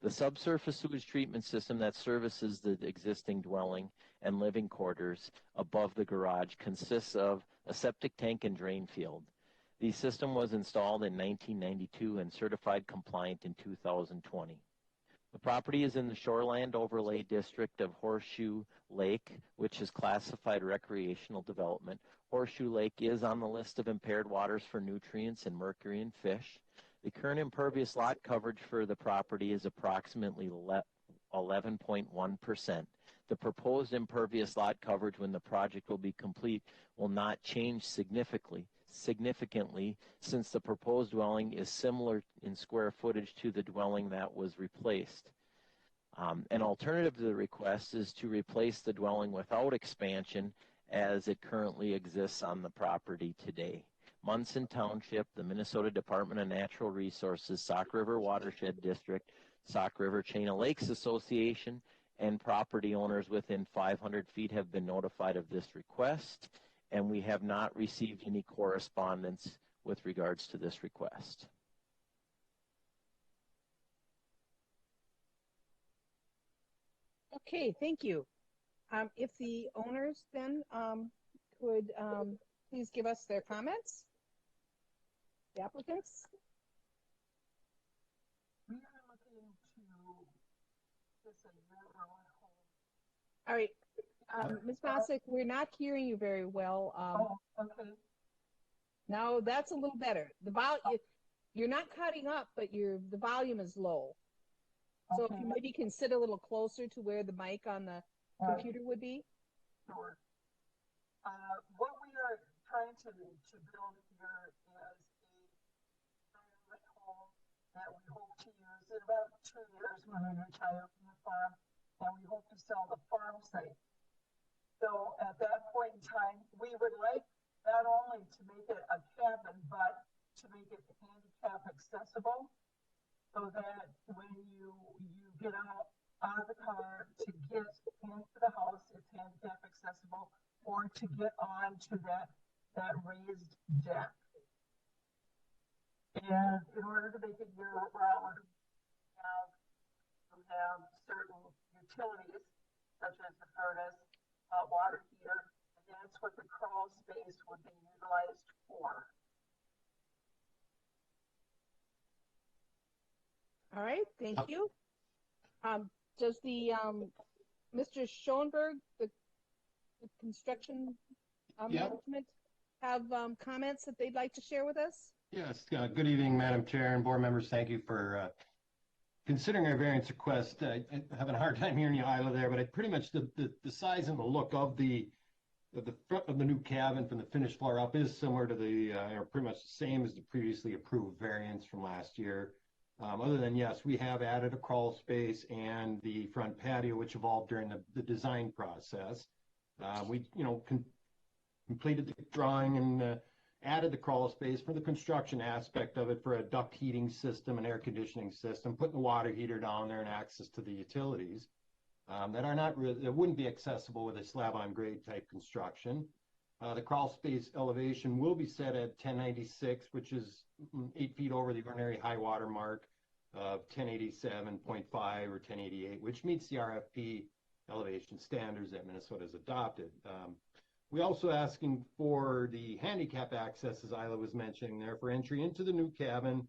The subsurface sewage treatment system that services the existing dwelling and living quarters above the garage consists of a septic tank and drain field. The system was installed in 1992 and certified compliant in 2020. The property is in the Shoreland Overlay District of Horseshoe Lake, which is classified recreational development. Horseshoe Lake is on the list of impaired waters for nutrients and mercury in fish. The current impervious lot coverage for the property is approximately 11.1%. The proposed impervious lot coverage when the project will be complete will not change significantly since the proposed dwelling is similar in square footage to the dwelling that was replaced. An alternative to the request is to replace the dwelling without expansion as it currently exists on the property today. Munson Township, the Minnesota Department of Natural Resources, Sauk River Watershed District, Sauk River Chain of Lakes Association, and property owners within 500 feet have been notified of this request, and we have not received any correspondence with regards to this request. Okay, thank you. If the owners then could please give us their comments, the applicants. We are looking to this a year-round home. All right, Ms. Bosick, we're not hearing you very well. Okay. Now that's a little better. You're not cutting up, but the volume is low. So if you maybe can sit a little closer to where the mic on the computer would be. Sure. What we are trying to build here is a retirement home that we hope to use in about 2 years when we retire from the farm, and we hope to sell the farm site. So at that point in time, we would like not only to make it a cabin, but to make it handicap accessible, so that when you get out of the car to get into the house, it's handicap accessible, or to get onto that raised deck. And in order to make it year-round, we have certain utilities, such as the furnace, water heater, and that's what the crawl space would be utilized for. All right, thank you. Does the Mr. Schoenberg, the construction management, have comments that they'd like to share with us? Yes. Good evening, Madam Chair and board members. Thank you for considering our variance request. I'm having a hard time hearing you, Isla, there, but pretty much the size and the look of the front of the new cabin from the finished floor up is similar to or pretty much the same as the previously approved variance from last year. Other than, yes, we have added a crawl space and the front patio, which evolved during the design process. We, completed the drawing and added the crawl space for the construction aspect of it for a duct heating system and air conditioning system, putting the water heater down there and access to the utilities that wouldn't be accessible with a slab-on-grade type construction. The crawl space elevation will be set at 1096, which is 8 feet over the ordinary high water mark of 1087.5 or 1088, which meets the RFP elevation standards that Minnesota has adopted. We're also asking for the handicap access, as Isla was mentioning there, for entry into the new cabin.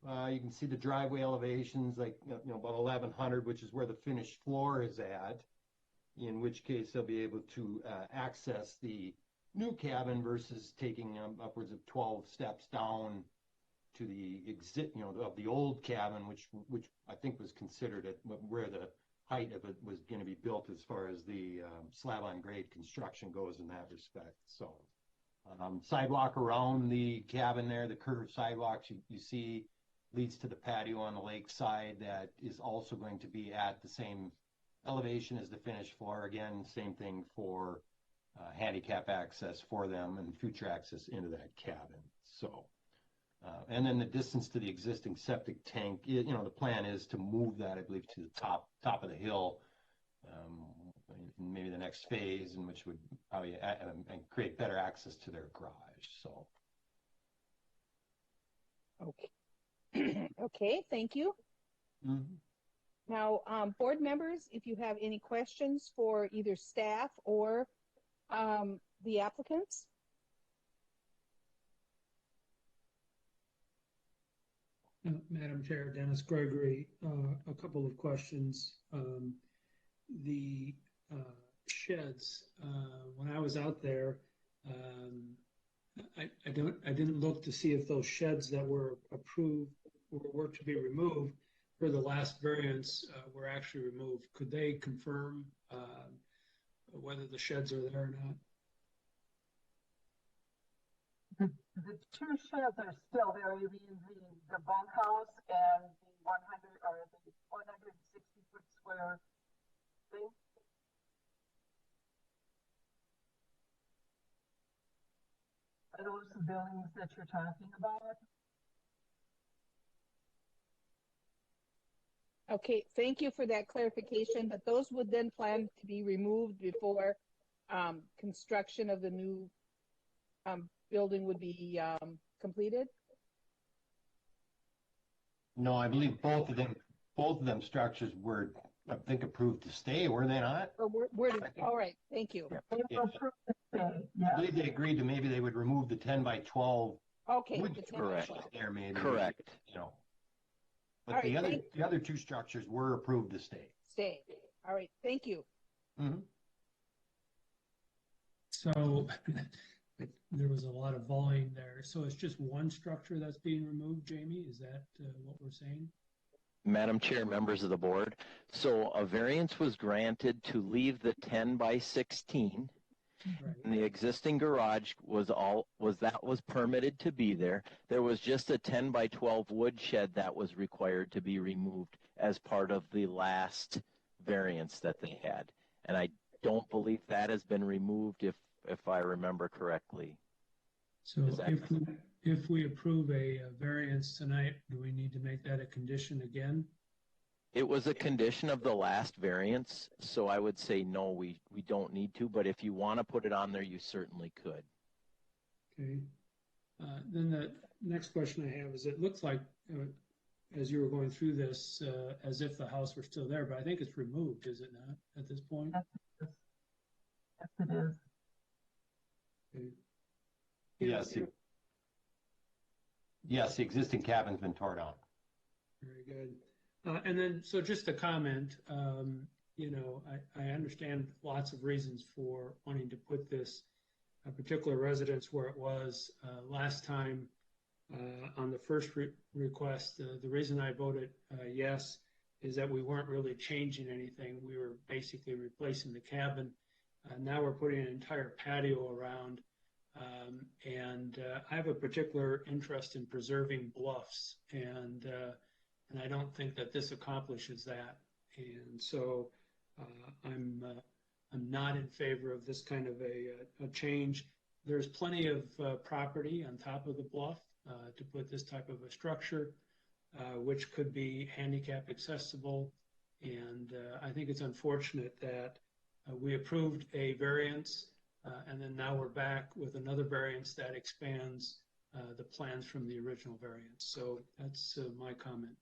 You can see the driveway elevations, like about 1100, which is where the finished floor is at, in which case they'll be able to access the new cabin versus taking upwards of 12 steps down to the of the old cabin, which I think was considered at where the height of it was going to be built as far as the slab-on-grade construction goes in that respect. So sidewalk around the cabin there, the curved sidewalks you see leads to the patio on the lake side that is also going to be at the same elevation as the finished floor. Again, same thing for handicap access for them and future access into that cabin. So, and then the distance to the existing septic tank, the plan is to move that, I believe, to the top of the hill, in maybe the next phase, in which would probably and create better access to their garage. So. Okay. Okay, thank you. Mm-hmm. Now, board members, if you have any questions for either staff or the applicants. Madam Chair, Dennis Gregory, a couple of questions. The sheds, when I was out there, I didn't look to see if those sheds that were approved or were to be removed for the last variance were actually removed. Could they confirm whether the sheds are there or not? The two sheds are still there. You mean the bunkhouse and the 100 or the 160-foot square thing? Are those the buildings that you're talking about? Okay, thank you for that clarification, but those would then plan to be removed before construction of the new building would be completed? No, I believe both of them structures were, I think, approved to stay, were they not? Or all right, thank you. Yeah. I believe they agreed to maybe they would remove the 10 by 12. Okay, wood the 10 by Correct. 12. There maybe. Correct. You know. But All right, the other two structures were approved to stay. Stay. All right, thank you. Mm-hmm. So there was a lot of volume there. So it's just one structure that's being removed, Jamie? Is that what we're saying? Madam Chair, members of the board, so a variance was granted to leave the 10 by 16. Right. And the existing garage was permitted to be there. There was just a 10 by 12 wood shed that was required to be removed as part of the last variance that they had. And I don't believe that has been removed if I remember correctly. So if we approve a variance tonight, do we need to make that a condition again? It was a condition of the last variance, so I would say no, we don't need to, but if you want to put it on there, you certainly could. Okay. Then the next question I have is, it looks like, as you were going through this, as if the house were still there, but I think it's removed, is it not, at this point? Yes, it is. Okay. Yes. Yes, the existing cabin's been torn down. Very good. And then, so just a comment, you know, I understand lots of reasons for wanting to put this particular residence where it was last time on the first request. The reason I voted yes is that we weren't really changing anything. We were basically replacing the cabin. Now we're putting an entire patio around. And I have a particular interest in preserving bluffs, and I don't think that this accomplishes that. And so I'm not in favor of this kind of a change. There's plenty of property on top of the bluff to put this type of a structure, which could be handicap accessible. And I think it's unfortunate that we approved a variance and then now we're back with another variance that expands the plans from the original variance. So that's my comment.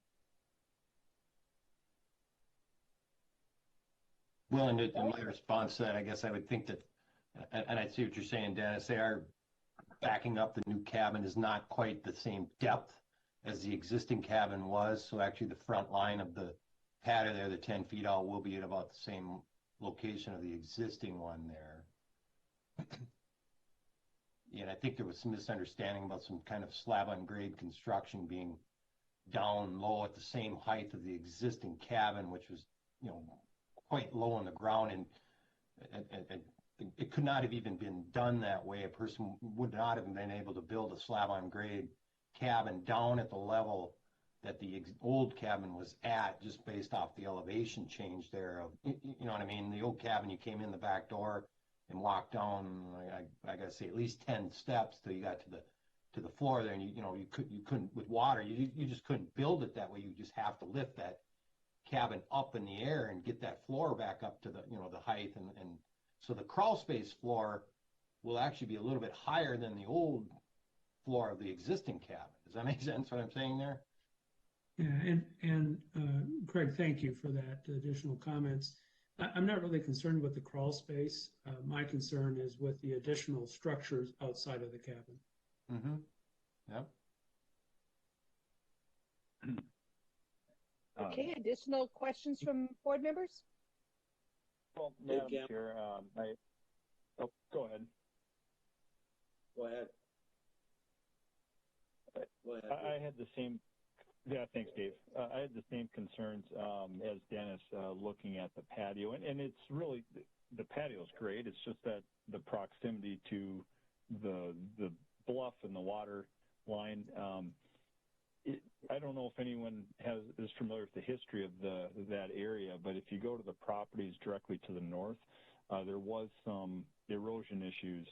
Well, and in my response to that, I guess I would think that, and I see what you're saying, Dennis, they are backing up. The new cabin is not quite the same depth as the existing cabin was. So actually the front line of the patio there, the 10 feet out, will be at about the same location of the existing one there. Yeah, and I think there was some misunderstanding about some kind of slab on grade construction being down low at the same height of the existing cabin, which was, you know, quite low on the ground, and it could not have even been done that way. A person would not have been able to build a slab on grade cabin down at the level that the old cabin was at, just based off the elevation change there. You know what I mean? The old cabin, you came in the back door and walked down, I gotta say, at least 10 steps till you got to the floor there, and you couldn't with water, you just couldn't build it that way. You just have to lift that cabin up in the air and get that floor back up to the the height, and so the crawl space floor will actually be a little bit higher than the old floor of the existing cabin. Does that make sense what I'm saying there? Yeah, and Craig, thank you for that additional comments. I'm not really concerned with the crawl space. My concern is with the additional structures outside of the cabin. Mm-hmm. Yep. Okay, additional questions from board members? Well, Madam Chair, go ahead. Go ahead. I had the same. Yeah, thanks, Dave. I had the same concerns as Dennis looking at the patio, and it's really the patio is great. It's just that the proximity to the bluff and the water line. I don't know if anyone is familiar with the history of that area, but if you go to the properties directly to the north, there was some erosion issues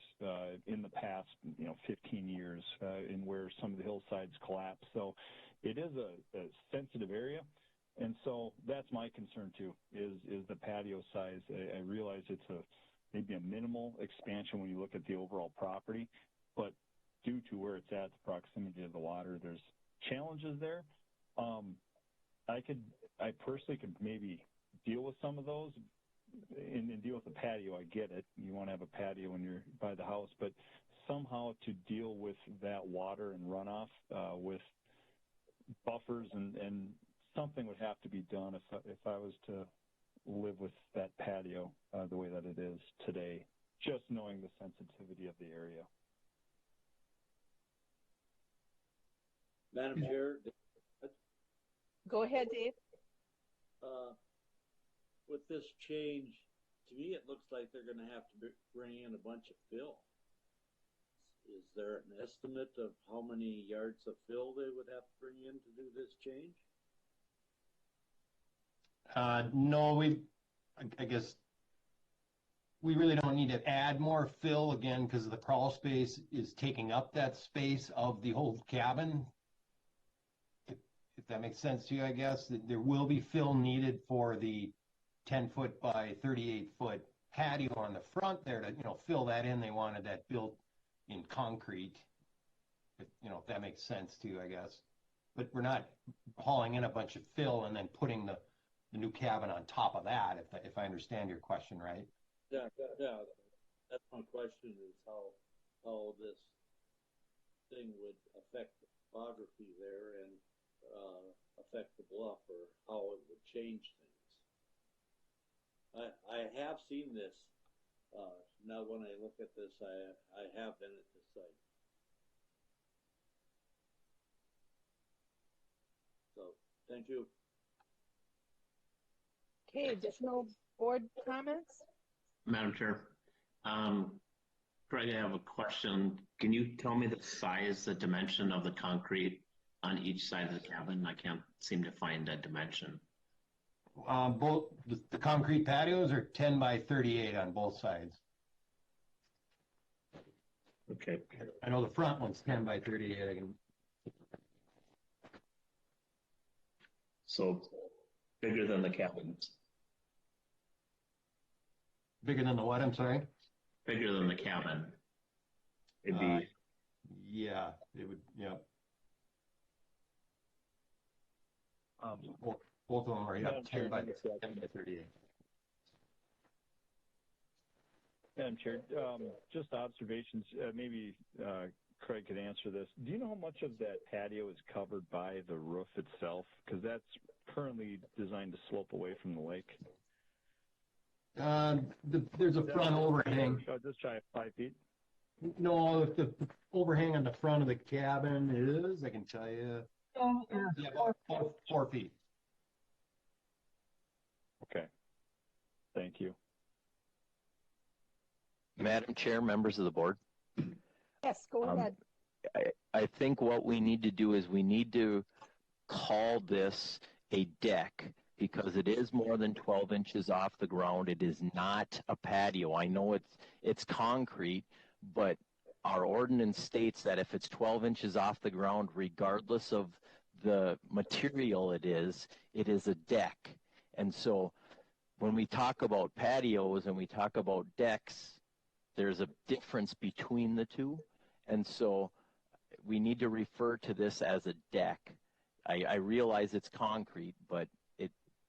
in the past, 15 years, in where some of the hillsides collapsed. So it is a sensitive area, and so that's my concern too. Is the patio size? I realize it's maybe a minimal expansion when you look at the overall property, but due to where it's at, the proximity of the water, there's challenges there. I personally could maybe deal with some of those and deal with the patio. I get it. You want to have a patio when you're by the house, but somehow to deal with that water and runoff with buffers and something would have to be done if I was to live with that patio the way that it is today, just knowing the sensitivity of the area. Madam Chair, Go ahead, Dave. with this change, to me, it looks like they're going to have to bring in a bunch of fill. Is there an estimate of how many yards of fill they would have to bring in to do this change? No, I guess we really don't need to add more fill again because the crawl space is taking up that space of the whole cabin. If that makes sense to you, I guess there will be fill needed for the 10-foot by 38-foot patio on the front there to, fill that in. They wanted that built in concrete, if that makes sense to you, I guess. But we're not hauling in a bunch of fill and then putting the new cabin on top of that, if I understand your question right. Yeah. That's my question, is how this thing would affect the topography there and affect the bluff, or how it would change things. I have seen this. Now when I look at this, I have been at this site. So, thank you. Okay, additional board comments? Madam Chair, Craig, I have a question. Can you tell me the size, the dimension of the concrete on each side of the cabin? I can't seem to find a dimension. Both the concrete patios are 10 by 38 on both sides. Okay. I know the front one's 10 by 38. So bigger than the cabins. Bigger than the what? I'm sorry. Bigger than the cabin. It'd be. Yeah, it would. Yeah. Both of them are 10 by 38. Madam Chair, just observations. Maybe Craig could answer this. Do you know how much of that patio is covered by the roof itself? Because that's currently designed to slope away from the lake. There's a front overhang. Just shy of 5 feet. No, the overhang on the front of the cabin is, I can tell you, about 4 feet. Okay. Thank you. Madam Chair, members of the board. Yes, go ahead. I think what we need to do is we need to call this a deck because it is more than 12 inches off the ground. It is not a patio. I know it's concrete, but our ordinance states that if it's 12 inches off the ground, regardless of the material it is a deck. And so when we talk about patios and we talk about decks, there's a difference between the two. And so we need to refer to this as a deck. I realize it's concrete, but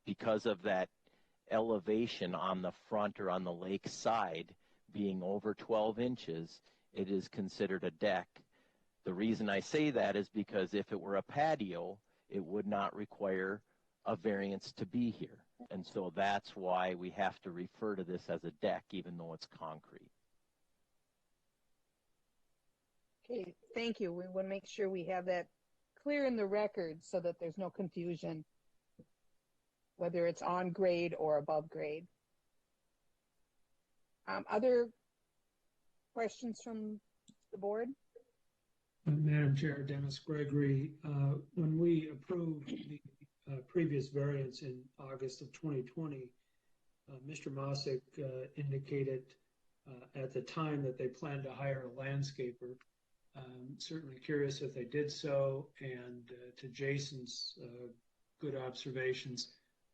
because of that elevation on the front or on the lake side being over 12 inches, it is considered a deck. The reason I say that is because if it were a patio, it would not require a variance to be here. And so that's why we have to refer to this as a deck, even though it's concrete. Okay, thank you. We want to make sure we have that clear in the record so that there's no confusion, whether it's on grade or above grade. Other questions from the board? Madam Chair, Dennis Gregory, when we approved the previous variance in August of 2020, Mr. Mossick indicated at the time that they planned to hire a landscaper. Certainly curious if they did so, and to Jason's good observations,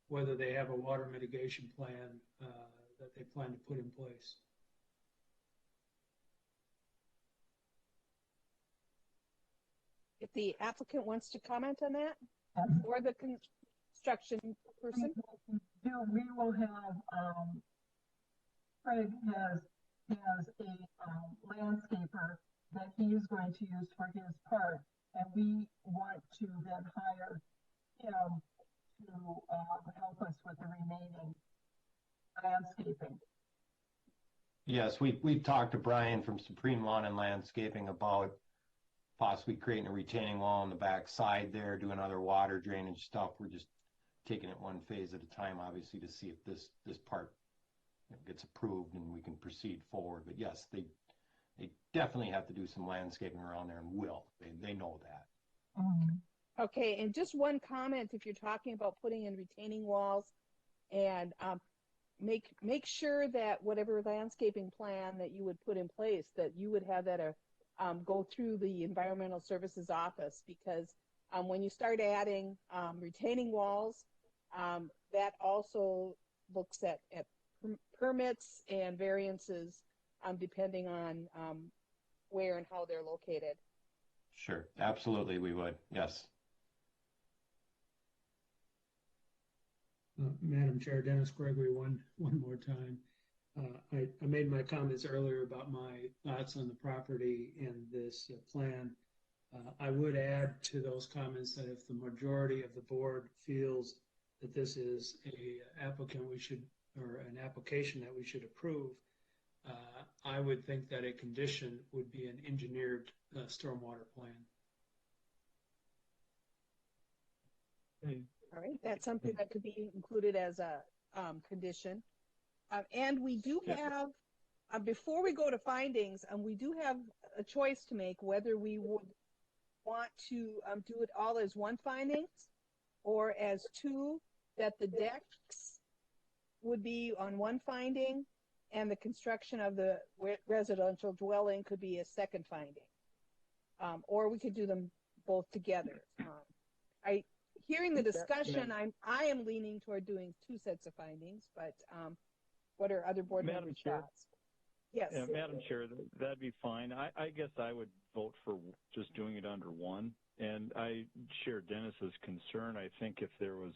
whether they have a water mitigation plan that they plan to put in place. if the applicant wants to comment on that, or the construction person. We will have, Craig has a landscaper that he is going to use for his part, and we want to then hire him to help us with the remaining landscaping. Yes, we've talked to Brian from Supreme Lawn and Landscaping about possibly creating a retaining wall on the back side there, doing other water drainage stuff. We're just taking it one phase at a time, obviously, to see if this part gets approved and we can proceed forward. But yes, they definitely have to do some landscaping around there, and will. They know that. Okay, and just one comment, if you're talking about putting in retaining walls, and make sure that whatever landscaping plan that you would put in place, that you would have that go through the Environmental Services Office, because when you start adding retaining walls, that also looks at permits and variances depending on where and how they're located. Sure, absolutely, we would, yes. Madam Chair, Dennis Gregory, one more time. I made my comments earlier about my thoughts on the property and this plan. I would add to those comments that if the majority of the board feels that this is an application that we should approve, I would think that a condition would be an engineered stormwater plan. All right, that's something that could be included as a condition. And we do have, before we go to findings, we do have a choice to make whether we would want to do it all as one finding or as two, that the decks would be on one finding and the construction of the residential dwelling could be a second finding. Or we could do them both together. Hearing the discussion, I am leaning toward doing two sets of findings, but what are other board members' thoughts? Yes. Yeah, Madam Chair, that'd be fine. I guess I would vote for just doing it under one. And I share Dennis's concern. I think if there was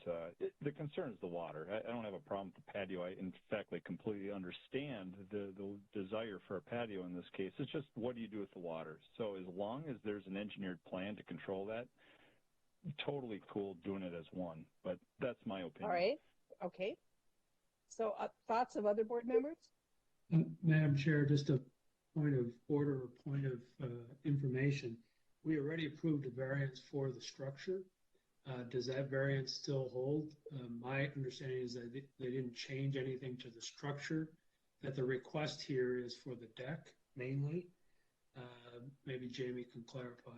the concern is the water. I don't have a problem with the patio. In fact, I completely understand the desire for a patio in this case. It's just, what do you do with the water? So as long as there's an engineered plan to control that, totally cool doing it as one. But that's my opinion. All right. Okay. So thoughts of other board members? Madam Chair, just a point of order or point of information. We already approved a variance for the structure. Does that variance still hold? My understanding is that they didn't change anything to the structure, that the request here is for the deck mainly. Maybe Jamie can clarify.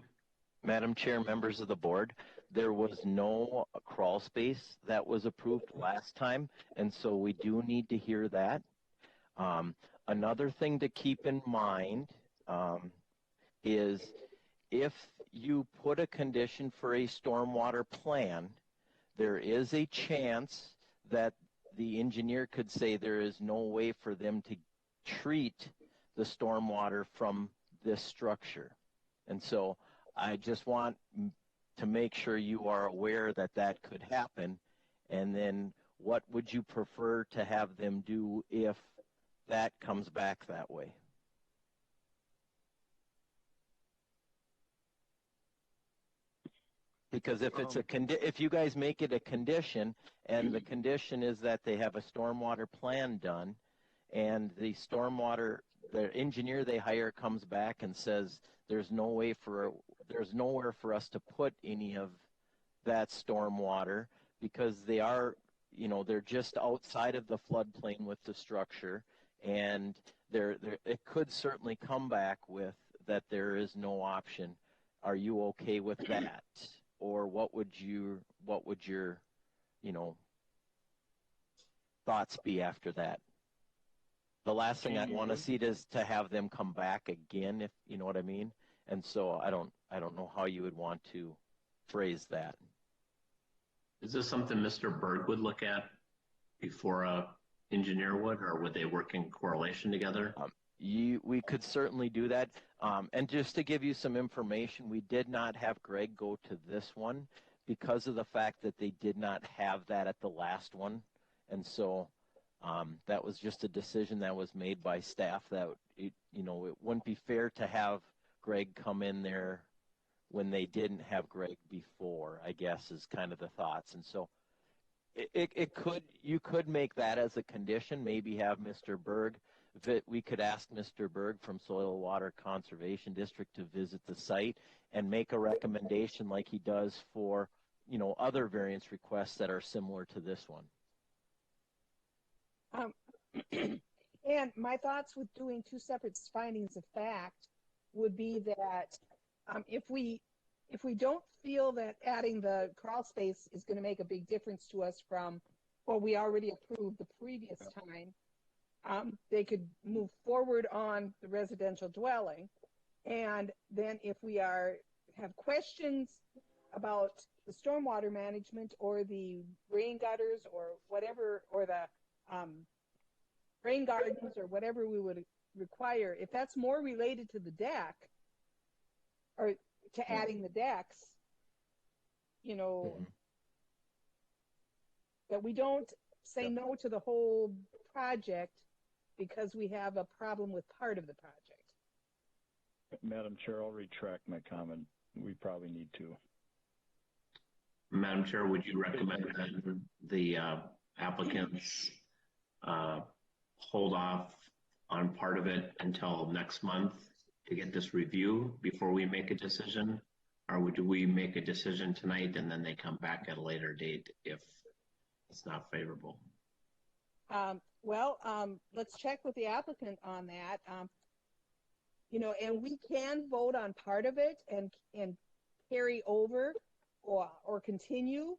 Madam Chair, members of the board, there was no crawl space that was approved last time, and so we do need to hear that. Another thing to keep in mind is if you put a condition for a stormwater plan, there is a chance that the engineer could say there is no way for them to treat the stormwater from this structure. And so I just want to make sure you are aware that that could happen. And then what would you prefer to have them do if that comes back that way? Because if it's if you guys make it a condition, and the condition is that they have a stormwater plan done, and the engineer they hire comes back and says there's nowhere for us to put any of that stormwater because they are, they're just outside of the floodplain with the structure, and it could certainly come back with that there is no option. Are you okay with that? Or what would your thoughts be after that? The last thing I'd want to see is to have them come back again, if you know what I mean. And so I don't know how you would want to phrase that. Is this something Mr. Berg would look at before a engineer would, or would they work in correlation together? we could certainly do that. And just to give you some information, we did not have Greg go to this one because of the fact that they did not have that at the last one. And so that was just a decision that was made by staff that, it wouldn't be fair to have Greg come in there when they didn't have Greg before, I guess, is kind of the thoughts. And so you could make that as a condition, maybe have Mr. Berg. We could ask Mr. Berg from Soil Water Conservation District to visit the site and make a recommendation like he does for, other variance requests that are similar to this one. And my thoughts with doing two separate findings of fact would be that if we don't feel that adding the crawl space is going to make a big difference to us from what we already approved the previous time, they could move forward on the residential dwelling. And then if we have questions about the stormwater management or the rain gutters or whatever, or the rain gardens or whatever we would require, if that's more related to the deck or to adding the decks, that we don't say no to the whole project because we have a problem with part of the project. Madam Chair, I'll retract my comment. We probably need to. Madam Chair, would you recommend that the applicants hold off on part of it until next month to get this review before we make a decision? Or would we make a decision tonight and then they come back at a later date if it's not favorable? Let's check with the applicant on that. And we can vote on part of it and carry over or continue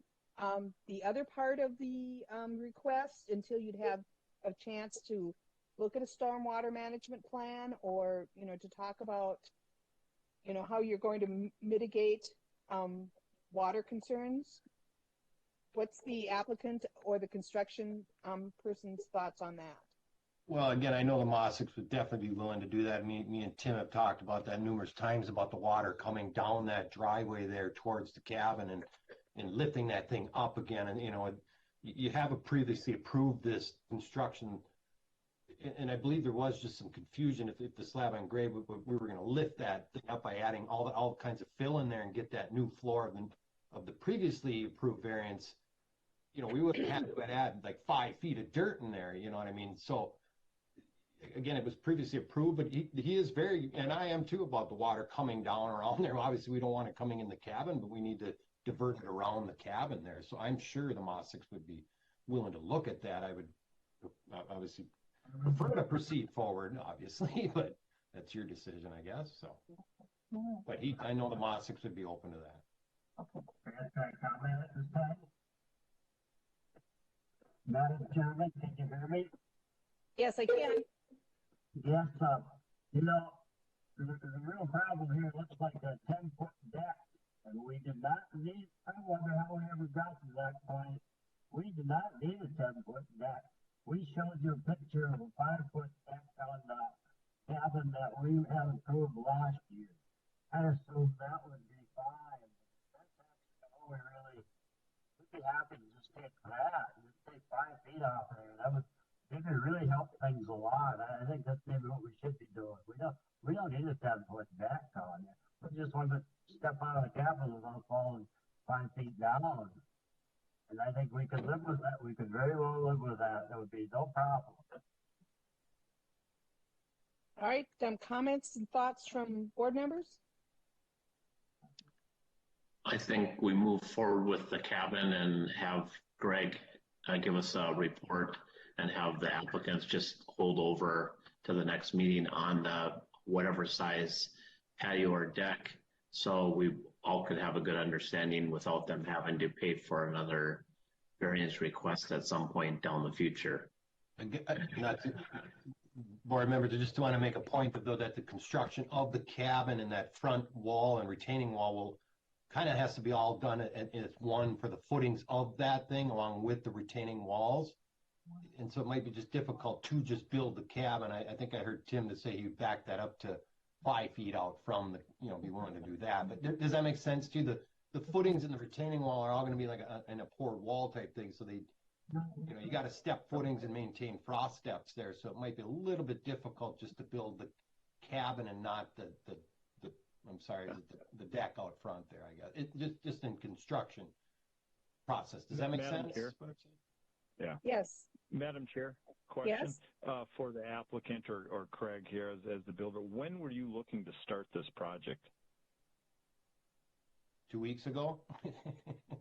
the other part of the request until you'd have a chance to look at a stormwater management plan or, to talk about, how you're going to mitigate water concerns. What's the applicant or the construction person's thoughts on that? Well, again, I know the Mossiks would definitely be willing to do that. Me and Tim have talked about that numerous times about the water coming down that driveway there towards the cabin and lifting that thing up again. And, you have previously approved this construction, and I believe there was just some confusion if the slab on grade, we were going to lift that thing up by adding all kinds of fill in there and get that new floor of the previously approved variance. We would have had to add like 5 feet of dirt in there, you know what I mean? So again, it was previously approved, but he is very, and I am too, about the water coming down around there. Obviously, we don't want it coming in the cabin, but we need to divert it around the cabin there. So I'm sure the Mossiks would be willing to look at that. I would obviously prefer to proceed forward, obviously, but that's your decision, I guess. So, but I know the Mossiks would be open to that. Okay. Can I comment at this time? Madam Chairman, can you hear me? Yes, I can. Yes, the real problem here looks like a 10-foot deck, and we did not need, I wonder how we ever got to that point. We did not need a 10-foot deck. We showed you a picture of a 5-foot deck on the cabin that we had approved last year. I assumed that would be fine. That's actually all we really would be happy to just take that, just take 5 feet off there. That would really help things a lot. I think that's maybe what we should be doing. We don't need a 10-foot deck on it. We just want to step out of the cabin without falling 5 feet down. And I think we could live with that. We could very well live with that. That would be no problem. All right. Comments and thoughts from board members? I think we move forward with the cabin and have Greg give us a report and have the applicants just hold over to the next meeting on the whatever size patio or deck, so we all could have a good understanding without them having to pay for another variance request at some point down the future. Board members, I just want to make a point though that the construction of the cabin and that front wall and retaining wall will kind of has to be all done and it's one for the footings of that thing along with the retaining walls. and so it might be just difficult to just build the cabin. I think I heard Tim to say he backed that up to 5 feet out from the, be willing to do that. But does that make sense to you? The footings and the retaining wall are all going to be like an poured wall type thing. So you got to step footings and maintain frost steps there. So it might be a little bit difficult just to build the cabin and not the deck out front there, I guess. It just in construction process. Does that make sense? Chair? Yeah. Yes. Madam Chair, question Yes. For the applicant or Craig here as the builder. When were you looking to start this project? 2 weeks ago?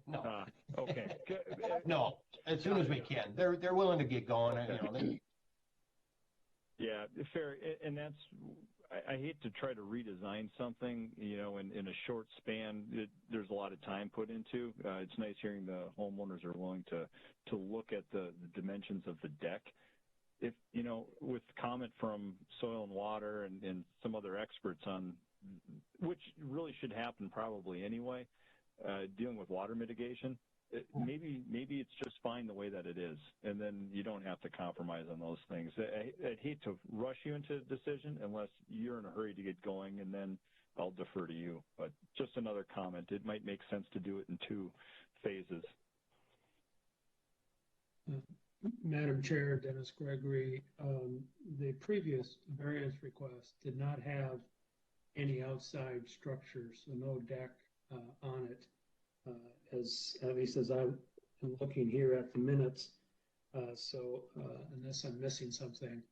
No. Okay. No, as soon as we can. They're willing to get going. Yeah, fair. And that's, I hate to try to redesign something, in a short span. There's a lot of time put into. It's nice hearing the homeowners are willing to look at the dimensions of the deck. If, with comment from Soil and Water and some other experts on, which really should happen probably anyway, dealing with water mitigation, maybe it's just fine the way that it is, and then you don't have to compromise on those things. I'd hate to rush you into a decision unless you're in a hurry to get going, and then I'll defer to you. But just another comment. It might make sense to do it in 2 phases. Madam Chair, Dennis Gregory, the previous variance request did not have any outside structures, so no deck on it. At least as I'm looking here at the minutes, so unless I'm missing something,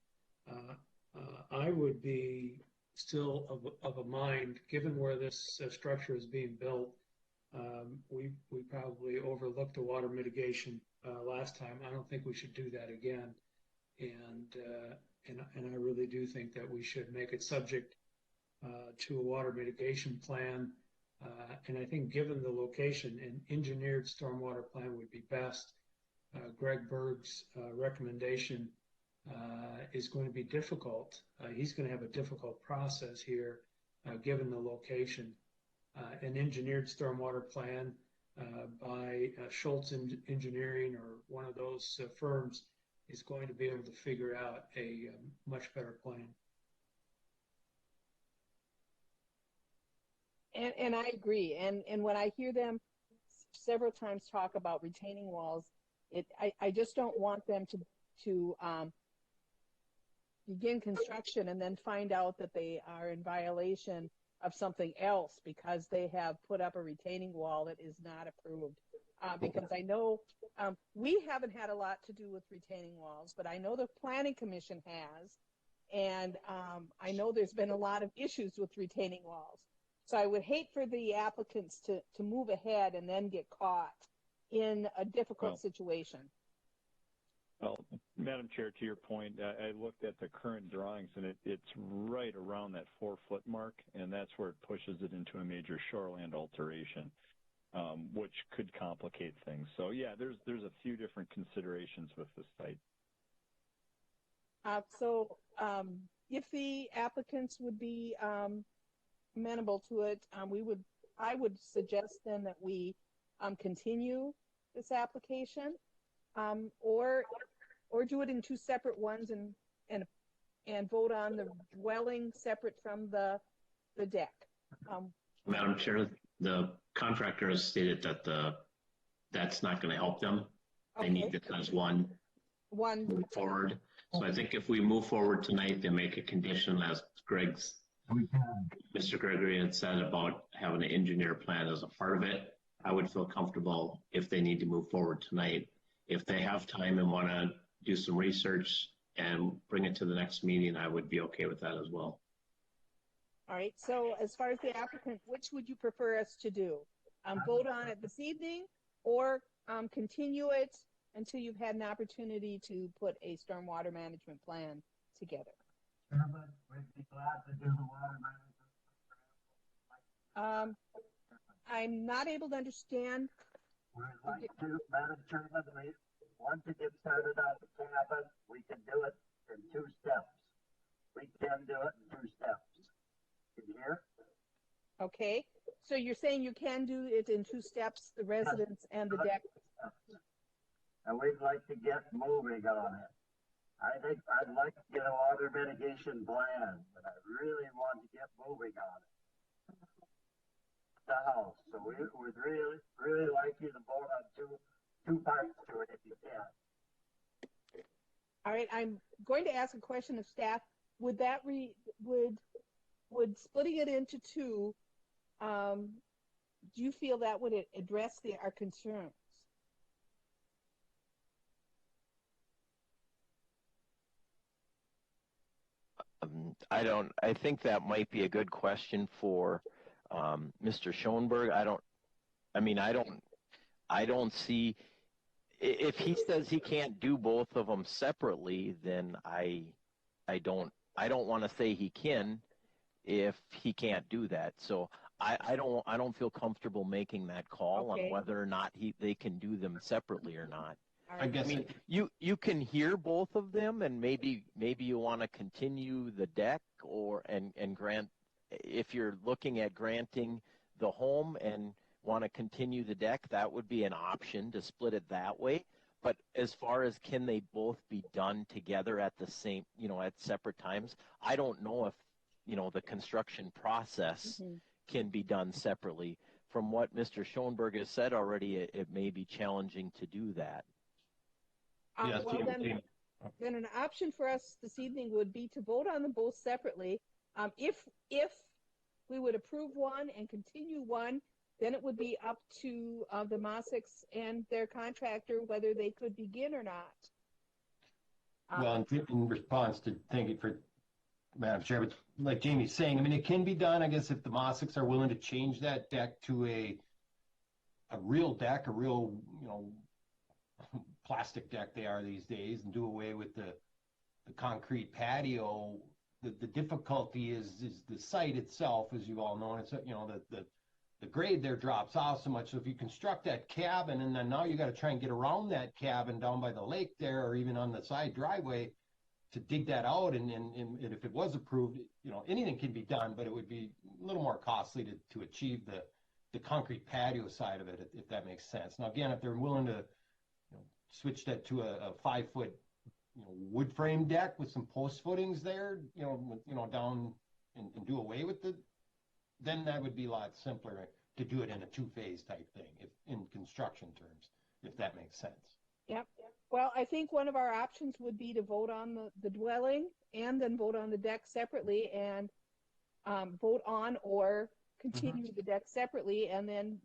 I would be still of a mind, given where this structure is being built. We probably overlooked the water mitigation last time. I don't think we should do that again, and I really do think that we should make it subject to a water mitigation plan. And I think given the location, an engineered stormwater plan would be best. Greg Berg's recommendation is going to be difficult. He's going to have a difficult process here, given the location. An engineered stormwater plan by Schultz Engineering or one of those firms is going to be able to figure out a much better plan. And I agree. And when I hear them several times talk about retaining walls, I just don't want them to begin construction and then find out that they are in violation of something else because they have put up a retaining wall that is not approved. Because I know we haven't had a lot to do with retaining walls, but I know the Planning Commission has, and I know there's been a lot of issues with retaining walls. So I would hate for the applicants to move ahead and then get caught in a difficult situation. Well, Madam Chair, to your point, I looked at the current drawings, and it's right around that 4-foot mark, and that's where it pushes it into a major shoreland alteration, which could complicate things. So, yeah, there's a few different considerations with this site. If the applicants would be amenable to it, I would suggest then that we continue this application, or do it in 2 separate ones and vote on the dwelling separate from the deck. Madam Chair, the contractor has stated that that's not going to help them. Okay. They need this as one move forward. So I think if we move forward tonight, they make a condition, as Mr. Gregory had said, about having an engineer plan as a part of it. I would feel comfortable if they need to move forward tonight. If they have time and want to do some research and bring it to the next meeting, I would be okay with that as well. All right. So as far as the applicant, which would you prefer us to do? Vote on it this evening, or continue it until you've had an opportunity to put a stormwater management plan together? We'd be glad to do the water management. I'm not able to understand. We'd like to, Madam Chairman, once it gets started on the cabin, we can do it in 2 steps. We can do it in 2 steps. Can you hear? Okay. So you're saying you can do it in 2 steps, the residence and the deck? and we'd like to get moving on it. I think I'd like to get a water mitigation plan, but I really want to get moving on it. The house. So we would really like you to vote on two parts to it if you can. All right, I'm going to ask a question of staff. Would that would splitting it into two, do you feel that would address our concerns? I think that might be a good question for Mr. Schoenberg. I don't see, if he says he can't do both of them separately, then I don't want to say he can if he can't do that. So I don't feel comfortable making that call on whether or not they can do them separately or not. I guess you can hear both of them, and maybe you want to continue the deck and grant, if you're looking at granting the home and want to continue the deck, that would be an option to split it that way. But as far as can they both be done together at the same, at separate times, I don't know if, the construction process can be done separately. From what Mr. Schoenberg has said already, it may be challenging to do that. Well, then an option for us this evening would be to vote on them both separately. If we would approve one and continue one, then it would be up to the Mosiks and their contractor whether they could begin or not. Well, in response to, thank you for, Madam Chair, but like Jamie's saying, it can be done, I guess, if the Mosiks are willing to change that deck to a real deck, a real, plastic deck they are these days, and do away with the concrete patio. The difficulty is the site itself, as you all know, and it's, the grade there drops off so much. So if you construct that cabin, and then now you got to try and get around that cabin down by the lake there, or even on the side driveway to dig that out. And if it was approved, anything can be done, but it would be a little more costly to achieve the concrete patio side of it, if that makes sense. Now, again, if they're willing to switch that to a 5-foot, wood frame deck with some post footings there, down and do away with then that would be a lot simpler to do it in a two-phase type thing, if in construction terms, if that makes sense. Yep. Well, I think one of our options would be to vote on the dwelling and then vote on the deck separately, and vote on or continue the deck separately, and then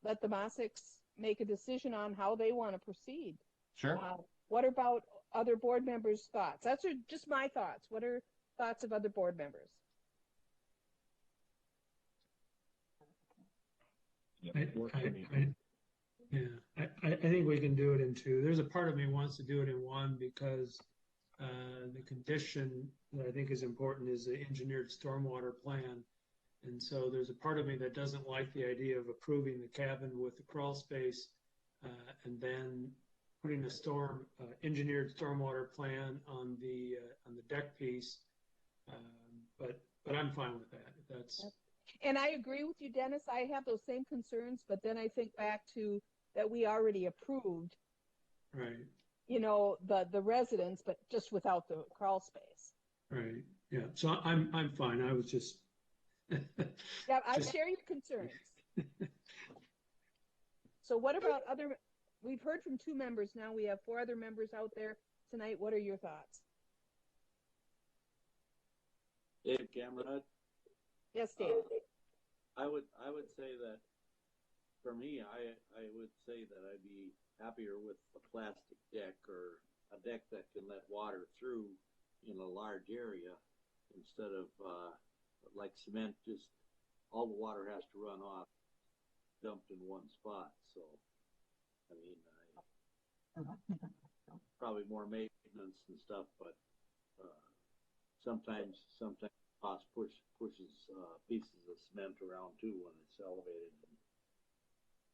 let the Mosiks make a decision on how they want to proceed. Sure. What about other board members' thoughts? That's just my thoughts. What are thoughts of other board members? I think we can do it in two. There's a part of me wants to do it in one because the condition that I think is important is the engineered stormwater plan. And so there's a part of me that doesn't like the idea of approving the cabin with the crawl space and then putting a engineered stormwater plan on the deck piece. But I'm fine with that. If that's. And I agree with you, Dennis. I have those same concerns, but then I think back to that we already approved, right? The residents, but just without the crawl space. Right. Yeah. So I'm fine. I was just. Yeah, I share your concerns. So what about other? We've heard from 2 members. Now we have 4 other members out there tonight. What are your thoughts? Dave Cameron. Yes, Dave. I would say that for me, I would say that I'd be happier with a plastic deck or a deck that can let water through in a large area instead of like cement, just all the water has to run off, dumped in one spot. So, probably more maintenance and stuff, but sometimes cost pushes pieces of cement around too when it's elevated and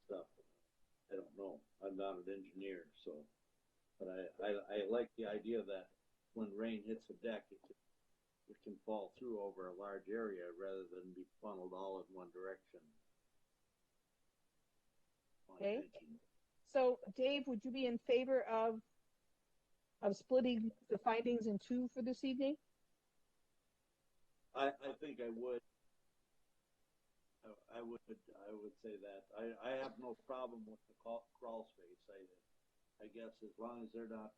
stuff. I don't know. I'm not an engineer, so, but I like the idea that when rain hits a deck, it can fall through over a large area rather than be funneled all in one direction. Okay. So, Dave, would you be in favor of splitting the findings in two for this evening? I think I would. I would say that. I have no problem with the crawl space. I guess as long as they're not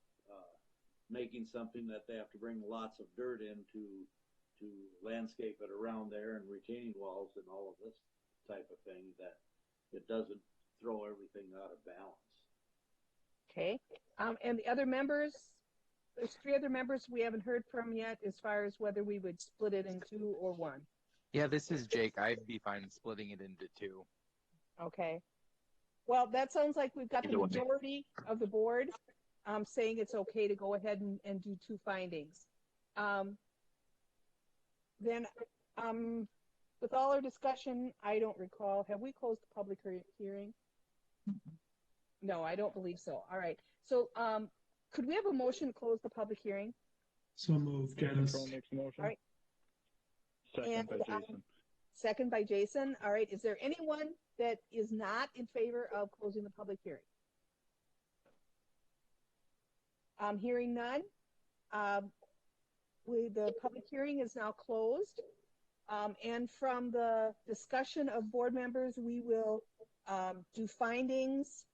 making something that they have to bring lots of dirt in to landscape it around there and retaining walls and all of this type of thing, that it doesn't throw everything out of balance. Okay. And the other members, there's three other members we haven't heard from yet as far as whether we would split it in two or one. Yeah, this is Jake. I'd be fine splitting it into two. Okay. Well, that sounds like we've got the majority of the board saying it's okay to go ahead and do two findings. Then, with all our discussion, I don't recall, have we closed the public hearing? No, I don't believe so. All right. So, could we have a motion to close the public hearing? So moved, Dennis. Makes a motion. All right. Second by Jason. Second by Jason. All right. Is there anyone that is not in favor of closing the public hearing? Hearing none. The public hearing is now closed. And from the discussion of board members, we will do findings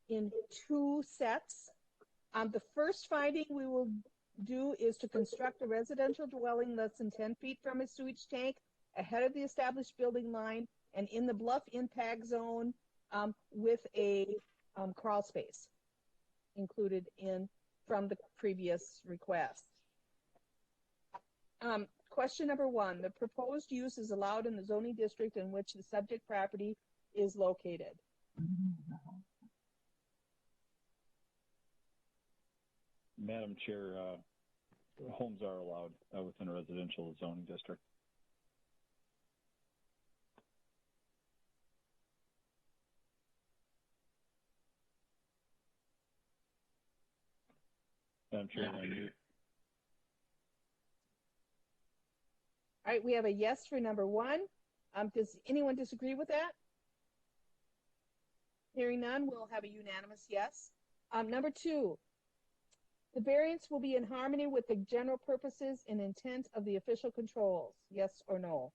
in two sets. The first finding we will do is to construct a residential dwelling less than 10 feet from a sewage tank ahead of the established building line and in the bluff impact zone with a crawl space included in from the previous request. Question number one, the proposed use is allowed in the zoning district in which the subject property is located. Madam Chair, homes are allowed within a residential zoning district. Madam Chair, All right, we have a yes for number one. Does anyone disagree with that? Hearing none, we'll have a unanimous yes. Number two, the variance will be in harmony with the general purposes and intent of the official controls, yes or no?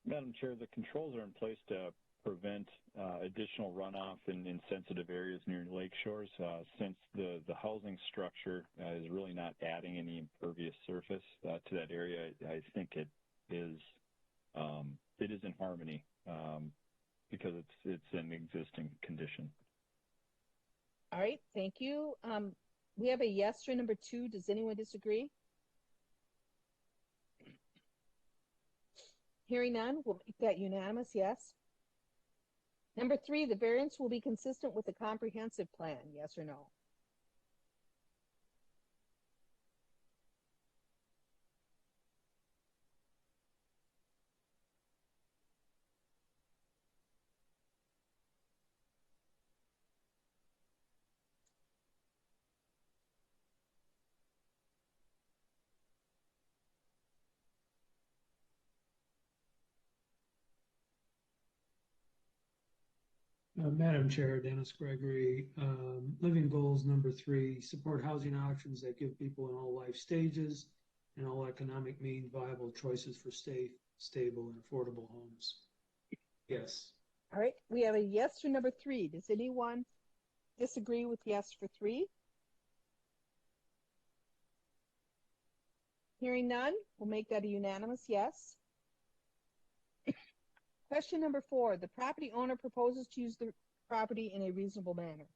Madam Chair, the controls are in place to prevent additional runoff in sensitive areas near lake shores. Since the housing structure is really not adding any impervious surface to that area, I think it is in harmony because it's an existing condition. All right, thank you. We have a yes for number two. Does anyone disagree? Hearing none, we'll make that unanimous yes. Number three, the variance will be consistent with the comprehensive plan, yes or no? Madam Chair, Dennis Gregory, living goals number three, support housing options that give people in all life stages and all economic means viable choices for safe, stable, and affordable homes. Yes. All right, we have a yes for number three. Does anyone disagree with yes for three? Hearing none, we'll make that a unanimous yes. Question number four, the property owner proposes to use the property in a reasonable manner.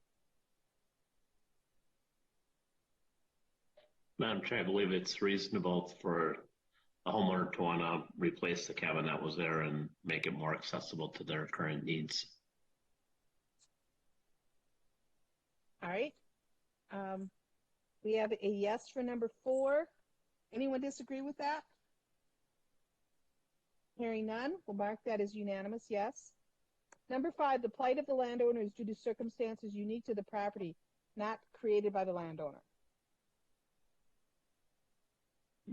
Madam Chair, I believe it's reasonable for a homeowner to want to replace the cabin that was there and make it more accessible to their current needs. All right. We have a yes for number four. Anyone disagree with that? Hearing none, we'll mark that as unanimous yes. Number five, the plight of the landowner is due to circumstances unique to the property, not created by the landowner.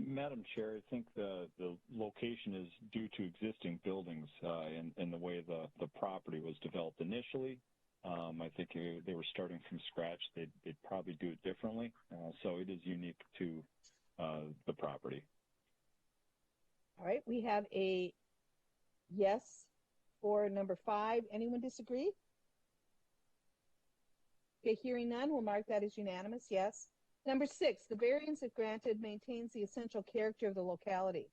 Madam Chair, I think the location is due to existing buildings and the way the property was developed initially. I think they were starting from scratch. They'd probably do it differently. So it is unique to the property. All right, we have a yes for number 5. Anyone disagree? Okay, hearing none, we'll mark that as unanimous, yes. Number 6, the variance if granted maintains the essential character of the locality.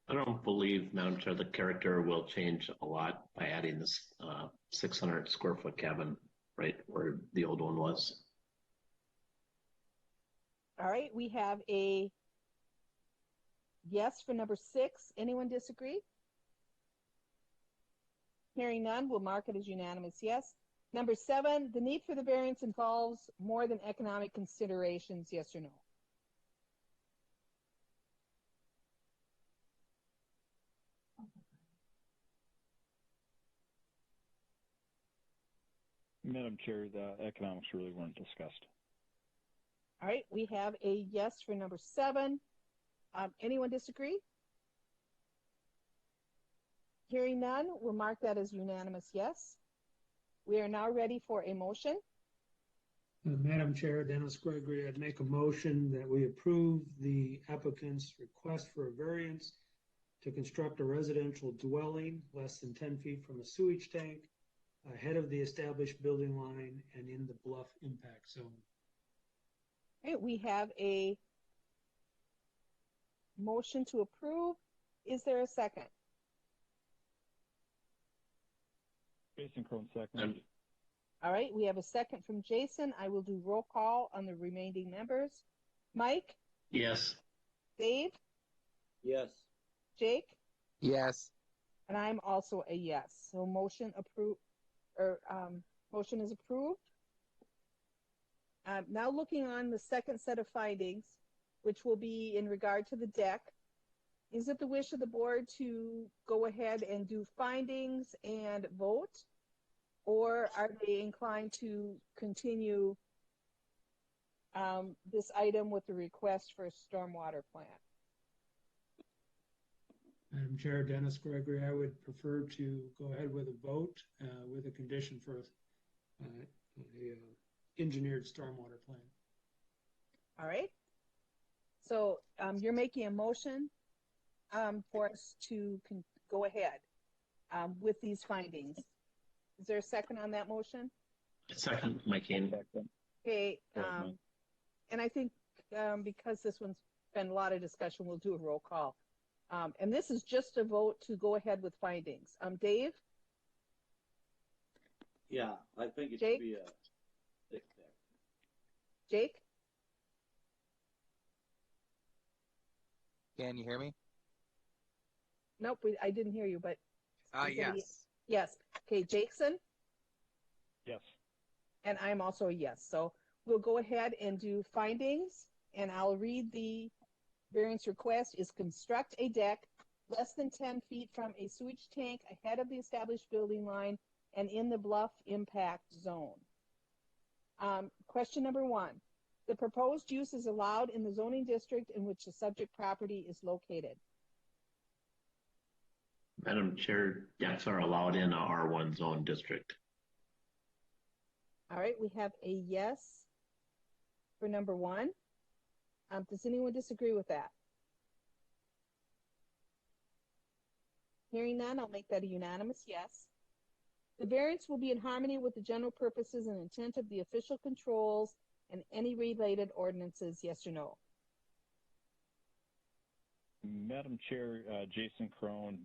I don't believe, Madam Chair, the character will change a lot by adding this 600 square foot cabin right where the old one was. All right, we have a yes for number 6. Anyone disagree? Hearing none, we'll mark it as unanimous yes. Number 7, the need for the variance involves more than economic considerations, yes or no? Madam Chair, the economics really weren't discussed. All right, we have a yes for number 7. Anyone disagree? Hearing none, we'll mark that as unanimous yes. We are now ready for a motion. Madam Chair, Dennis Gregory, I'd make a motion that we approve the applicant's request for a variance to construct a residential dwelling less than 10 feet from a sewage tank, ahead of the established building line and in the bluff impact zone. All right, we have a motion to approve. Is there a second? Jason Crone, second. All right, we have a second from Jason. I will do roll call on the remaining members. Mike? Yes. Dave? Yes. Jake? Yes. And I'm also a yes. So motion approved, or motion is approved. Now looking on the second set of findings, which will be in regard to the deck, is it the wish of the board to go ahead and do findings and vote? Or are they inclined to continue this item with the request for a stormwater plan? Madam Chair, Dennis Gregory, I would prefer to go ahead with a vote with a condition for a engineered stormwater plan. All right. So you're making a motion for us to go ahead with these findings. Is there a second on that motion? Second, Mike Kane. Okay. And I think because this one's been a lot of discussion, we'll do a roll call. And this is just a vote to go ahead with findings. Dave? Yeah, I think it Jake? should be a thick deck. Jake? Can you hear me? Nope, I didn't hear you, but. Yes. Yes. Okay, Jason? Yes. And I'm also a yes. So we'll go ahead and do findings, and I'll read the variance request is construct a deck less than 10 feet from a sewage tank ahead of the established building line and in the bluff impact zone. Question number 1. The proposed use is allowed in the zoning district in which the subject property is located. Madam Chair, decks are allowed in a R1 zone district. All right, we have a yes for number 1. Does anyone disagree with that? Hearing none, I'll make that a unanimous yes. The variance will be in harmony with the general purposes and intent of the official controls and any related ordinances, yes or no? Madam Chair, Jason Crone,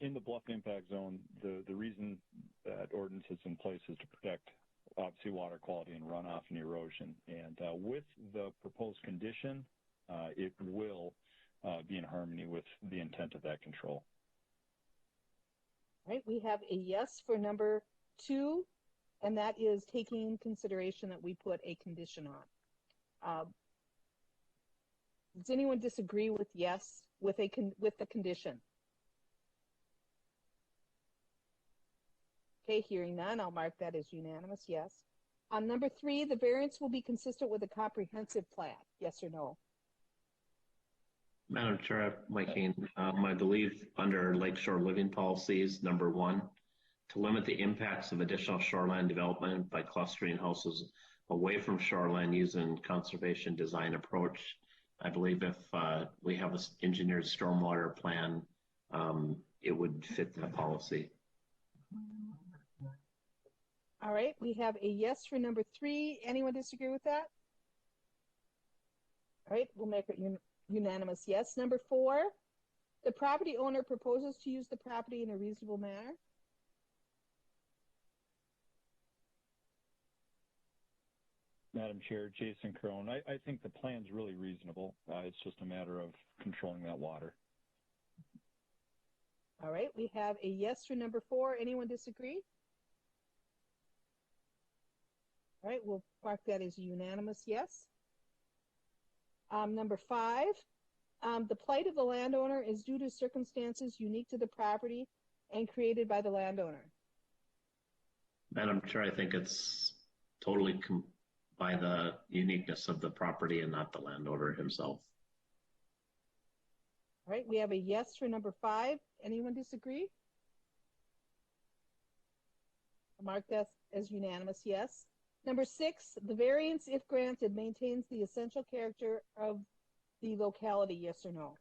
in the bluff impact zone, the reason that ordinance is in place is to protect obviously water quality and runoff and erosion. And with the proposed condition, it will be in harmony with the intent of that control. All right, we have a yes for number 2, and that is taking in consideration that we put a condition on. Does anyone disagree with yes with the condition? Okay, hearing none, I'll mark that as unanimous yes. Number 3, the variance will be consistent with a comprehensive plan. Yes or no? Madam Chair, Mike Kane, I believe under Lakeshore Living Policies, number 1, to limit the impacts of additional shoreline development by clustering houses away from shoreline using conservation design approach. I believe if we have an engineered stormwater plan, it would fit that policy. All right, we have a yes for number 3. Anyone disagree with that? All right, we'll make it unanimous yes. Number 4, the property owner proposes to use the property in a reasonable manner. Madam Chair, Jason Crone, I think the plan's really reasonable. It's just a matter of controlling that water. All right, we have a yes for number 4. Anyone disagree? All right, we'll mark that as a unanimous yes. Number 5, the plight of the landowner is due to circumstances unique to the property and created by the landowner. Madam Chair, I think it's totally by the uniqueness of the property and not the landowner himself. All right, we have a yes for number 5. Anyone disagree? I'll mark that as unanimous yes. Number 6, the variance, if granted, maintains the essential character of the locality, yes or no?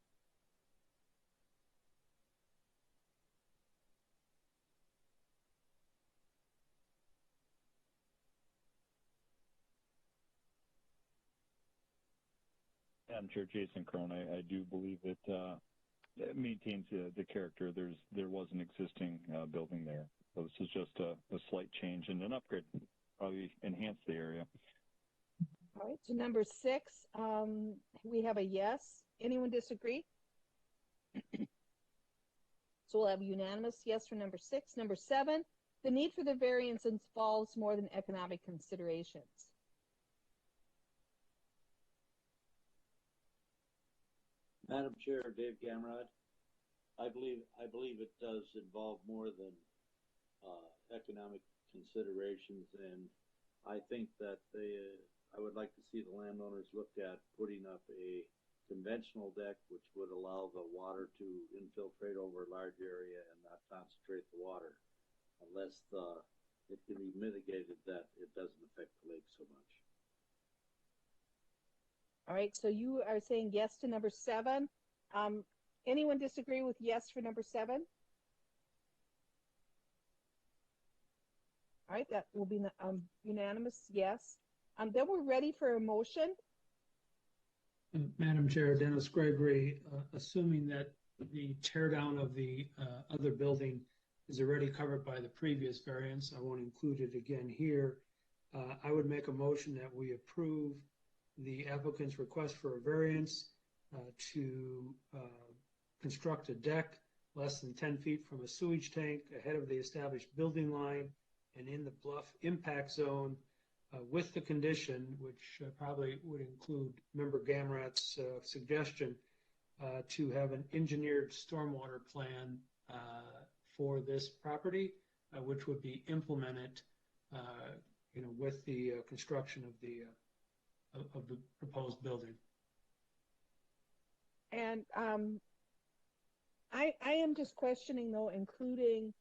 Madam Chair, Jason Crone, I do believe it maintains the character. There was an existing building there. So this is just a slight change and an upgrade. Probably enhance the area. All right, so number 6, we have a yes. Anyone disagree? So we'll have unanimous yes for number 6. Number 7, the need for the variance involves more than economic considerations. Madam Chair, Dave Gamrod, I believe it does involve more than economic considerations, and I think that I would like to see the landowners look at putting up a conventional deck which would allow the water to infiltrate over a large area and not concentrate the water, unless it can be mitigated that it doesn't affect the lake so much. All right, so you are saying yes to number 7. Anyone disagree with yes for number 7? All right, that will be unanimous yes. Then we're ready for a motion. Madam Chair, Dennis Gregory, assuming that the tear down of the other building is already covered by the previous variance, I won't include it again here. I would make a motion that we approve the applicant's request for a variance to construct a deck less than 10 feet from a sewage tank ahead of the established building line and in the bluff impact zone, with the condition, which probably would include Member Gamrat's suggestion, to have an engineered stormwater plan for this property, which would be implemented, with the construction of the proposed building. And I am just questioning, though, including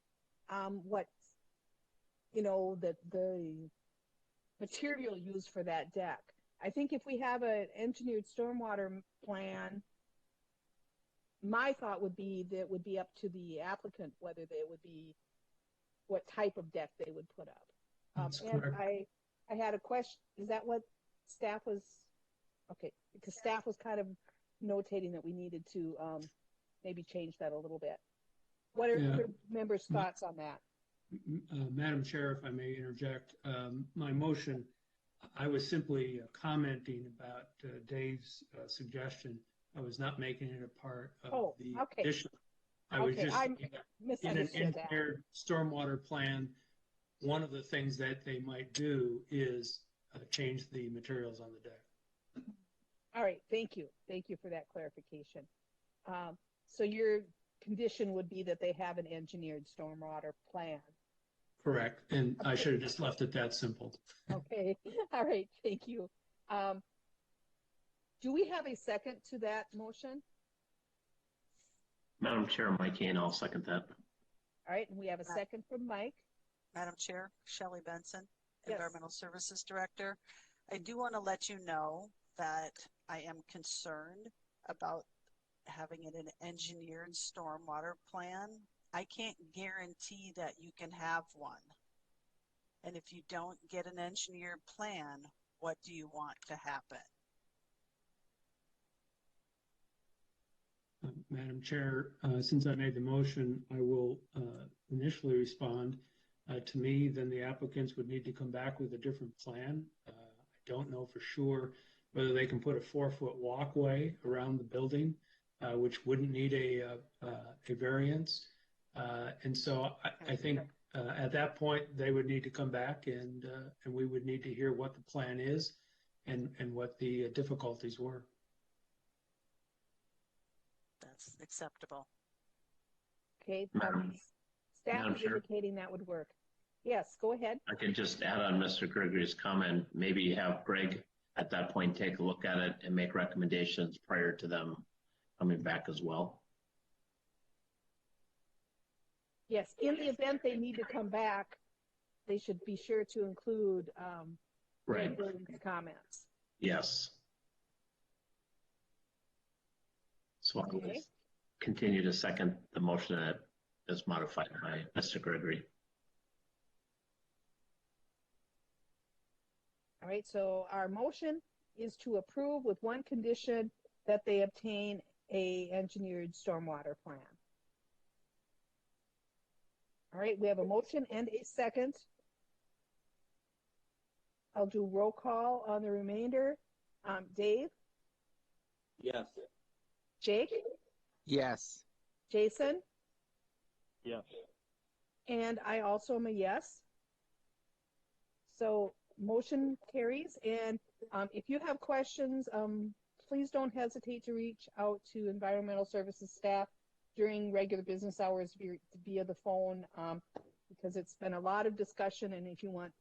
what the material used for that deck. I think if we have an engineered stormwater plan, my thought would be that it would be up to the applicant whether they would be, what type of deck they would put up. And I had a question. Is that what staff was? Okay, because staff was kind of notating that we needed to maybe change that a little bit. What are members' thoughts on that? Madam Chair, if I may interject, my motion, I was simply commenting about Dave's suggestion. I was not making it a part of the addition. I was just in an engineered stormwater plan. One of the things that they might do is change the materials on the deck. All right, thank you. Thank you for that clarification. So your condition would be that they have an engineered stormwater plan Correct. And I should have just left it that simple. Okay. All right. Thank you. Do we have a second to that motion? Madam Chair, Mike Kane, I'll second that. All right. And we have a second from Mike. Madam Chair, Shelley Benson, Yes. Environmental Services Director. I do want to let you know that I am concerned about having an engineered stormwater plan. I can't guarantee that you can have one. And if you don't get an engineered plan, what do you want to happen? Madam Chair, since I made the motion, I will initially respond. To me, then the applicants would need to come back with a different plan. I don't know for sure whether they can put a 4-foot walkway around the building, which wouldn't need a variance. And so I think at that point, they would need to come back and we would need to hear what the plan is and what the difficulties were. That's acceptable. Okay. Madam Staff is Chair. indicating that would work. Yes, go ahead. I could just add on Mr. Gregory's comment, maybe have Greg at that point take a look at it and make recommendations prior to them coming back as well. Yes, in the event they need to come back, they should be sure to include Right. Greg's comments. Yes. So I will Okay. continue to second the motion that is modified by Mr. Gregory. All right, so our motion is to approve with one condition that they obtain a engineered stormwater plan. All right, we have a motion and a second. I'll do roll call on the remainder. Dave? Yes. Jake? Yes. Jason? Yes. And I also am a yes. So motion carries. And if you have questions, please don't hesitate to reach out to Environmental Services staff during regular business hours via the phone, because it's been a lot of discussion. And if you want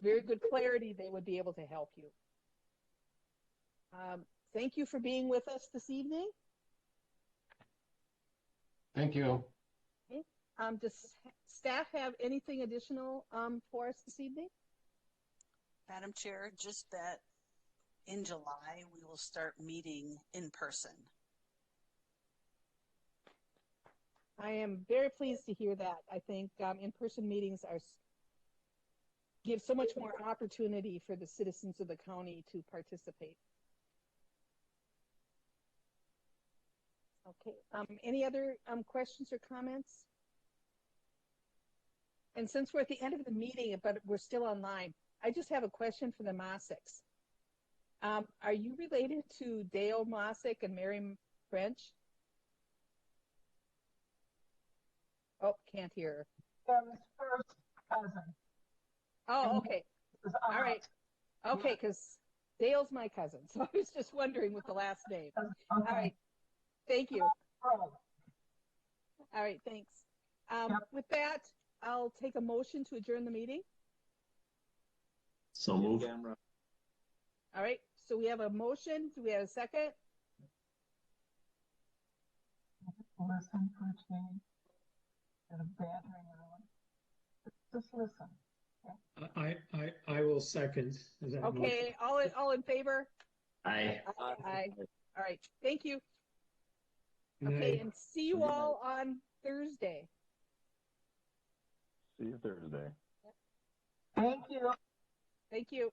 very good clarity, they would be able to help you. Thank you for being with us this evening. Thank you. Okay. Does staff have anything additional for us this evening? Madam Chair, just that in July, we will start meeting in person. I am very pleased to hear that. I think in-person meetings give so much more opportunity for the citizens of the county to participate. Okay. Any other questions or comments? And since we're at the end of the meeting, but we're still online, I just have a question for the Mossiks. Are you related to Dale Mossick and Mary French? Oh, can't hear. Tim's first cousin. Oh, okay. All right. Okay, because Dale's my cousin, so I was just wondering with the last name. Okay. All right. Thank you. Oh, All right, thanks. With that, I'll take a motion to adjourn the meeting. So move. All right, so we have a motion. Do we have a second? listen for a change. Instead of bantering everyone. Just listen. I will second that motion. Okay, all in favor? Aye. Aye. All right, thank you. Good Okay, night. and see you all on Thursday. See you Thursday. Thank you. Thank you.